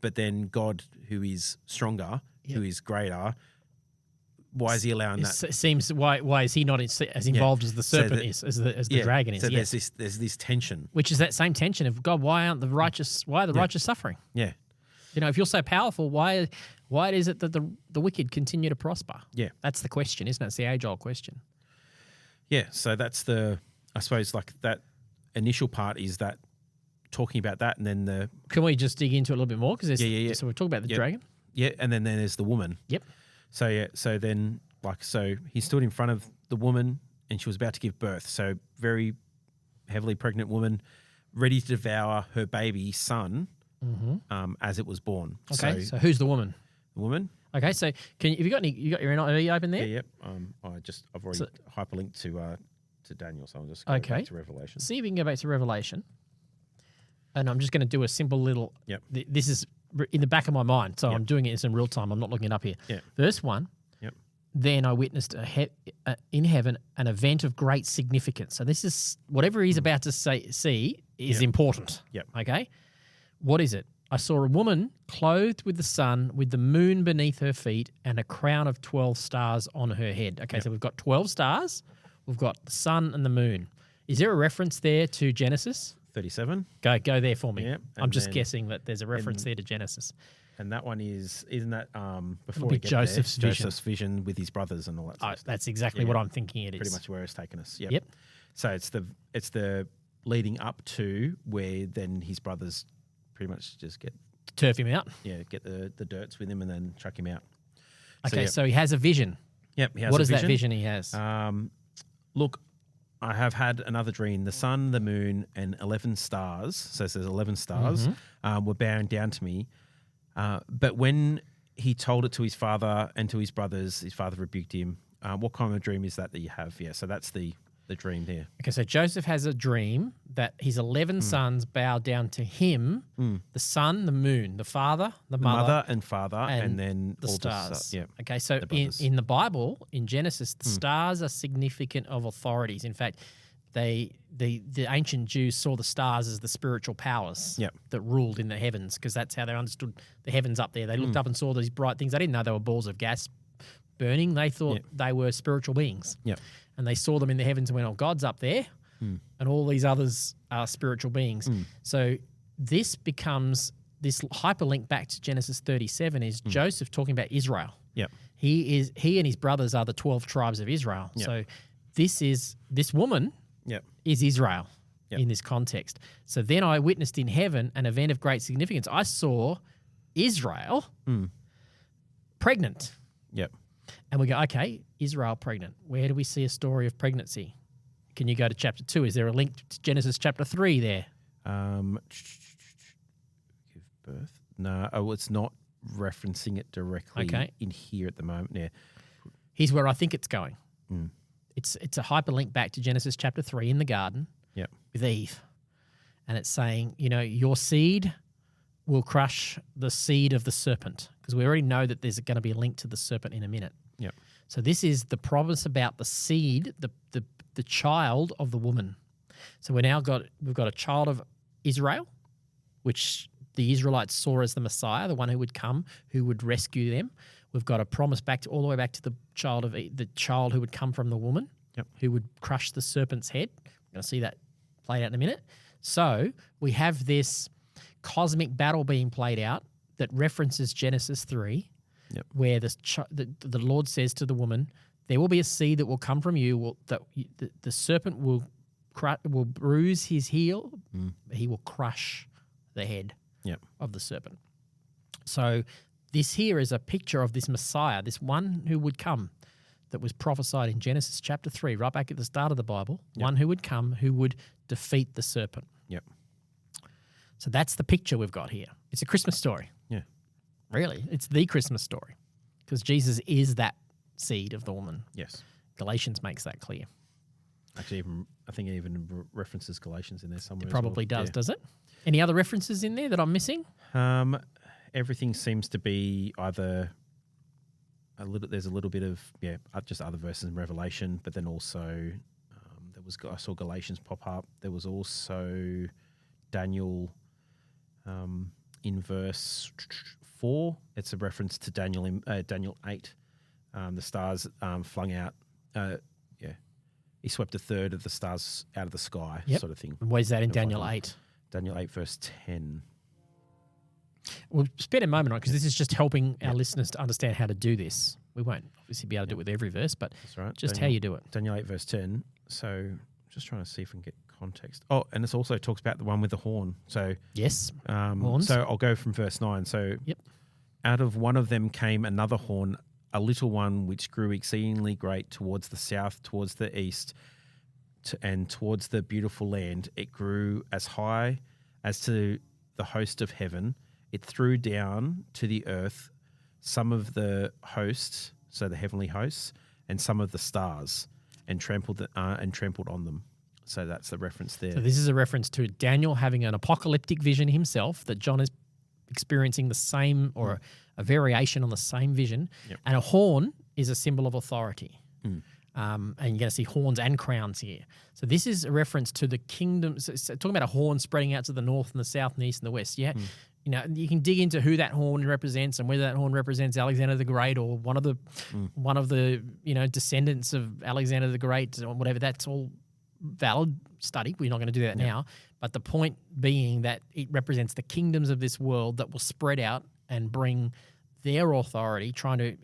But then God, who is stronger, who is greater, why is he allowing that? It seems why is he not as involved as the serpent is, as the dragon is? So there's this tension, which is that same tension of God. Why aren't the righteous? Why are the righteous suffering? Yeah, if you're so powerful, why is it that the wicked continue to prosper? Yeah, that's the question, isn't it? It's the age-old question. Yeah, so that's I suppose, like, that initial part is that talking about that, and then Can we just dig into it a little bit more? Because so we're talking about the dragon. Yeah, and then there's the woman. Yep. So then he stood in front of the woman, and she was about to give birth. So very heavily pregnant woman, ready to devour her baby son, as it was born. Okay, so who's the woman? The woman. Okay, so have you got your NIV open there? Yeah, yep. I've already hyperlinked to Daniel, so I'll just go back to Revelation. See if you can go back to Revelation. And I'm just going to do a simple little. Yep. This is in the back of my mind, so I'm doing it in real time. I'm not looking it up here. Yeah. Verse 1. Yep. Then I witnessed in heaven an event of great significance. So this is whatever he's about to see is important. Yep. Okay. What is it? I saw a woman clothed with the sun, with the moon beneath her feet, and a crown of 12 stars on her head. Okay, so we've got 12 stars. We've got the sun and the moon. Is there a reference there to Genesis? 37. Go there for me. Yep. I'm just guessing that there's a reference there to Genesis. And that one isn't that before we get Joseph's there, vision. Joseph's vision with his brothers and all that. Sort of That's exactly what I'm thinking it is. Pretty much where it's taken us. Yep. So it's the leading up to where then his brothers pretty much just turf him out. Yeah, get the dirts with him and then chuck him out. Okay, so he has a vision. Yep. He has what is that vision he has? Look, I have had another dream. The sun, the moon, and 11 stars, so it says 11 stars, were bowing down to me. But when he told it to his father and to his brothers, his father rebuked him. What kind of dream is that you have? Yeah, so that's the dream there. Okay, so Joseph has a dream that his 11 sons bow down to him, the sun, the moon, the father, the mother and father, and then the all stars. Yeah. Okay, so in the Bible, in Genesis, the stars are significant of authorities. In fact, the ancient Jews saw the stars as the spiritual powers that ruled in the heavens, because that's how they understood the heavens up there. They looked up and saw these bright things. They didn't know they were balls of gas burning. They thought they were spiritual beings. Yep. And they saw them in the heavens and went, oh, God's up there, and all these others are spiritual beings. So this becomes, this hyperlink back to Genesis 37 is Joseph talking about Israel. Yep. He and his brothers are the 12 tribes of Israel. Yep. So this woman is Israel in this context. So then I witnessed in heaven an event of great significance. I saw Israel pregnant. Yep. And we go, okay, Israel pregnant. Where do we see a story of pregnancy? Can you go to chapter 2? Is there a link to Genesis chapter 3 there? Give birth? No, it's not referencing it directly in here at the moment. Yeah. Here's where I think it's going. It's a hyperlink back to Genesis chapter 3 in the garden with Eve. And it's saying, your seed will crush the seed of the serpent, because we already know that there's going to be a link to the serpent in a minute. Yep. So this is the promise about the seed, the child of the woman. So we've got a child of Israel, which the Israelites saw as the Messiah, the one who would come, who would rescue them. We've got a promise all the way back to the child who would come from the woman, Yep. who would crush the serpent's head. We're going to see that played out in a minute. So we have this cosmic battle being played out that references Genesis 3, Yep. where the Lord says to the woman, there will be a seed that will come from you, the serpent will bruise his heel, but he will crush the head Yep. of the serpent. So this here is a picture of this Messiah, this one who would come, that was prophesied in Genesis chapter 3, right back at the start of the Bible, one who would come, who would defeat the serpent. Yep. So that's the picture we've got here. It's a Christmas story. Yeah. Really, it's the Christmas story, because Jesus is that seed of the woman. Yes. Galatians makes that clear. Actually, I think it even references Galatians in there somewhere. It probably as well. does, does it? Any other references in there that I'm missing? Everything seems to be either there's a little bit of just other verses in Revelation, but then also I saw Galatians pop up. There was also Daniel in verse 4. It's a reference to Daniel in Daniel 8. The stars flung out. He swept a third of the stars out of the sky, sort of thing. And where's that in Daniel 8? Daniel 8 verse 10. We'll spend a moment on it, because this is just helping our listeners to understand how to do this. We won't obviously be able to do it with every verse, but That's right. just how you do it. Daniel 8 verse 10. So just trying to see if we can get context. Oh, and this also talks about the one with the horn. So Yes, horns. So I'll go from verse 9. So out of one of them came another horn, a little one which grew exceedingly great towards the south, towards the east, and towards the beautiful land. It grew as high as to the host of heaven. It threw down to the earth some of the hosts, so the heavenly hosts, and some of the stars, and trampled on them. So that's the reference there. So this is a reference to Daniel having an apocalyptic vision himself, that John is experiencing the same, or a variation on the same vision. Yep. And a horn is a symbol of authority. And you're going to see horns and crowns here. So this is a reference to the kingdom. So talking about a horn spreading out to the north and the south and the east and the west. Yeah. You know, you can dig into who that horn represents and whether that horn represents Alexander the Great or one of the descendants of Alexander the Great or whatever. That's all valid study. We're not going to do that now. But the point being that it represents the kingdoms of this world that will spread out and bring their authority, trying to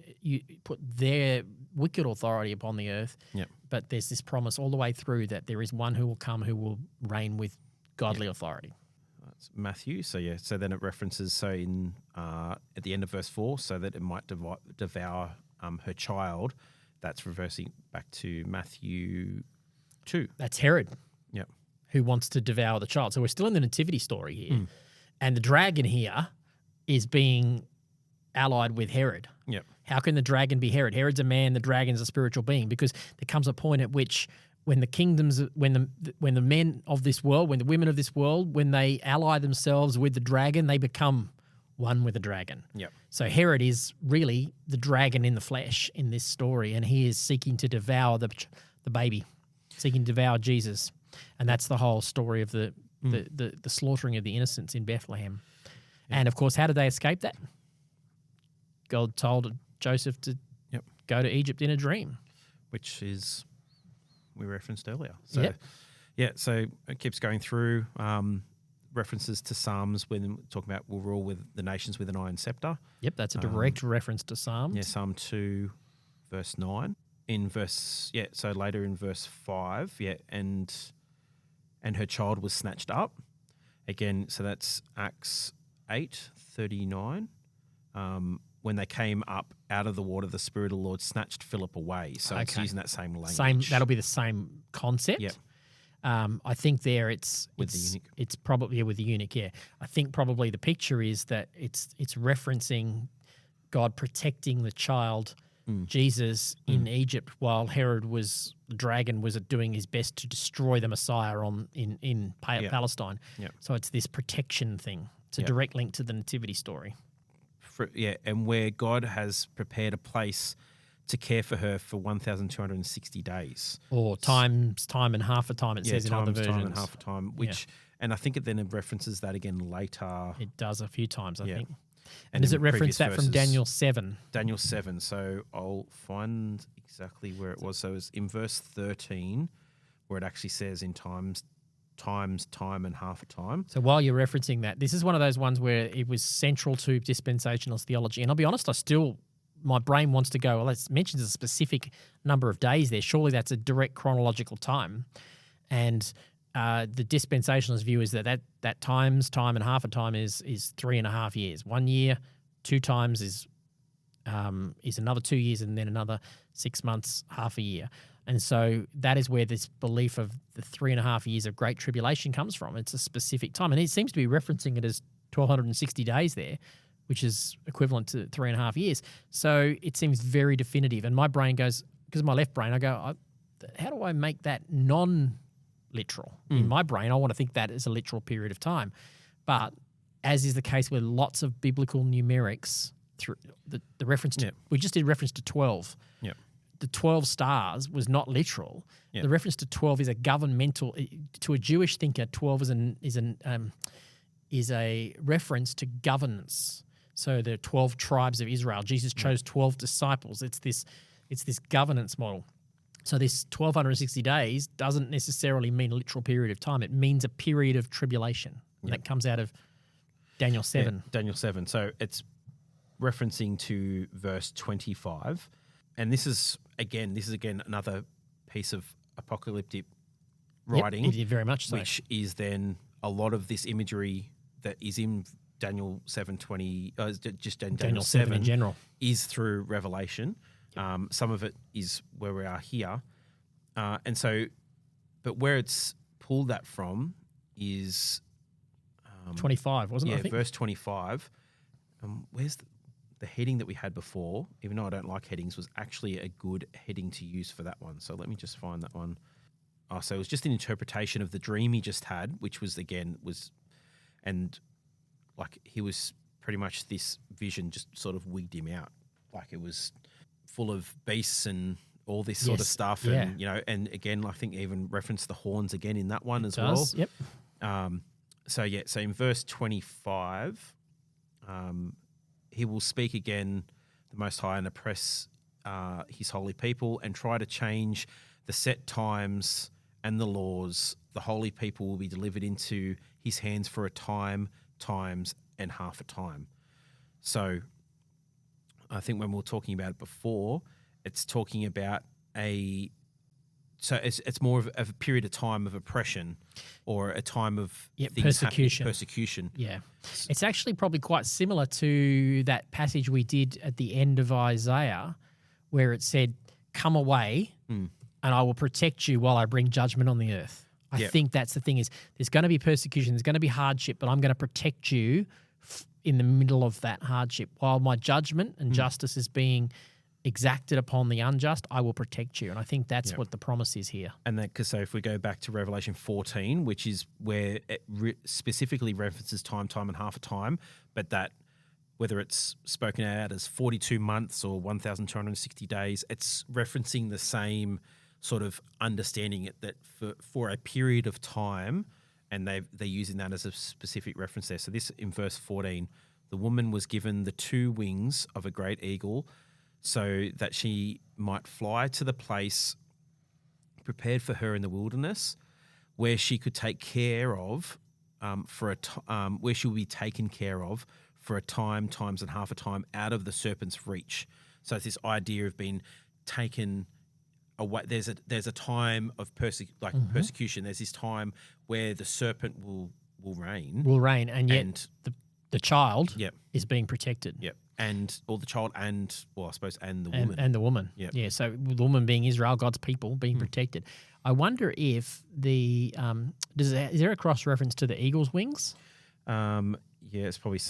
put their wicked authority upon the earth. Yep. But there's this promise all the way through that there is one who will come who will reign with godly authority. That's Matthew. So then it references in at the end of verse 4, so that it might devour her child. That's reversing back to Matthew 2. That's Herod. Yep. Who wants to devour the child. So we're still in the nativity story here. And the dragon here is being allied with Herod. Yep. How can the dragon be Herod? Herod's a man, the dragon's a spiritual being, because there comes a point at which when the men of this world, when the women of this world, when they ally themselves with the dragon, they become one with the dragon. Yep. So Herod is really the dragon in the flesh in this story, and he is seeking to devour the baby, seeking to devour Jesus. And that's the whole story of the slaughtering of the innocents in Bethlehem. Yep. And, of course, how did they escape that? God told Joseph to go to Egypt in a dream. Which is, we referenced earlier. So, so it keeps going through references to Psalms when talking about we'll rule with the nations with an iron scepter. Yep, that's a direct reference to Psalms. Yeah, Psalm 2, verse 9. So later in verse 5, and her child was snatched up. Again, so that's Acts 8:39. When they came up out of the water, the Spirit of the Lord snatched Philip away. So it's using that same language. That'll be the same concept. Yep. I think there it's the eunuch. It's probably with the eunuch. Yeah, I think probably the picture is that it's referencing God protecting the child Jesus in Egypt while the dragon was doing his best to destroy the Messiah in Palestine. Yep. So it's this protection thing. It's a direct link to the nativity story. And where God has prepared a place to care for her for 1,260 days. Or time and half a time, it says in other versions. Time and half a time, and I think it then references that again later. It does a few times, I think. And does it reference that from Daniel 7? Daniel 7. So I'll find exactly where it was. So it's in verse 13 where it actually says in time, and half a time. So while you're referencing that, this is one of those ones where it was central to dispensationalist theology. And I'll be honest, my brain wants to go, well, it mentions a specific number of days there. Surely that's a direct chronological time. And the dispensationalist view is that time and half a time is 3.5 years. 1 year, 2 times is another 2 years, and then another 6 months, half a year. And so that is where this belief of the 3.5 years of great tribulation comes from. It's a specific time. And it seems to be referencing it as 1,260 days there, which is equivalent to 3.5 years. So it seems very definitive. And my brain goes, because of my left brain, I go, how do I make that non-literal? In my brain, I want to think that as a literal period of time. But as is the case with lots of biblical numerics, through the reference to, we just did reference to 12. Yeah. The 12 stars was not literal. Yeah. The reference to 12 is a governmental, to a Jewish thinker, 12 is a reference to governance. So there are 12 tribes of Israel. Jesus chose 12 disciples. It's this governance model. So this 1,260 days doesn't necessarily mean a literal period of time. It means a period of tribulation. And that comes out of Daniel 7. Yeah, Daniel 7. So it's referencing to verse 25. And this is again another piece of apocalyptic writing. Yep, very much so. Which is then a lot of this imagery that is in Daniel 7:20, just in Daniel 7 in general, is through Revelation. Some of it is where we are here. And so, but where it's pulled that from is 25, wasn't it? I Yeah, think? verse 25. Where's the heading that we had before, even though I don't like headings, was actually a good heading to use for that one. So let me just find that one. Oh, so it was just an interpretation of the dream he just had, which was and like he was pretty much, this vision just sort of wigged him out. Like it was full of beasts and all this sort of stuff. Yeah. And, and again, I think even referenced the horns again in that one as well. Does, yep. So in verse 25, he will speak again, the Most High, and oppress his holy people and try to change the set times and the laws. The holy people will be delivered into his hands for a time, times, and half a time. So I think when we were talking about it before, it's talking about it's more of a period of time of oppression or a time of persecution. Yeah. It's actually probably quite similar to that passage we did at the end of Isaiah where it said, come away and I will protect you while I bring judgment on the earth. I think that's the thing, is there's going to be persecution, there's going to be hardship, but I'm going to protect you in the middle of that hardship. While my judgment and justice is being exacted upon the unjust, I will protect you. And I think that's what the promise is here. And so if we go back to Revelation 14, which is where it specifically references time and half a time, but that whether it's spoken out as 42 months or 1,260 days, it's referencing the same sort of understanding it, that for a period of time, and they're using that as a specific reference there. So this in verse 14, the woman was given the 2 wings of a great eagle so that she might fly to the place prepared for her in the wilderness, where she could take care of where she will be taken care of for a time, times, and half a time out of the serpent's reach. So it's this idea of being taken away. There's a time of persecution. There's this time where the serpent will reign. And yet the child is being protected. Yep. And the child and the woman. And the woman. Yep. Yeah. So the woman being Israel, God's people, being protected. I wonder if is there a cross reference to the eagle's wings? It's probably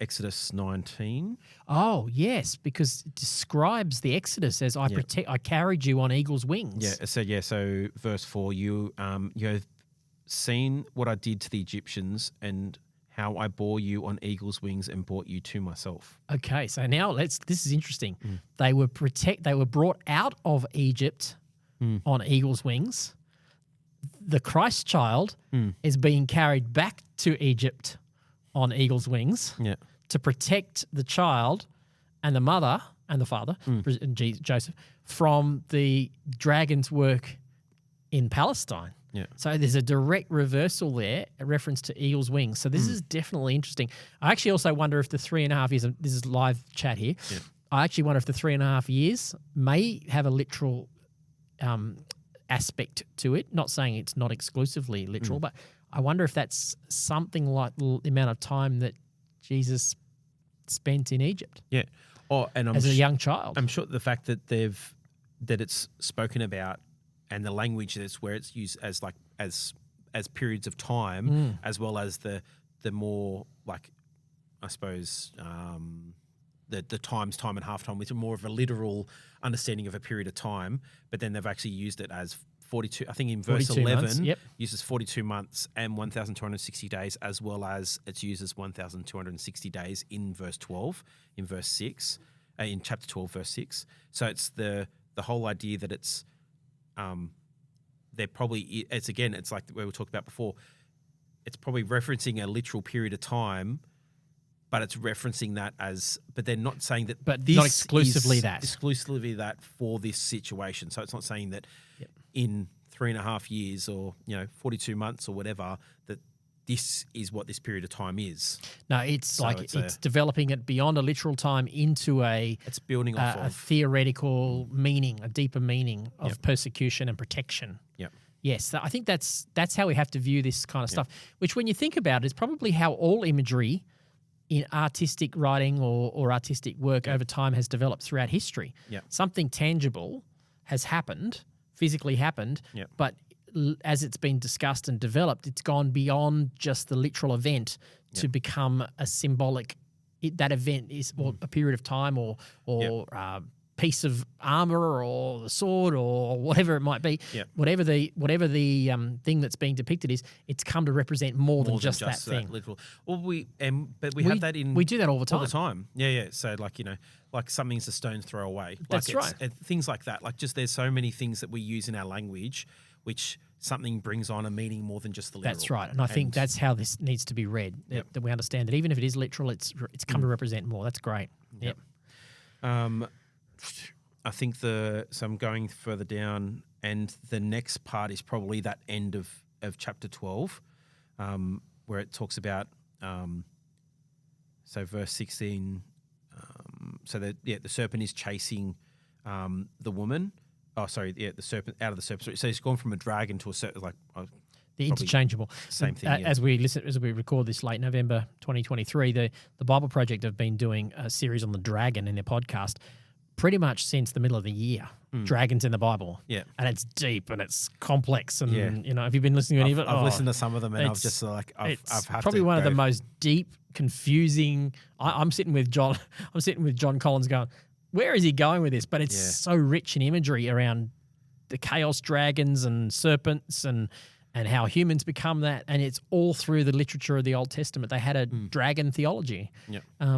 Exodus 19. Oh yes, because it describes the Exodus as I carried you on eagle's wings. Yeah. So verse 4, you have seen what I did to the Egyptians and how I bore you on eagle's wings and brought you to myself. Okay, so now this is interesting. They were brought out of Egypt on eagle's wings. The Christ child is being carried back to Egypt on eagle's wings Yeah. to protect the child and the mother and the father, Joseph, from the dragon's work in Palestine. Yeah. So there's a direct reversal there, a reference to eagle's wings. So this is definitely interesting. I actually also wonder if the 3.5 years, this is live chat here, I actually wonder if the 3.5 years may have a literal aspect to it. Not saying it's not exclusively literal, but I wonder if that's something like the amount of time that Jesus spent in Egypt. Yeah. Oh, and as a young child. I'm sure the fact that it's spoken about and the language that's where it's used as like as periods of time, as well as the more like, I suppose, the time and half time, with more of a literal understanding of a period of time. But then they've actually used it as 42. I think in verse 11 months, uses 42 months and 1,260 days, as well as it's used as 1,260 days in verse 12, in verse 6, in chapter 12, verse 6. So it's the whole idea that it's it's like we were talking about before. It's probably referencing a literal period of time, but it's referencing that as, but they're not saying that. But this not exclusively is that. Exclusively that for this situation. So it's not saying that in 3.5 years or 42 months or whatever that this is what this period of time is. No, it's developing it beyond a literal time into it's building off a of theoretical meaning, a deeper meaning of persecution and protection. Yeah. Yes, I think that's how we have to view this kind of stuff, which when you think about it is probably how all imagery in artistic writing or artistic work over time has developed throughout history. Yeah. Something tangible has happened, physically happened, but as it's been discussed and developed, it's gone beyond just the literal event to become a symbolic. That event is a period of time or piece of armor or the sword or whatever it might be. Yep. Whatever the thing that's being depicted is, it's come to represent more than just that thing. Literal. Well, we have that in. We do that all the time. All the time. Yeah. So like something's a stone's throw away. That's right. Things like that. Like just there's so many things that we use in our language, which something brings on a meaning more than just the literal. That's right, and I think that's how this needs to be read. That we understand that even if it is literal, it's come to represent more. That's great. Yep. I think so I'm going further down, and the next part is probably that end of chapter 12, where it talks about so verse 16. So the serpent is chasing the woman. Oh, sorry, the serpent out of the serpent. So he's gone from a dragon to a serpent, like the interchangeable. Same thing. As we record this late November 2023, the Bible Project have been doing a series on the dragon in their podcast pretty much since the middle of the year. Dragons in the Bible. Yeah. And it's deep and it's complex. And, have you been listening to any of it? I've listened to some of them, and I've just I've had probably one of the most deep, confusing. I'm sitting with John Collins going, where is he going with this? But it's so rich in imagery around the chaos dragons and serpents and how humans become that. And it's all through the literature of the Old Testament. They had a dragon theology,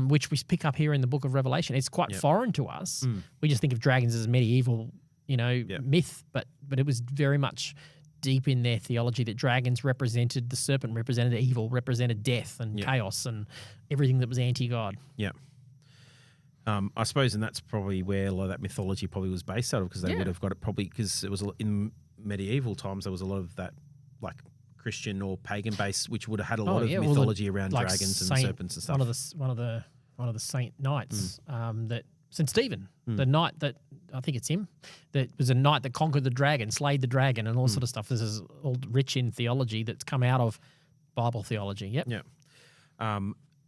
which we pick up here in the book of Revelation. It's quite foreign to us. We just think of dragons as medieval, myth, but it was very much deep in their theology that dragons represented, the serpent represented evil, represented death and chaos and everything that was anti-God. Yeah. I suppose, and that's probably where a lot of that mythology probably was based out of, because they would have got it probably because it was in medieval times. There was a lot of that, like Christian or pagan base, which would have had a lot of mythology around dragons and serpents and stuff. One of the saint knights that St. Stephen, the knight that I think it's him, that was a knight that conquered the dragon, slayed the dragon, and all sort of stuff. This is all rich in theology that's come out of Bible theology. Yep. Yeah.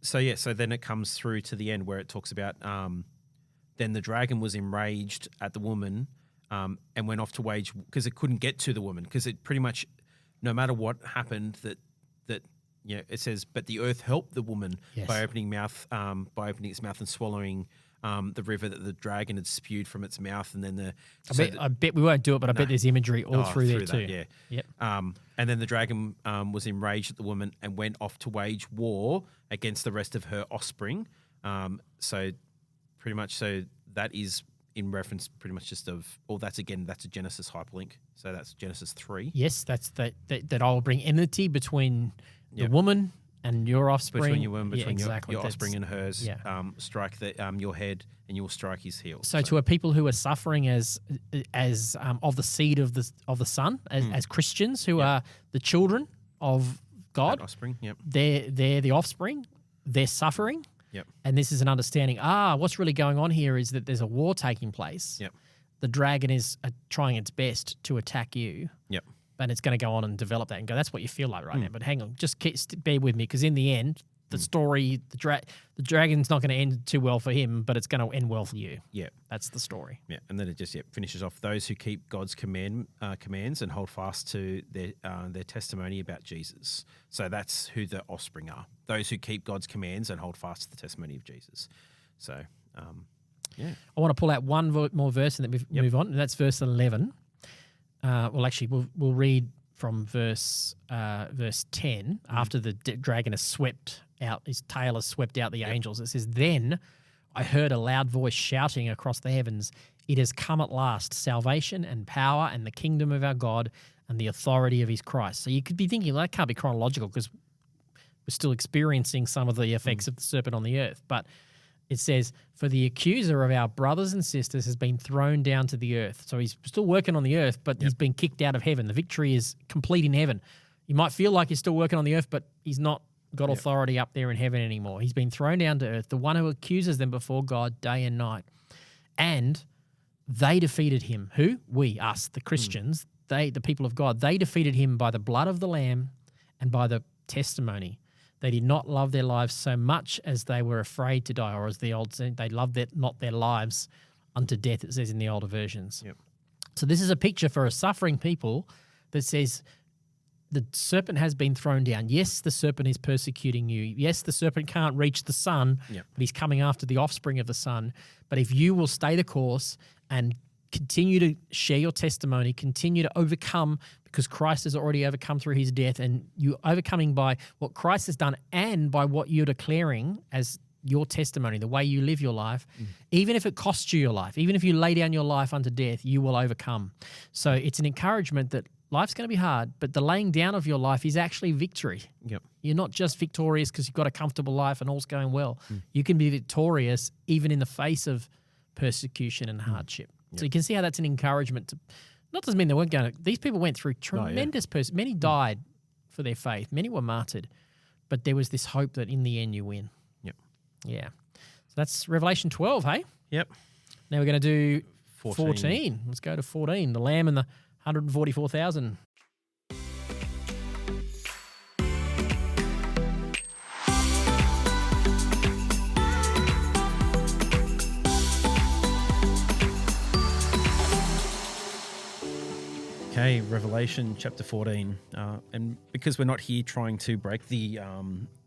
So then it comes through to the end where it talks about then the dragon was enraged at the woman and went off to wage, because it couldn't get to the woman, because it pretty much, no matter what happened, that it says, but the earth helped the woman by opening its mouth and swallowing the river that the dragon had spewed from its mouth, and then I bet we won't do it, but I bet there's imagery all through there too. That, yeah. Yep. And then the dragon was enraged at the woman and went off to wage war against the rest of her offspring. So pretty much, that is in reference pretty much just of, that's a Genesis hyperlink. So that's Genesis 3. Yes, that's that I will bring enmity between the woman and your offspring. Between your woman, between exactly. your offspring and hers. Yeah. Strike your head and you will strike his heel. So to a people who are suffering as of the seed of the Son, as Christians who are the children of God, that offspring, yep. They're the offspring, they're suffering. Yep. And this is an understanding, what's really going on here is that there's a war taking place. Yep. The dragon is trying its best to attack you. Yep. And it's going to go on and develop that and go, that's what you feel like right now. But hang on, just bear with me, because in the end, the story, the dragon's not going to end too well for him, but it's going to end well for you. Yeah. That's the story. Yeah. And then it just finishes off, those who keep God's commands and hold fast to their testimony about Jesus. So that's who the offspring are. Those who keep God's commands and hold fast to the testimony of Jesus. So, yeah. I want to pull out one more verse and then we move on, and that's verse 11. Well, actually, we'll read from verse 10. After the dragon has swept out, his tail has swept out the angels. It says, "Then I heard a loud voice shouting across the heavens, 'It has come at last, salvation and power and the kingdom of our God and the authority of his Christ.'" So you could be thinking, well, that can't be chronological because we're still experiencing some of the effects of the serpent on the earth. But it says, "For the accuser of our brothers and sisters has been thrown down to the earth." So he's still working on the earth, but he's been kicked out of heaven. The victory is complete in heaven. You might feel like he's still working on the earth, but he's not got authority up there in heaven anymore. He's been thrown down to earth, the one who accuses them before God day and night. And they defeated him. Who? We, us, the Christians, the people of God. They defeated him by the blood of the Lamb and by the testimony. They did not love their lives so much as they were afraid to die, or as the old saying, they loved not their lives unto death, it says in the older versions. Yep. So this is a picture for a suffering people that says the serpent has been thrown down. Yes, the serpent is persecuting you. Yes, the serpent can't reach the Son, but he's coming after the offspring of the Son. But if you will stay the course and continue to share your testimony, continue to overcome, because Christ has already overcome through his death, and you're overcoming by what Christ has done and by what you're declaring as your testimony, the way you live your life, even if it costs you your life, even if you lay down your life unto death, you will overcome. So it's an encouragement that life's going to be hard, but the laying down of your life is actually victory. Yep. You're not just victorious because you've got a comfortable life and all's going well. You can be victorious even in the face of persecution and hardship. So you can see how that's an encouragement to, not doesn't mean they weren't going to, these people went through tremendous many died for their faith, many were martyred, but there was this hope that in the end you win. Yep. Yeah. So that's Revelation 12, hey? Yep. Now we're going to do 14. Let's go to 14, the Lamb and the 144,000. Okay, Revelation chapter 14. And because we're not here trying to break the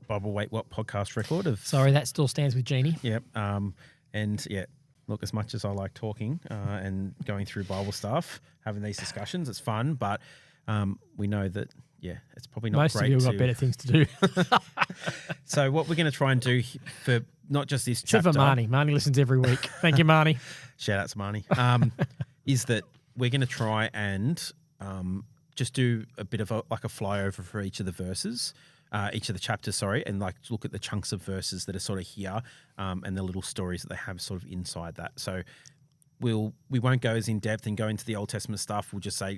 Bible Wait What podcast record of... Sorry, that still stands with Jeannie. Yep. Look, as much as I like talking and going through Bible stuff, having these discussions, it's fun, but we know that, it's probably not most great. Most of you have got better things to do. So what we're going to try and do for not just this chapter... Except for Marnie. Marnie listens every week. Thank you, Marnie. Shout out to Marnie. Is that we're going to try and just do a bit of a flyover for each of the verses. Each of the chapters, and look at the chunks of verses that are sort of here and the little stories that they have sort of inside that. So we won't go as in depth and go into the Old Testament stuff. We'll just say,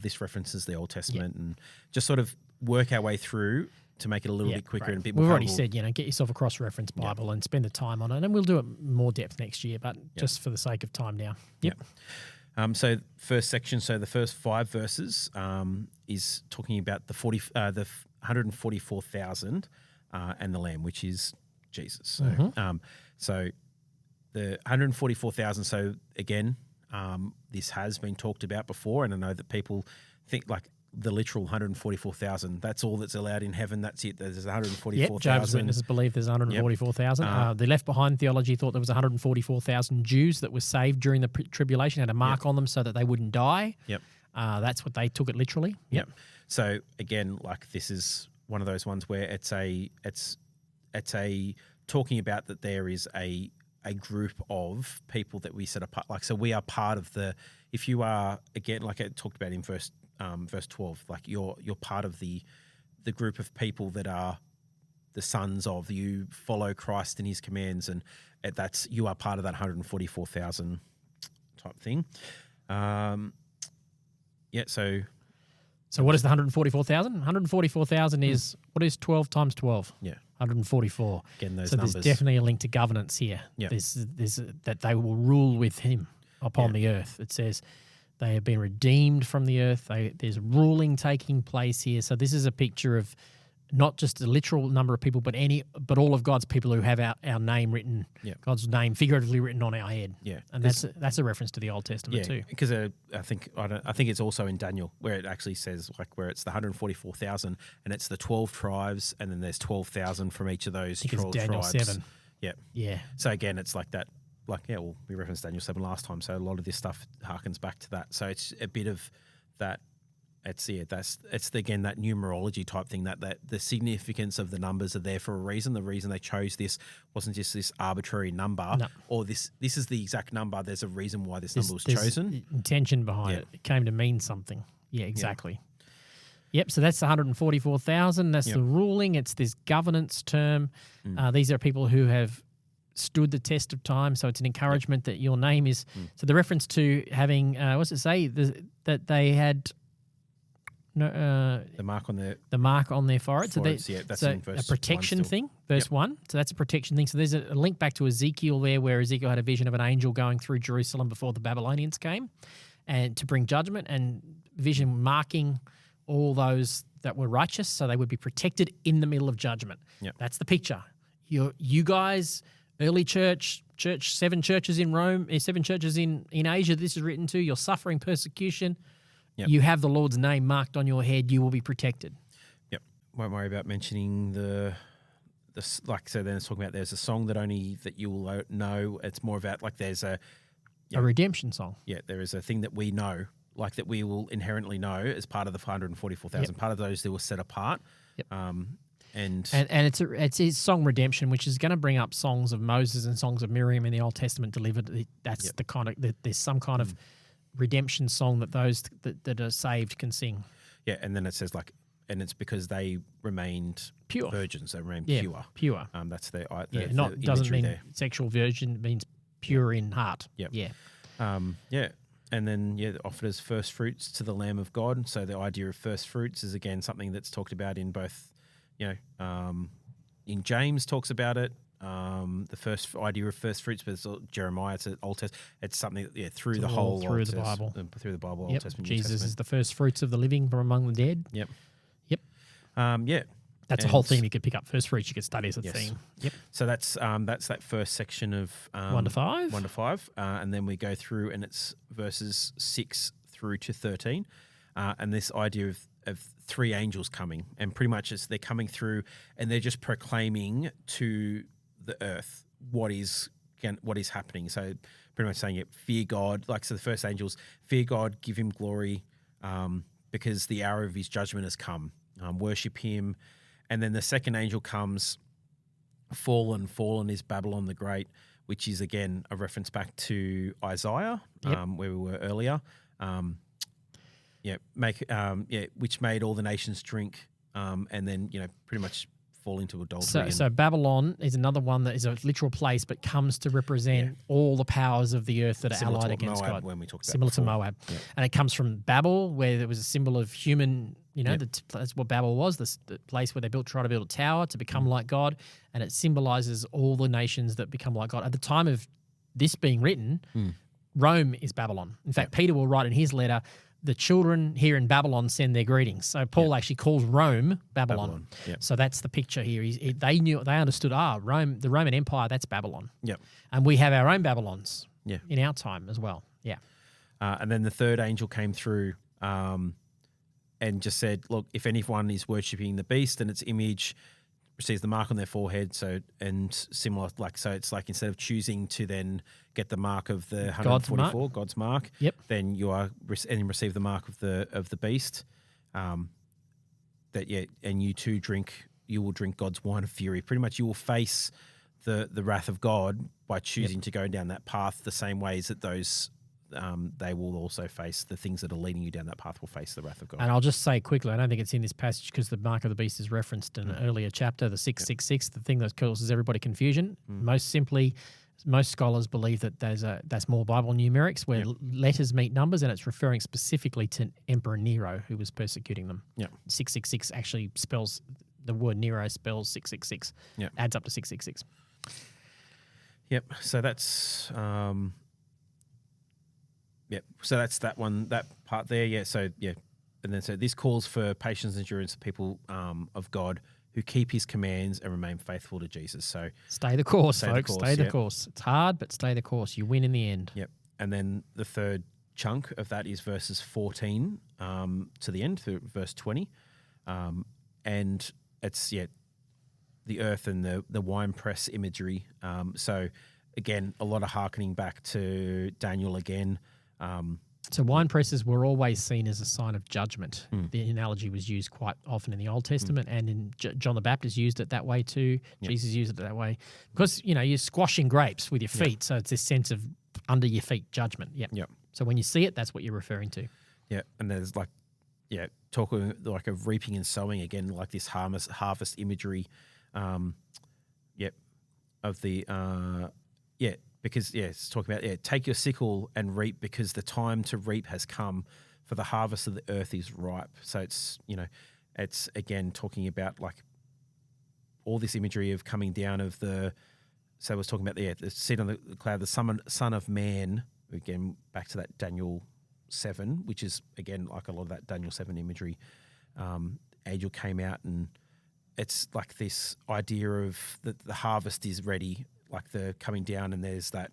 this references the Old Testament and just sort of work our way through to make it a little bit quicker and a bit more. We've already said, get yourself a cross-reference Bible and spend the time on it, and we'll do it more depth next year, but just for the sake of time now. Yep. So first section, the first 5 verses is talking about the 144,000 and the Lamb, which is Jesus. So the 144,000. So again, this has been talked about before, and I know that people think the literal 144,000. That's all that's allowed in heaven. That's it. There's 144,000. Yep, Jehovah's Witnesses believe there's 144,000. The Left Behind theology thought there was 144,000 Jews that were saved during the tribulation, had a mark on them so that they wouldn't die. Yep. That's what they took it literally. Yep. So again, like this is one of those ones where it's a talking about that there is a group of people that we set apart. Like, so we are part of the, if you are, again, like I talked about in verse 12, like you're part of the group of people that are the sons of, you follow Christ and his commands, and that's, you are part of that 144,000 type thing. So what is the 144,000? 144,000 is, what is 12 times 12? Yeah. 144. Again, those so numbers. There's definitely a link to governance here. Yeah. There's that they will rule with him upon the earth. It says they have been redeemed from the earth. There's ruling taking place here. So this is a picture of not just a literal number of people, but all of God's people who have our name written, God's name figuratively written on our head. Yeah, and that's a reference to the Old Testament too. Because I think it's also in Daniel where it actually says, like, where it's the 144,000 and it's the 12 tribes, and then there's 12,000 from each of those 12 Daniel tribes. 7. Yeah, yeah. So again, it's like that. Like, well, we referenced Daniel 7 last time, so a lot of this stuff harkens back to that. So it's a bit of that. It's again that numerology type thing, that the significance of the numbers are there for a reason. The reason they chose this wasn't just this arbitrary number, or this is the exact number. There's a reason why this number was chosen. Intention behind it. It came to mean something. Yeah, exactly. Yep. So that's 144,000. That's the ruling. It's this governance term. These are people who have stood the test of time. So it's an encouragement that your name is. So the reference to having, what's it say? That they had. No, the mark on their forehead. That's in verse a protection 1 thing, verse 1. So that's a protection thing. So there's a link back to Ezekiel there, where Ezekiel had a vision of an angel going through Jerusalem before the Babylonians came, and to bring judgment, and vision marking all those that were righteous, so they would be protected in the middle of judgment. Yep. That's the picture. You guys, early church, 7 churches in Rome, 7 churches in Asia. This is written to. You're suffering persecution. Yep. You have the Lord's name marked on your head. You will be protected. Yep. Won't worry about mentioning the like. So then it's talking about there's a song that you will know. It's more about like there's a redemption song. Yeah, there is a thing that we know, like that we will inherently know as part of the 144,000. Yep. Part of those that were set apart. Yep. And it's his song redemption, which is going to bring up songs of Moses and songs of Miriam in the Old Testament delivered. That's the kind of there's some kind of redemption song that those that are saved can sing. Yeah, and then it says like, and it's because they remained pure virgins. They remained pure. That's the not doesn't mean there. Sexual virgin. It means pure in heart. Yep. Yeah. And then offered as first fruits to the Lamb of God. So the idea of first fruits is again something that's talked about in both, in James talks about it. The first idea of first fruits, but it's Jeremiah, it's Old Testament. It's something through the Bible, Old Testament, Jesus New Testament. is the first fruits of the living from among the dead. Yep. That's a whole theme you could pick up. First fruits you could study as a theme. Yep. So that's that first section of 1 to 5. 1 to 5, and then we go through, and it's verses 6 through to 13, and this idea of 3 angels coming, and pretty much they're coming through, and they're just proclaiming to the earth what is happening. So pretty much saying fear God. Like, so the first angels, fear God, give him glory, because the hour of his judgment has come. Worship him. And then the second angel comes, fallen is Babylon the Great, which is again a reference back to Isaiah, where we were earlier. Which made all the nations drink, and then pretty much fall into adultery. So Babylon is another one that is a literal place, but comes to represent all the powers of the earth that are allied against Moab, God. when we talked about similar before. to Moab, and it comes from Babel, where there was a symbol of human. That's what Babel was. The place where they try to build a tower to become like God, and it symbolizes all the nations that become like God. At the time of this being written, Rome is Babylon. In fact, Peter will write in his letter, the children here in Babylon send their greetings. So Paul actually calls Rome Babylon. Yep. So that's the picture here. They understood, Rome, the Roman Empire, that's Babylon. Yep. And we have our own Babylons in our time as well. Yeah. And then the third angel came through, and just said, look, if anyone is worshipping the beast and its image receives the mark on their forehead, so it's like instead of choosing to then get the mark of the 144, God's mark, Yep. then you are and receive the mark of the beast. And you too you will drink God's wine of fury. Pretty much, you will face the wrath of God by choosing to go down that path, the same ways that those they will also face the things that are leading you down that path will face the wrath of God. And I'll just say quickly, I don't think it's in this passage because the mark of the beast is referenced in an earlier chapter, the 666, the thing that causes everybody confusion. Most simply, most scholars believe that that's more Bible numerics where letters meet numbers, and it's referring specifically to Emperor Nero who was persecuting them. 666 actually spells, the word Nero spells 666. Adds up to 666. Yep. So that's so that's that one, that part there. And then so this calls for patience and endurance of people of God who keep his commands and remain faithful to Jesus. So stay the course, folks. Stay the course. It's hard, but stay the course. You win in the end. Yep. And then the third chunk of that is verses 14 to the end, through verse 20. And it's, the earth and the winepress imagery. So again, a lot of hearkening back to Daniel again. So wine presses were always seen as a sign of judgment. The analogy was used quite often in the Old Testament, and in John the Baptist used it that way too. Jesus used it that way because, you're squashing grapes with your feet. So it's this sense of under your feet judgment. So when you see it, that's what you're referring to. Yeah. And there's talking like of reaping and sowing again, like this harvest imagery. Of the, because it's talking about take your sickle and reap because the time to reap has come, for the harvest of the earth is ripe. So it's it's again talking about like all this imagery of coming down of the. So I was talking about the seat on the cloud, the son of man. Again, back to that Daniel 7, which is again like a lot of that Daniel 7 imagery. Angel came out, and it's like this idea of the harvest is ready. Like the coming down, and there's that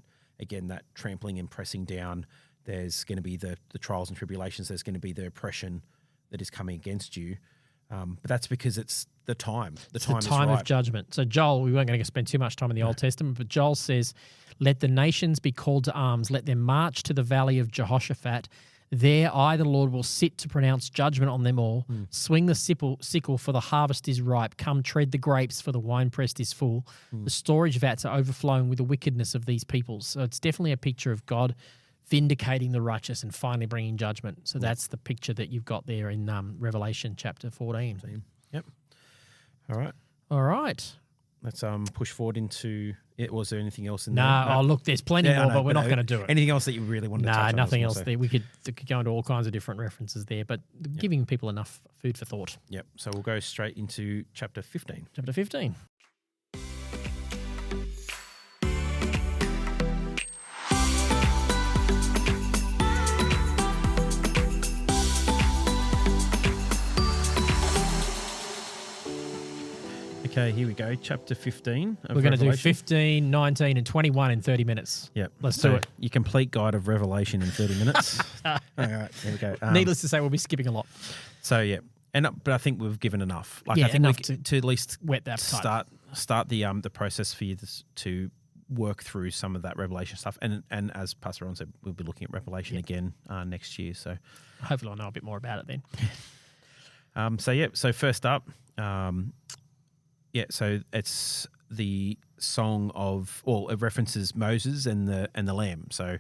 trampling and pressing down. There's going to be the trials and tribulations. There's going to be the oppression that is coming against you. But that's because it's the time. The time of judgment. So Joel, we weren't going to spend too much time in the Old Testament, but Joel says, "Let the nations be called to arms. Let them march to the valley of Jehoshaphat. There I, the Lord, will sit to pronounce judgment on them all. Swing the sickle, for the harvest is ripe. Come tread the grapes, for the winepress is full. The storage vats are overflowing with the wickedness of these peoples." So it's definitely a picture of God vindicating the righteous and finally bringing judgment. So that's the picture that you've got there in Revelation chapter 14. Yep. All right. Let's push forward into it. Was there anything else in there? No. Oh, look, there's plenty more, but we're not going to do it. Anything else that you really wanted to touch on? Nothing else there. We could go into all kinds of different references there, but giving people enough food for thought. Yep. So we'll go straight into chapter 15. Chapter 15. Okay, here we go. Chapter 15. We're going to do 15, 19, and 21 in 30 minutes. Yep. Let's do it. Your complete guide of Revelation in 30 minutes. All right, here we go. Needless to say, we'll be skipping a lot. So, but I think we've given enough. I think enough to at least wet that start the process for you to work through some of that Revelation stuff. And as Pastor Ron said, we'll be looking at Revelation again next year. So hopefully I'll know a bit more about it then. So first up, so it's the song of, it references Moses and the Lamb. So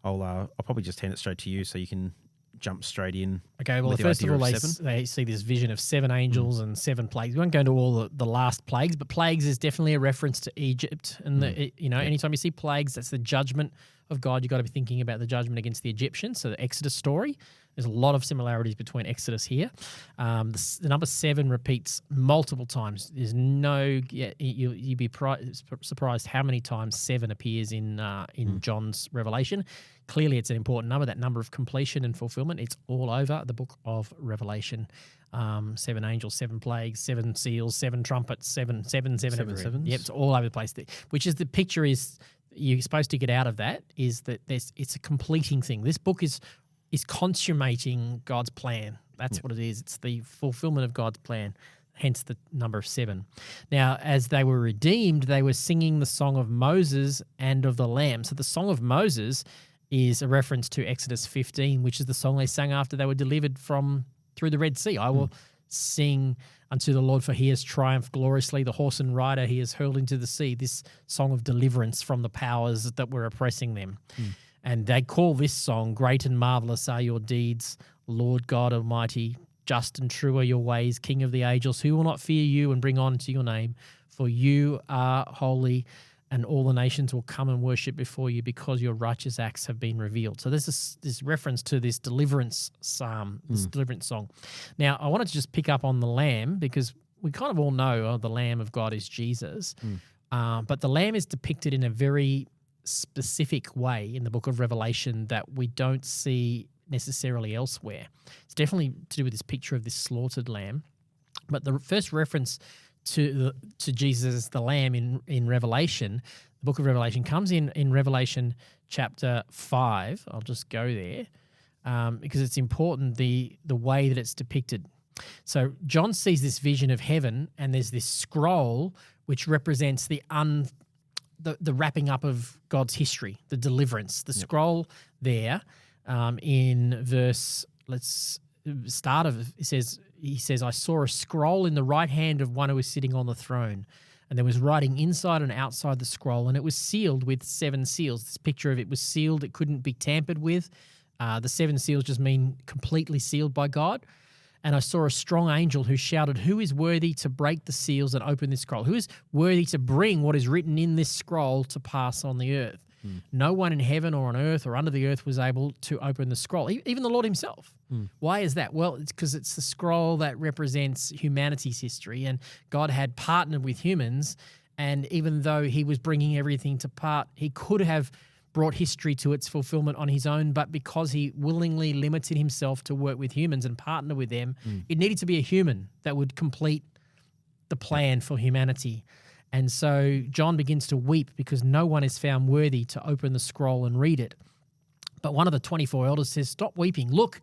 I'll probably just hand it straight to you so you can jump straight in. Okay, well, first of all, they see this vision of 7 angels and 7 plagues. We won't go into all the last plagues, but plagues is definitely a reference to Egypt. And anytime you see plagues, that's the judgment of God. You've got to be thinking about the judgment against the Egyptians. So the Exodus story. There's a lot of similarities between Exodus here. The number 7 repeats multiple times. There's you'd be surprised how many times 7 appears in John's Revelation. Clearly, it's an important number, that number of completion and fulfillment. It's all over the book of Revelation. 7 angels, 7 plagues, 7 seals, 7 trumpets, 7 everywhere. Yep, it's all over the place. Which is the picture is you're supposed to get out of that is that it's a completing thing. This book is consummating God's plan That's what it is. It's the fulfillment of God's plan, hence the number 7. Now, as they were redeemed, they were singing the song of Moses and of the Lamb. So the song of Moses is a reference to Exodus 15, which is the song they sang after they were delivered through the Red Sea. I will sing unto the Lord, for he has triumphed gloriously. The horse and rider he has hurled into the sea. This song of deliverance from the powers that were oppressing them. And they call this song, Great and Marvelous Are Your Deeds, Lord God Almighty. Just and true are your ways, King of the angels. Who will not fear you and bring honor to your name? For you are holy, and all the nations will come and worship before you, because your righteous acts have been revealed. So there's this reference to this deliverance psalm, this deliverance song. Now, I wanted to just pick up on the Lamb, because we kind of all know the Lamb of God is Jesus. But the Lamb is depicted in a very specific way in the book of Revelation that we don't see necessarily elsewhere. It's definitely to do with this picture of this slaughtered lamb. But the first reference to Jesus as the Lamb in Revelation, the book of Revelation, comes in Revelation chapter 5. I'll just go there because it's important, the way that it's depicted. So John sees this vision of heaven, and there's this scroll which represents the wrapping up of God's history, the deliverance. The scroll there in verse, he says, I saw a scroll in the right hand of one who was sitting on the throne, and there was writing inside and outside the scroll, and it was sealed with 7 seals. This picture of it was sealed. It couldn't be tampered with. The 7 seals just mean completely sealed by God. And I saw a strong angel who shouted, who is worthy to break the seals and open this scroll? Who is worthy to bring what is written in this scroll to pass on the earth? No one in heaven or on earth or under the earth was able to open the scroll, even the Lord himself. Why is that? Well, it's because it's the scroll that represents humanity's history, and God had partnered with humans, and even though he was bringing everything to part, he could have brought history to its fulfillment on his own, but because he willingly limited himself to work with humans and partner with them, it needed to be a human that would complete the plan for humanity. And so John begins to weep because no one is found worthy to open the scroll and read it. But one of the 24 elders says, stop weeping. Look,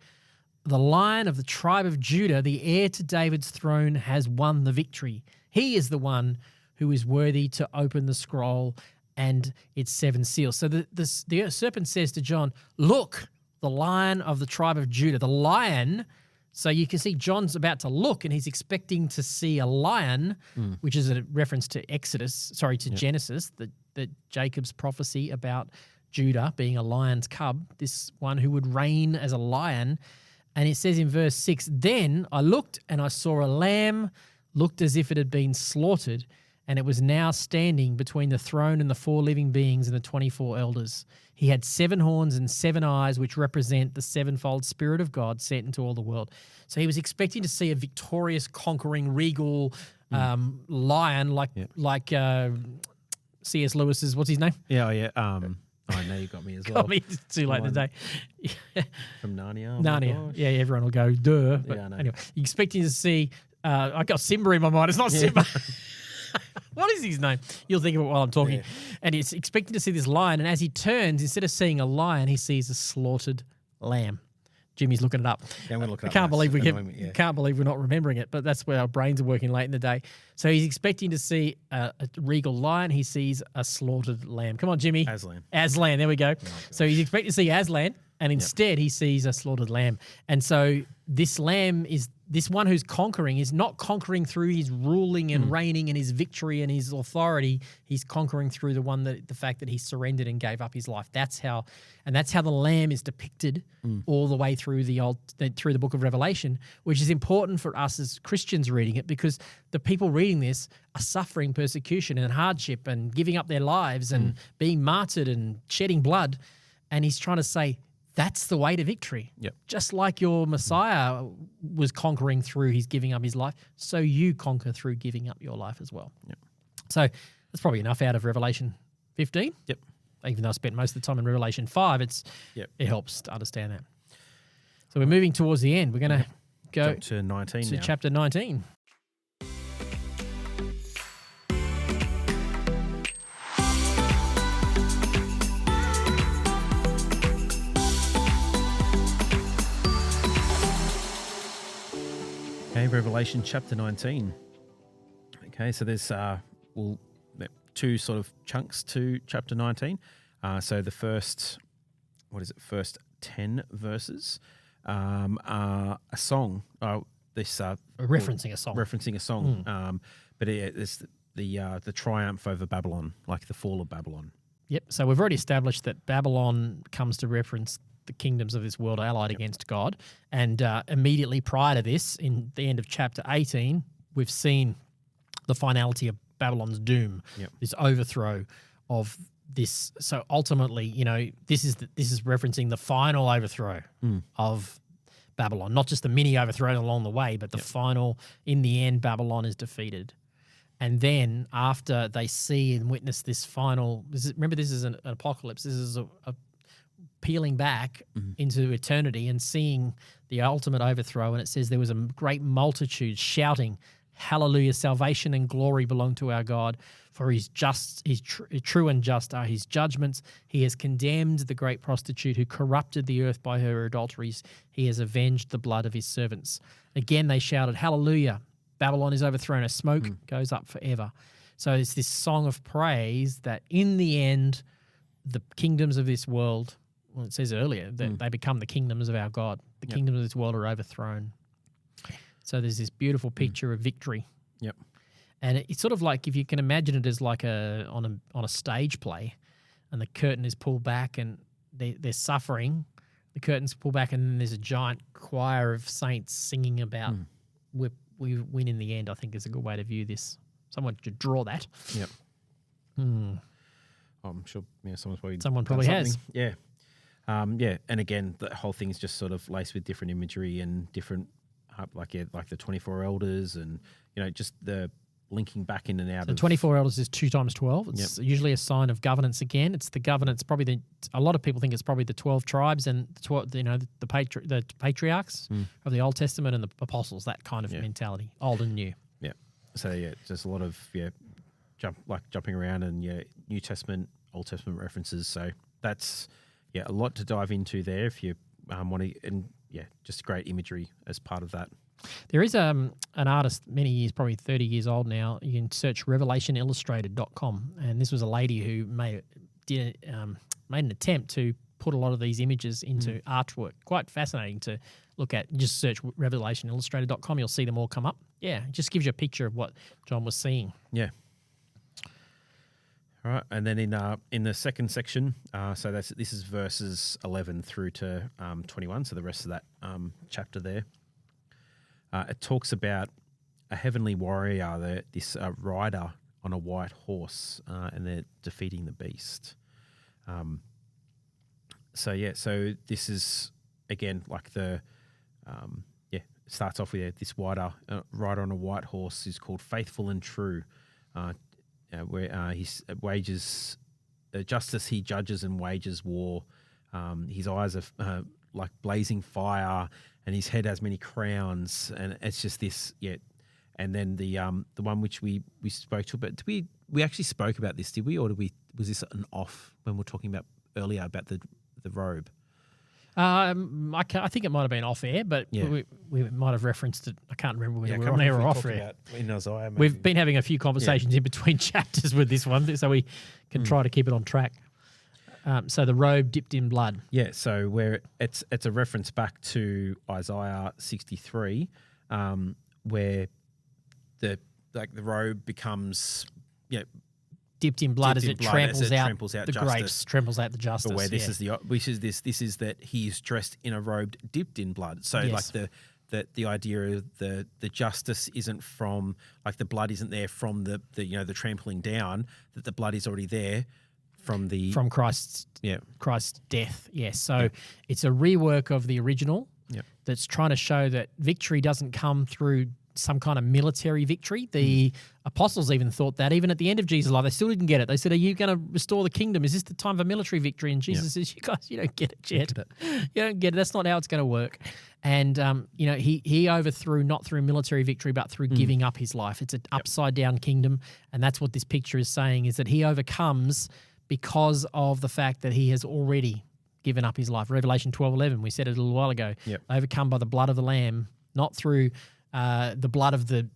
the Lion of the tribe of Judah, the heir to David's throne, has won the victory. He is the one who is worthy to open the scroll and its 7 seals. So the serpent says to John, look, the Lion of the tribe of Judah, the lion. So you can see John's about to look, and he's expecting to see a lion, which is a reference to Genesis, the Jacob's prophecy about Judah being a lion's cub, this one who would reign as a lion. And it says in verse 6, then I looked and I saw a lamb, looked as if it had been slaughtered, and it was now standing between the throne and the 4 living beings and the 24 elders. He had 7 horns and 7 eyes, which represent the 7-fold Spirit of God sent into all the world. So he was expecting to see a victorious, conquering, regal lion like C.S. Lewis's, what's his name? I know you got me as well. Got me too late today. From Narnia. Narnia. Yeah, everyone will go, duh. But anyway, you're expecting to see, I got Simba in my mind. It's not Simba. What is his name? You'll think of it while I'm talking. Yeah. And he's expecting to see this lion, and as he turns, instead of seeing a lion, he sees a slaughtered lamb. Jimmy's looking it up. Yeah, I'm gonna look it up. Can't believe we're not remembering it, but that's where our brains are working late in the day. So he's expecting to see a regal lion. He sees a slaughtered lamb. Come on, Jimmy. Aslan. There we go. Oh, so he's expecting to see Aslan, and instead he sees a slaughtered lamb. And so this lamb is this one who's conquering is not conquering through his ruling and reigning and his victory and his authority. He's conquering through the fact that he surrendered and gave up his life. That's how the lamb is depicted all the way through through the book of Revelation, which is important for us as Christians reading it, because the people reading this are suffering persecution and hardship and giving up their lives and being martyred and shedding blood. And he's trying to say, that's the way to victory. Yep. Just like your Messiah was conquering through his giving up his life, so you conquer through giving up your life as well. Yep. So that's probably enough out of Revelation 15. Yep. Even though I spent most of the time in Revelation 5, it helps to understand that. So we're moving towards the end. We're going to go jump to 19 to now. chapter 19. Okay, Revelation chapter 19. Okay, so there's two sort of chunks to chapter 19. So the first 10 verses are a song. Referencing a song. Referencing a song. But it's the triumph over Babylon, like the fall of Babylon. Yep. So we've already established that Babylon comes to reference the kingdoms of this world allied against God. And immediately prior to this, in the end of chapter 18, we've seen the finality of Babylon's doom, this overthrow of this. So ultimately, this is referencing the final overthrow of Babylon, not just the mini overthrow along the way, but the final, in the end, Babylon is defeated. And then after they see and witness this final, remember this is an apocalypse, this is a peeling back into eternity and seeing the ultimate overthrow. And it says there was a great multitude shouting, "Hallelujah, salvation and glory belong to our God, for he's true and just are his judgments. He has condemned the great prostitute who corrupted the earth by her adulteries. He has avenged the blood of his servants." Again, they shouted, "Hallelujah, Babylon is overthrown. Her smoke goes up forever." So it's this song of praise that in the end, the kingdoms of this world, well, it says earlier that they become the kingdoms of our God. The kingdoms of this world are overthrown. So there's this beautiful picture of victory. Yep. And it's sort of like, if you can imagine it as like on a stage play, and the curtain is pulled back and they're suffering. The curtain's pulled back and then there's a giant choir of saints singing about we win in the end, I think is a good way to view this. Someone should draw that. Yep. I'm sure someone probably has. Yeah. And again, the whole thing is just sort of laced with different imagery and different, like the 24 elders and, just the linking back in and out. So 24 elders is 2 times 12. It's usually a sign of governance again. It's the governance, probably a lot of people think it's probably the 12 tribes and the patriarchs of the Old Testament and the apostles, that kind of mentality, old and new. Yeah. So just a lot of jumping around and New Testament, Old Testament references. So that's a lot to dive into there if you want to, and just great imagery as part of that. There is an artist many years, probably 30 years old now. You can search revelationillustrated.com, and this was a lady who made an attempt to put a lot of these images into artwork. Quite fascinating to look at. Just search revelationillustrated.com, you'll see them all come up. Yeah, it just gives you a picture of what John was seeing. Yeah. All right, and then in the second section, so this is verses 11 through to 21, so the rest of that chapter there. It talks about a heavenly warrior, this rider on a white horse, and they're defeating the beast. So this is, again, like it starts off with this rider on a white horse who's called Faithful and True, where he wages justice, he judges and wages war. His eyes are like blazing fire, and his head has many crowns, and it's just this. And then the one which we spoke to, but we actually spoke about this, did we, or was this an off when we were talking about earlier about the robe? I think it might have been off air, but we might have referenced it. I can't remember whether we were on air or off air. In Isaiah, we've been having a few conversations in between chapters with this one, so we can try to keep it on track. So the robe dipped in blood. Yeah, so where it's a reference back to Isaiah 63, where the robe becomes dipped in blood as it tramples out the justice. grapes, tramples out the justice. But where this is that he is dressed in a robe dipped in blood. So like the idea of the justice isn't from, like, the blood isn't there from the trampling down, that the blood is already there from Christ's death. Yes. So it's a rework of the original that's trying to show that victory doesn't come through some kind of military victory. The apostles even thought that. Even at the end of Jesus' life, they still didn't get it. They said, "Are you going to restore the kingdom? Is this the time for military victory?" And Jesus says, "You guys, you don't get it yet. You don't get it. That's not how it's going to work." And he overthrew not through military victory, but through giving up his life. It's an upside down kingdom, and that's what this picture is saying: is that he overcomes because of the fact that he has already given up his life. Revelation 12:11, we said it a little while ago. Overcome by the blood of the Lamb, not through the blood of the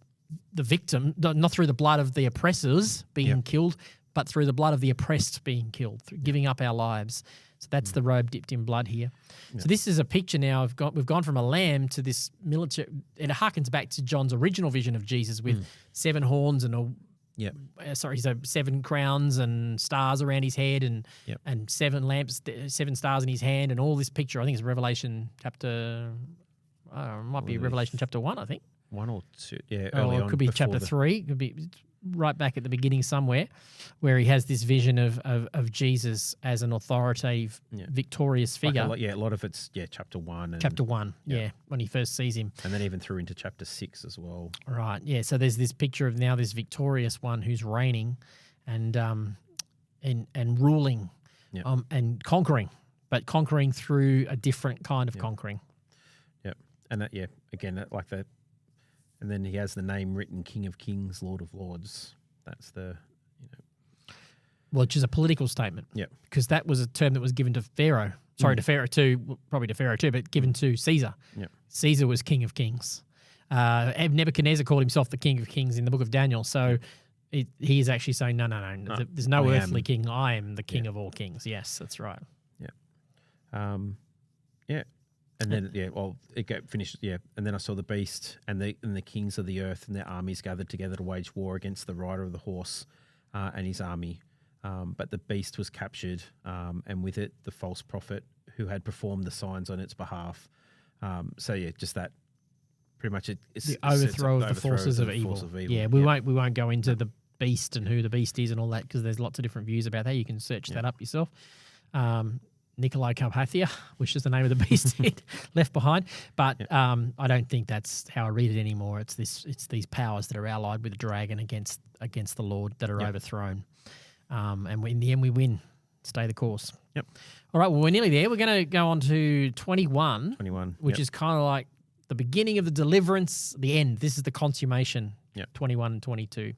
victim, not through the blood of the oppressors being killed, but through the blood of the oppressed being killed, through giving up our lives. So that's the robe dipped in blood here. Yeah. So this is a picture now. We've gone from a lamb to this military. It harkens back to John's original vision of Jesus with 7 horns and so 7 crowns and stars around his head and 7 lamps, 7 stars in his hand, and all this picture. I think it's Revelation chapter. Might be Revelation chapter 1. I think 1 or 2. Yeah, or it could be chapter 3. It could be right back at the beginning somewhere, where he has this vision of Jesus as an authoritative, victorious figure. A lot of it's chapter 1. Chapter 1, when he first sees him. And then even through into chapter 6 as well. Right, yeah. So there's this picture of now this victorious one who's reigning and ruling and conquering, but conquering through a different kind of conquering. Yep. And and then he has the name written, King of Kings, Lord of Lords. That's the, which is a political statement. Yeah. Because that was a term that was given to Pharaoh. Sorry, to Pharaoh too, probably to Pharaoh too, but given to Caesar. Yeah. Caesar was King of Kings. Nebuchadnezzar called himself the King of Kings in the book of Daniel. So he is actually saying, no. There's no earthly king. I am the King of all kings. Yes, that's right. Yeah. And then, it got finished, and then I saw the beast and the kings of the earth and their armies gathered together to wage war against the rider of the horse and his army. But the beast was captured, and with it the false prophet who had performed the signs on its behalf. Just that pretty much it's the overthrow of the forces of evil. Yeah, we won't go into the beast and who the beast is and all that, because there's lots of different views about that. You can search that up yourself. Nikolai Carpathia, which is the name of the beast left behind. But I don't think that's how I read it anymore. It's these powers that are allied with the dragon against the Lord that are overthrown. And in the end, we win. Stay the course. Yep. All right, well, we're nearly there. We're going to go on to 21. 21. Which is kind of like the beginning of the deliverance, the end. This is the consummation, 21 and 22.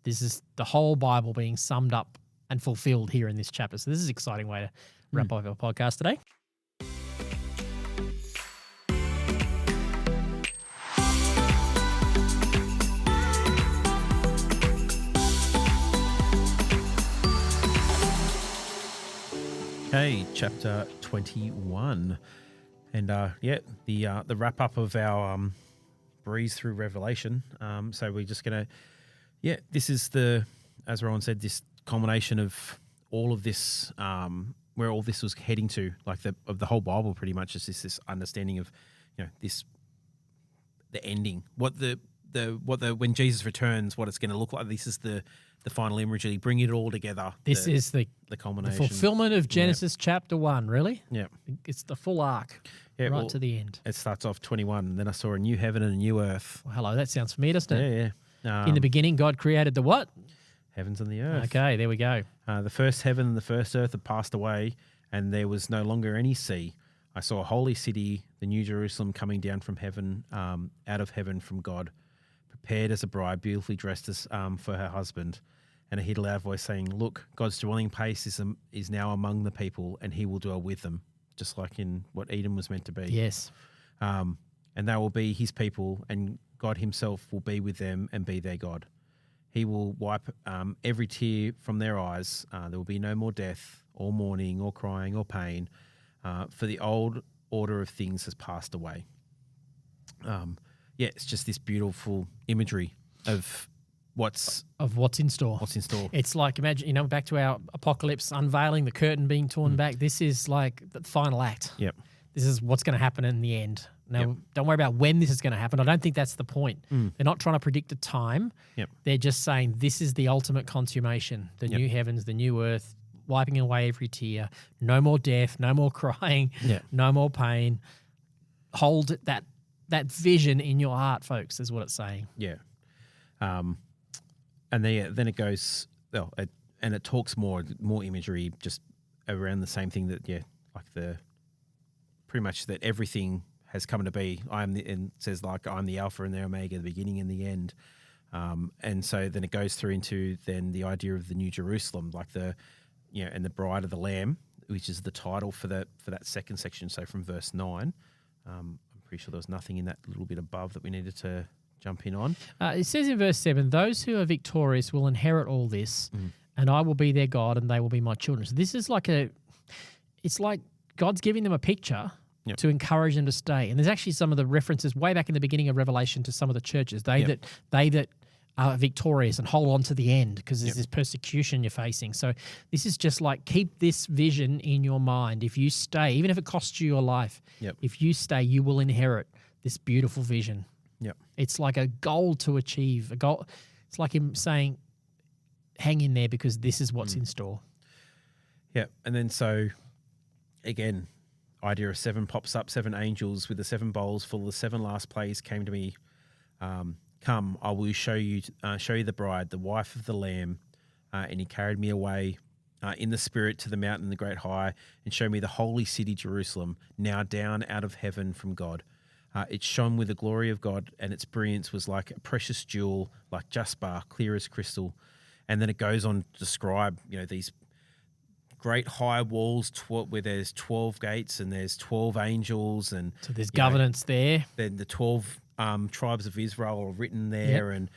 This is the whole Bible being summed up and fulfilled here in this chapter. So this is an exciting way to wrap up our podcast today. Okay, chapter 21. And the wrap up of our breeze through Revelation. So we're just going to, this is as Rohan said, this culmination of all of this, where all this was heading to, of the whole Bible pretty much is this understanding of, the ending, when Jesus returns, what it's going to look like. This is the final imagery, bring it all together. This is the culmination. The fulfillment of Genesis chapter 1, really? Yeah. It's the full arc, to the end. It starts off 21, and then I saw a new heaven and a new earth. Well, hello, that sounds familiar, doesn't it? Yeah. In the beginning, God created the what? Heavens and the earth. Okay, there we go. The first heaven and the first earth had passed away, and there was no longer any sea. I saw a holy city, the new Jerusalem, coming down from heaven, out of heaven from God, prepared as a bride, beautifully dressed as for her husband. And I heard a loud voice saying, "Look, God's dwelling place is now among the people, and he will dwell with them," just like in what Eden was meant to be. Yes. And they will be his people, and God himself will be with them and be their God. He will wipe every tear from their eyes. There will be no more death, or mourning, or crying, or pain, for the old order of things has passed away. It's just this beautiful imagery of what's in store. What's in store. It's like, imagine, back to our apocalypse unveiling, the curtain being torn back. This is like the final act. Yep. This is what's going to happen in the end. Now, don't worry about when this is going to happen. I don't think that's the point. They're not trying to predict a time. Yep. They're just saying this is the ultimate consummation, the new heavens, the new earth, wiping away every tear, no more death, no more crying, no more pain. Hold that vision in your heart, folks, is what it's saying. Yeah. And then it goes, and it talks more imagery just around the same thing that, pretty much that everything has come to be. And says I'm the Alpha and the Omega, the beginning and the end. And so then it goes through into then the idea of the New Jerusalem, and the bride of the Lamb, which is the title for that second section. So from verse 9, I'm pretty sure there was nothing in that little bit above that we needed to jump in on. It says in verse 7, those who are victorious will inherit all this, and I will be their God, and they will be my children. So this is it's like God's giving them a picture to encourage them to stay. And there's actually some of the references way back in the beginning of Revelation to some of the churches. They that are victorious and hold on to the end because there's this persecution you're facing. So this is just like, keep this vision in your mind. If you stay, even if it costs you your life, if you stay, you will inherit this beautiful vision. It's like a goal to achieve. A goal. It's like him saying, hang in there because this is what's in store. Yeah. And then so, again, idea of 7 pops up, 7 angels with the 7 bowls full of the 7 last plagues came to me. Come, I will show you the bride, the wife of the Lamb. And he carried me away in the spirit to the mountain, the great high, and showed me the holy city, Jerusalem, now down out of heaven from God. It shone with the glory of God, and its brilliance was like a precious jewel, like jasper, clear as crystal. And then it goes on to describe, these great high walls where there's 12 gates and there's 12 angels. And so there's governance there. Then the 12 tribes of Israel are written there. And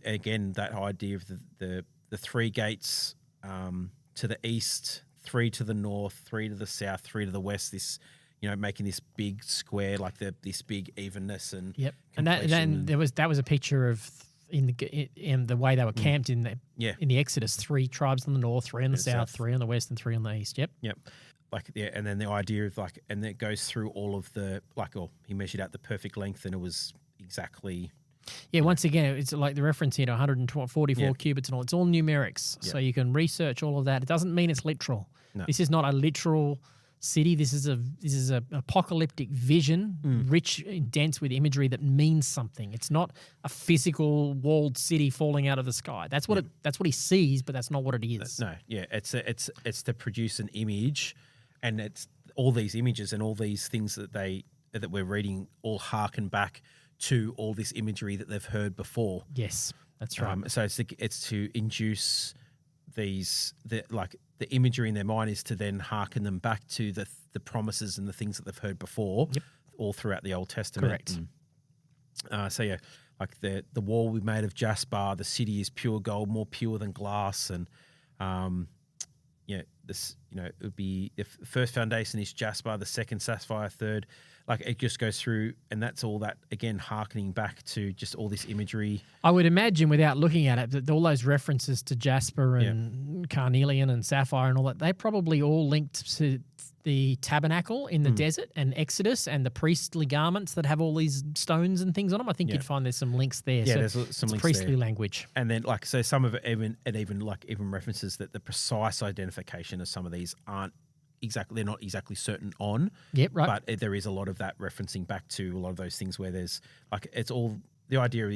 again, that idea of the 3 gates to the east, 3 to the north, 3 to the south, 3 to the west, this... making this big square, like this big evenness and and that was a picture of in the way they were camped in the Exodus, 3 tribes on the north, 3 on the south, 3 on the west, and 3 on the east. And then the idea of and then it goes through all of the he measured out the perfect length, and it was exactly. Once again, it's like the reference here to 144 cubits and all. It's all numerics, so you can research all of that. It doesn't mean it's literal. No. This is not a literal city. This is a apocalyptic vision, rich and dense with imagery that means something. It's not a physical walled city falling out of the sky. That's what that's what he sees, but that's not what it is. No, it's to produce an image, and it's all these images and all these things that we're reading all harken back to all this imagery that they've heard before. Yes, that's right. So it's to induce the imagery in their mind is to then hearken them back to the promises and the things that they've heard before, all throughout the Old Testament. Correct. Like the wall we made of jasper, the city is pure gold, more pure than glass, and this it would be the first foundation is jasper, the second sapphire, third. Like it just goes through, and that's all that, again, hearkening back to just all this imagery. I would imagine, without looking at it, that all those references to jasper and carnelian and sapphire and all that, they probably all linked to the tabernacle in the desert and Exodus and the priestly garments that have all these stones and things on them. I think you'd find there's some links there. Yeah, so there's some links priestly there. language. And then, so some of it even references that the precise identification of some of these they're not exactly certain on. Yep, right. But there is a lot of that referencing back to a lot of those things where there's it's all the idea.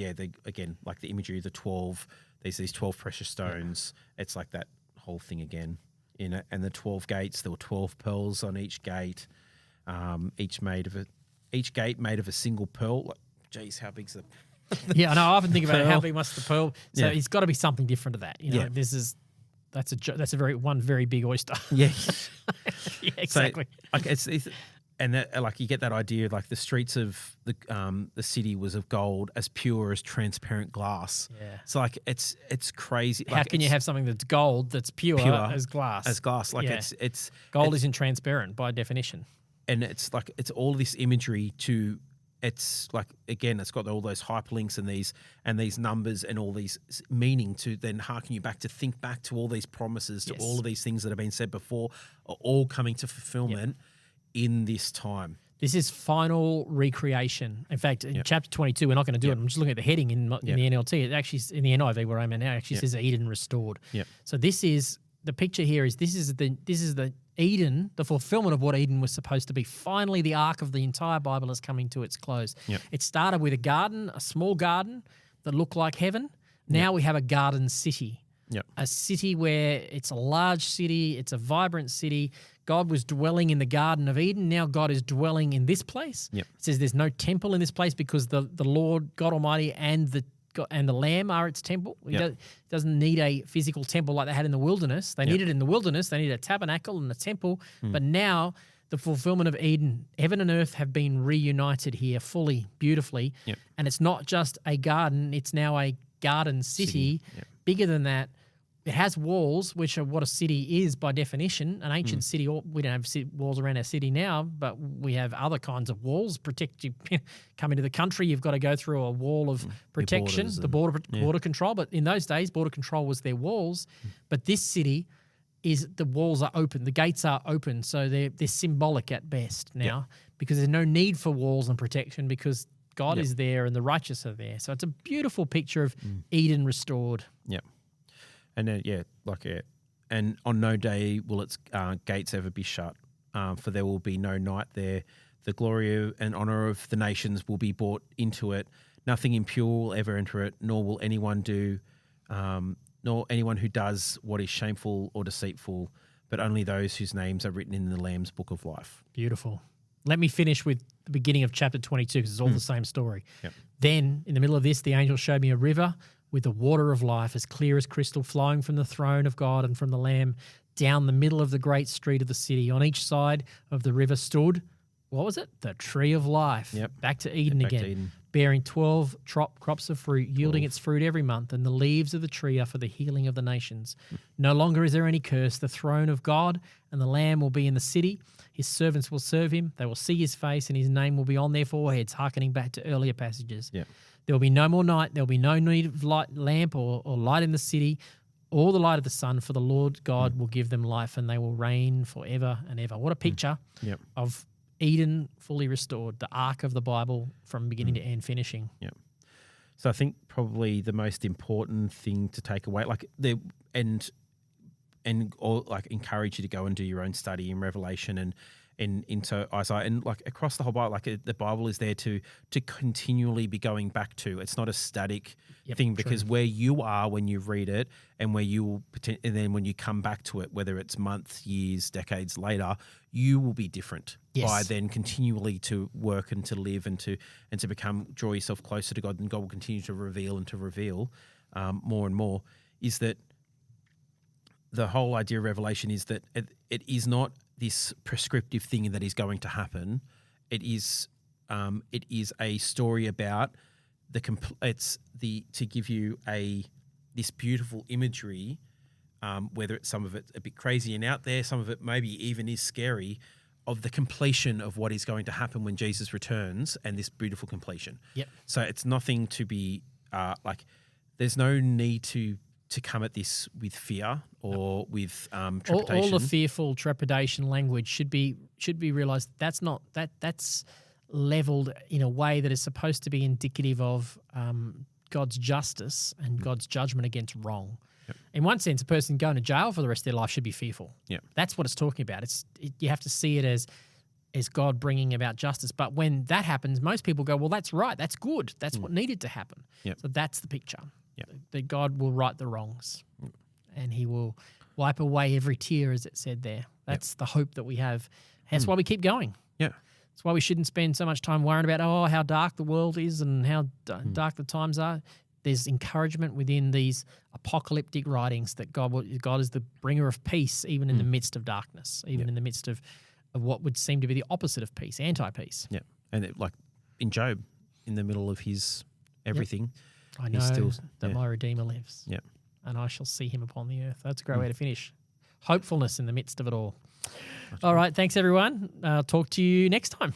Again, like the imagery of the 12. There's these 12 precious stones. It's like that whole thing again. And the 12 gates. There were 12 pearls on each gate. Each gate made of a single pearl. Like, geez, how big's the? I know. I often think about how big must the pearl. So it's got to be something different to that. That's a very big oyster. Yeah. Yeah, exactly. So, and that, you get that idea, the streets of the city was of gold, as pure as transparent glass. Yeah. So it's crazy. How can you have something that's gold that's pure as glass? As glass, it's gold isn't transparent by definition. And it's all this imagery to. It's again, it's got all those hyperlinks and these numbers and all these meaning to then harken you back to think back to all these promises, to all of these things that have been said before, are all coming to fulfillment in this time. This is final recreation. In fact, in chapter 22, we're not going to do it. I'm just looking at the heading in the NLT. It actually, in the NIV where I'm at now, it actually says Eden restored. Yep. So this is the picture here. This is the Eden, the fulfillment of what Eden was supposed to be. Finally, the arc of the entire Bible is coming to its close. Yep. It started with a garden, a small garden that looked like heaven. Now we have a garden city. Yep. A city where it's a large city, it's a vibrant city. God was dwelling in the Garden of Eden. Now God is dwelling in this place. Yep. It says there's no temple in this place because the Lord God Almighty and the Lamb are its temple. It doesn't need a physical temple like they had in the wilderness. They needed it in the wilderness. They needed a tabernacle and a temple. But now the fulfillment of Eden. Heaven and earth have been reunited here fully, beautifully. Yep. And it's not just a garden, it's now a garden city. Yep. Bigger than that. It has walls, which are what a city is by definition. An ancient city, we don't have walls around our city now, but we have other kinds of walls protect you. Come into the country, you've got to go through a wall of protection, the border control. But in those days, border control was their walls. But this city is the walls are open, the gates are open, so they're symbolic at best now because there's no need for walls and protection because God is there and the righteous are there. So it's a beautiful picture of Eden restored. Yeah. And then, and on no day will its gates ever be shut, for there will be no night there. The glory and honor of the nations will be brought into it. Nothing impure will ever enter it, nor will anyone nor anyone who does what is shameful or deceitful, but only those whose names are written in the Lamb's book of life. Beautiful. Let me finish with the beginning of chapter 22 because it's all the same story. Yep. Then, in the middle of this, the angel showed me a river with the water of life as clear as crystal flowing from the throne of God and from the Lamb down the middle of the great street of the city. On each side of the river stood, what was it? The tree of life. Yep. Back to Eden Back to again. Eden. Bearing 12 crops of fruit, yielding its fruit every month, and the leaves of the tree are for the healing of the nations. No longer is there any curse. The throne of God and the Lamb will be in the city. His servants will serve him. They will see his face, and his name will be on their foreheads, hearkening back to earlier passages. Yep. There will be no more night. There will be no need of lamp or light in the city, or the light of the sun, for the Lord God will give them life, and they will reign forever and ever. What a picture of Eden fully restored, the arc of the Bible from beginning to end, finishing. Yeah. So I think probably the most important thing to take away, encourage you to go and do your own study in Revelation and into Isaiah and across the whole Bible. The Bible is there to continually be going back to. It's not a static thing because where you are when you read it and where you will and then when you come back to it, whether it's months, years, decades later, you will be different by then continually to work and to live and to draw yourself closer to God, and God will continue to reveal more and more. Is that the whole idea of Revelation is that it is not this prescriptive thing that is going to happen. It is a story about to give you this beautiful imagery, whether it's some of it a bit crazy and out there, some of it maybe even is scary, of the completion of what is going to happen when Jesus returns, and this beautiful completion. Yep. So it's nothing to be there's no need to come at this with fear or with trepidation. All the fearful trepidation language should be realised. That's levelled in a way that is supposed to be indicative of God's justice and God's judgment against wrong. Yep. In one sense, a person going to jail for the rest of their life should be fearful. Yep. That's what it's talking about. You have to see it as God bringing about justice. But when that happens, most people go, well, that's right, that's good, that's what needed to happen. Yep. So that's the picture. Yep. That God will right the wrongs and he will wipe away every tear, as it said there. That's the hope that we have. That's why we keep going. Yeah. That's why we shouldn't spend so much time worrying about, how dark the world is and how dark the times are. There's encouragement within these apocalyptic writings that God is the bringer of peace, even in the midst of darkness, even in the midst of what would seem to be the opposite of peace, anti-peace. Yeah. And like in Job, in the middle of his everything, I know that my Redeemer lives. Yeah. And I shall see him upon the earth. That's a great way to finish. Hopefulness in the midst of it all. All right. Thanks, everyone. I'll talk to you next time.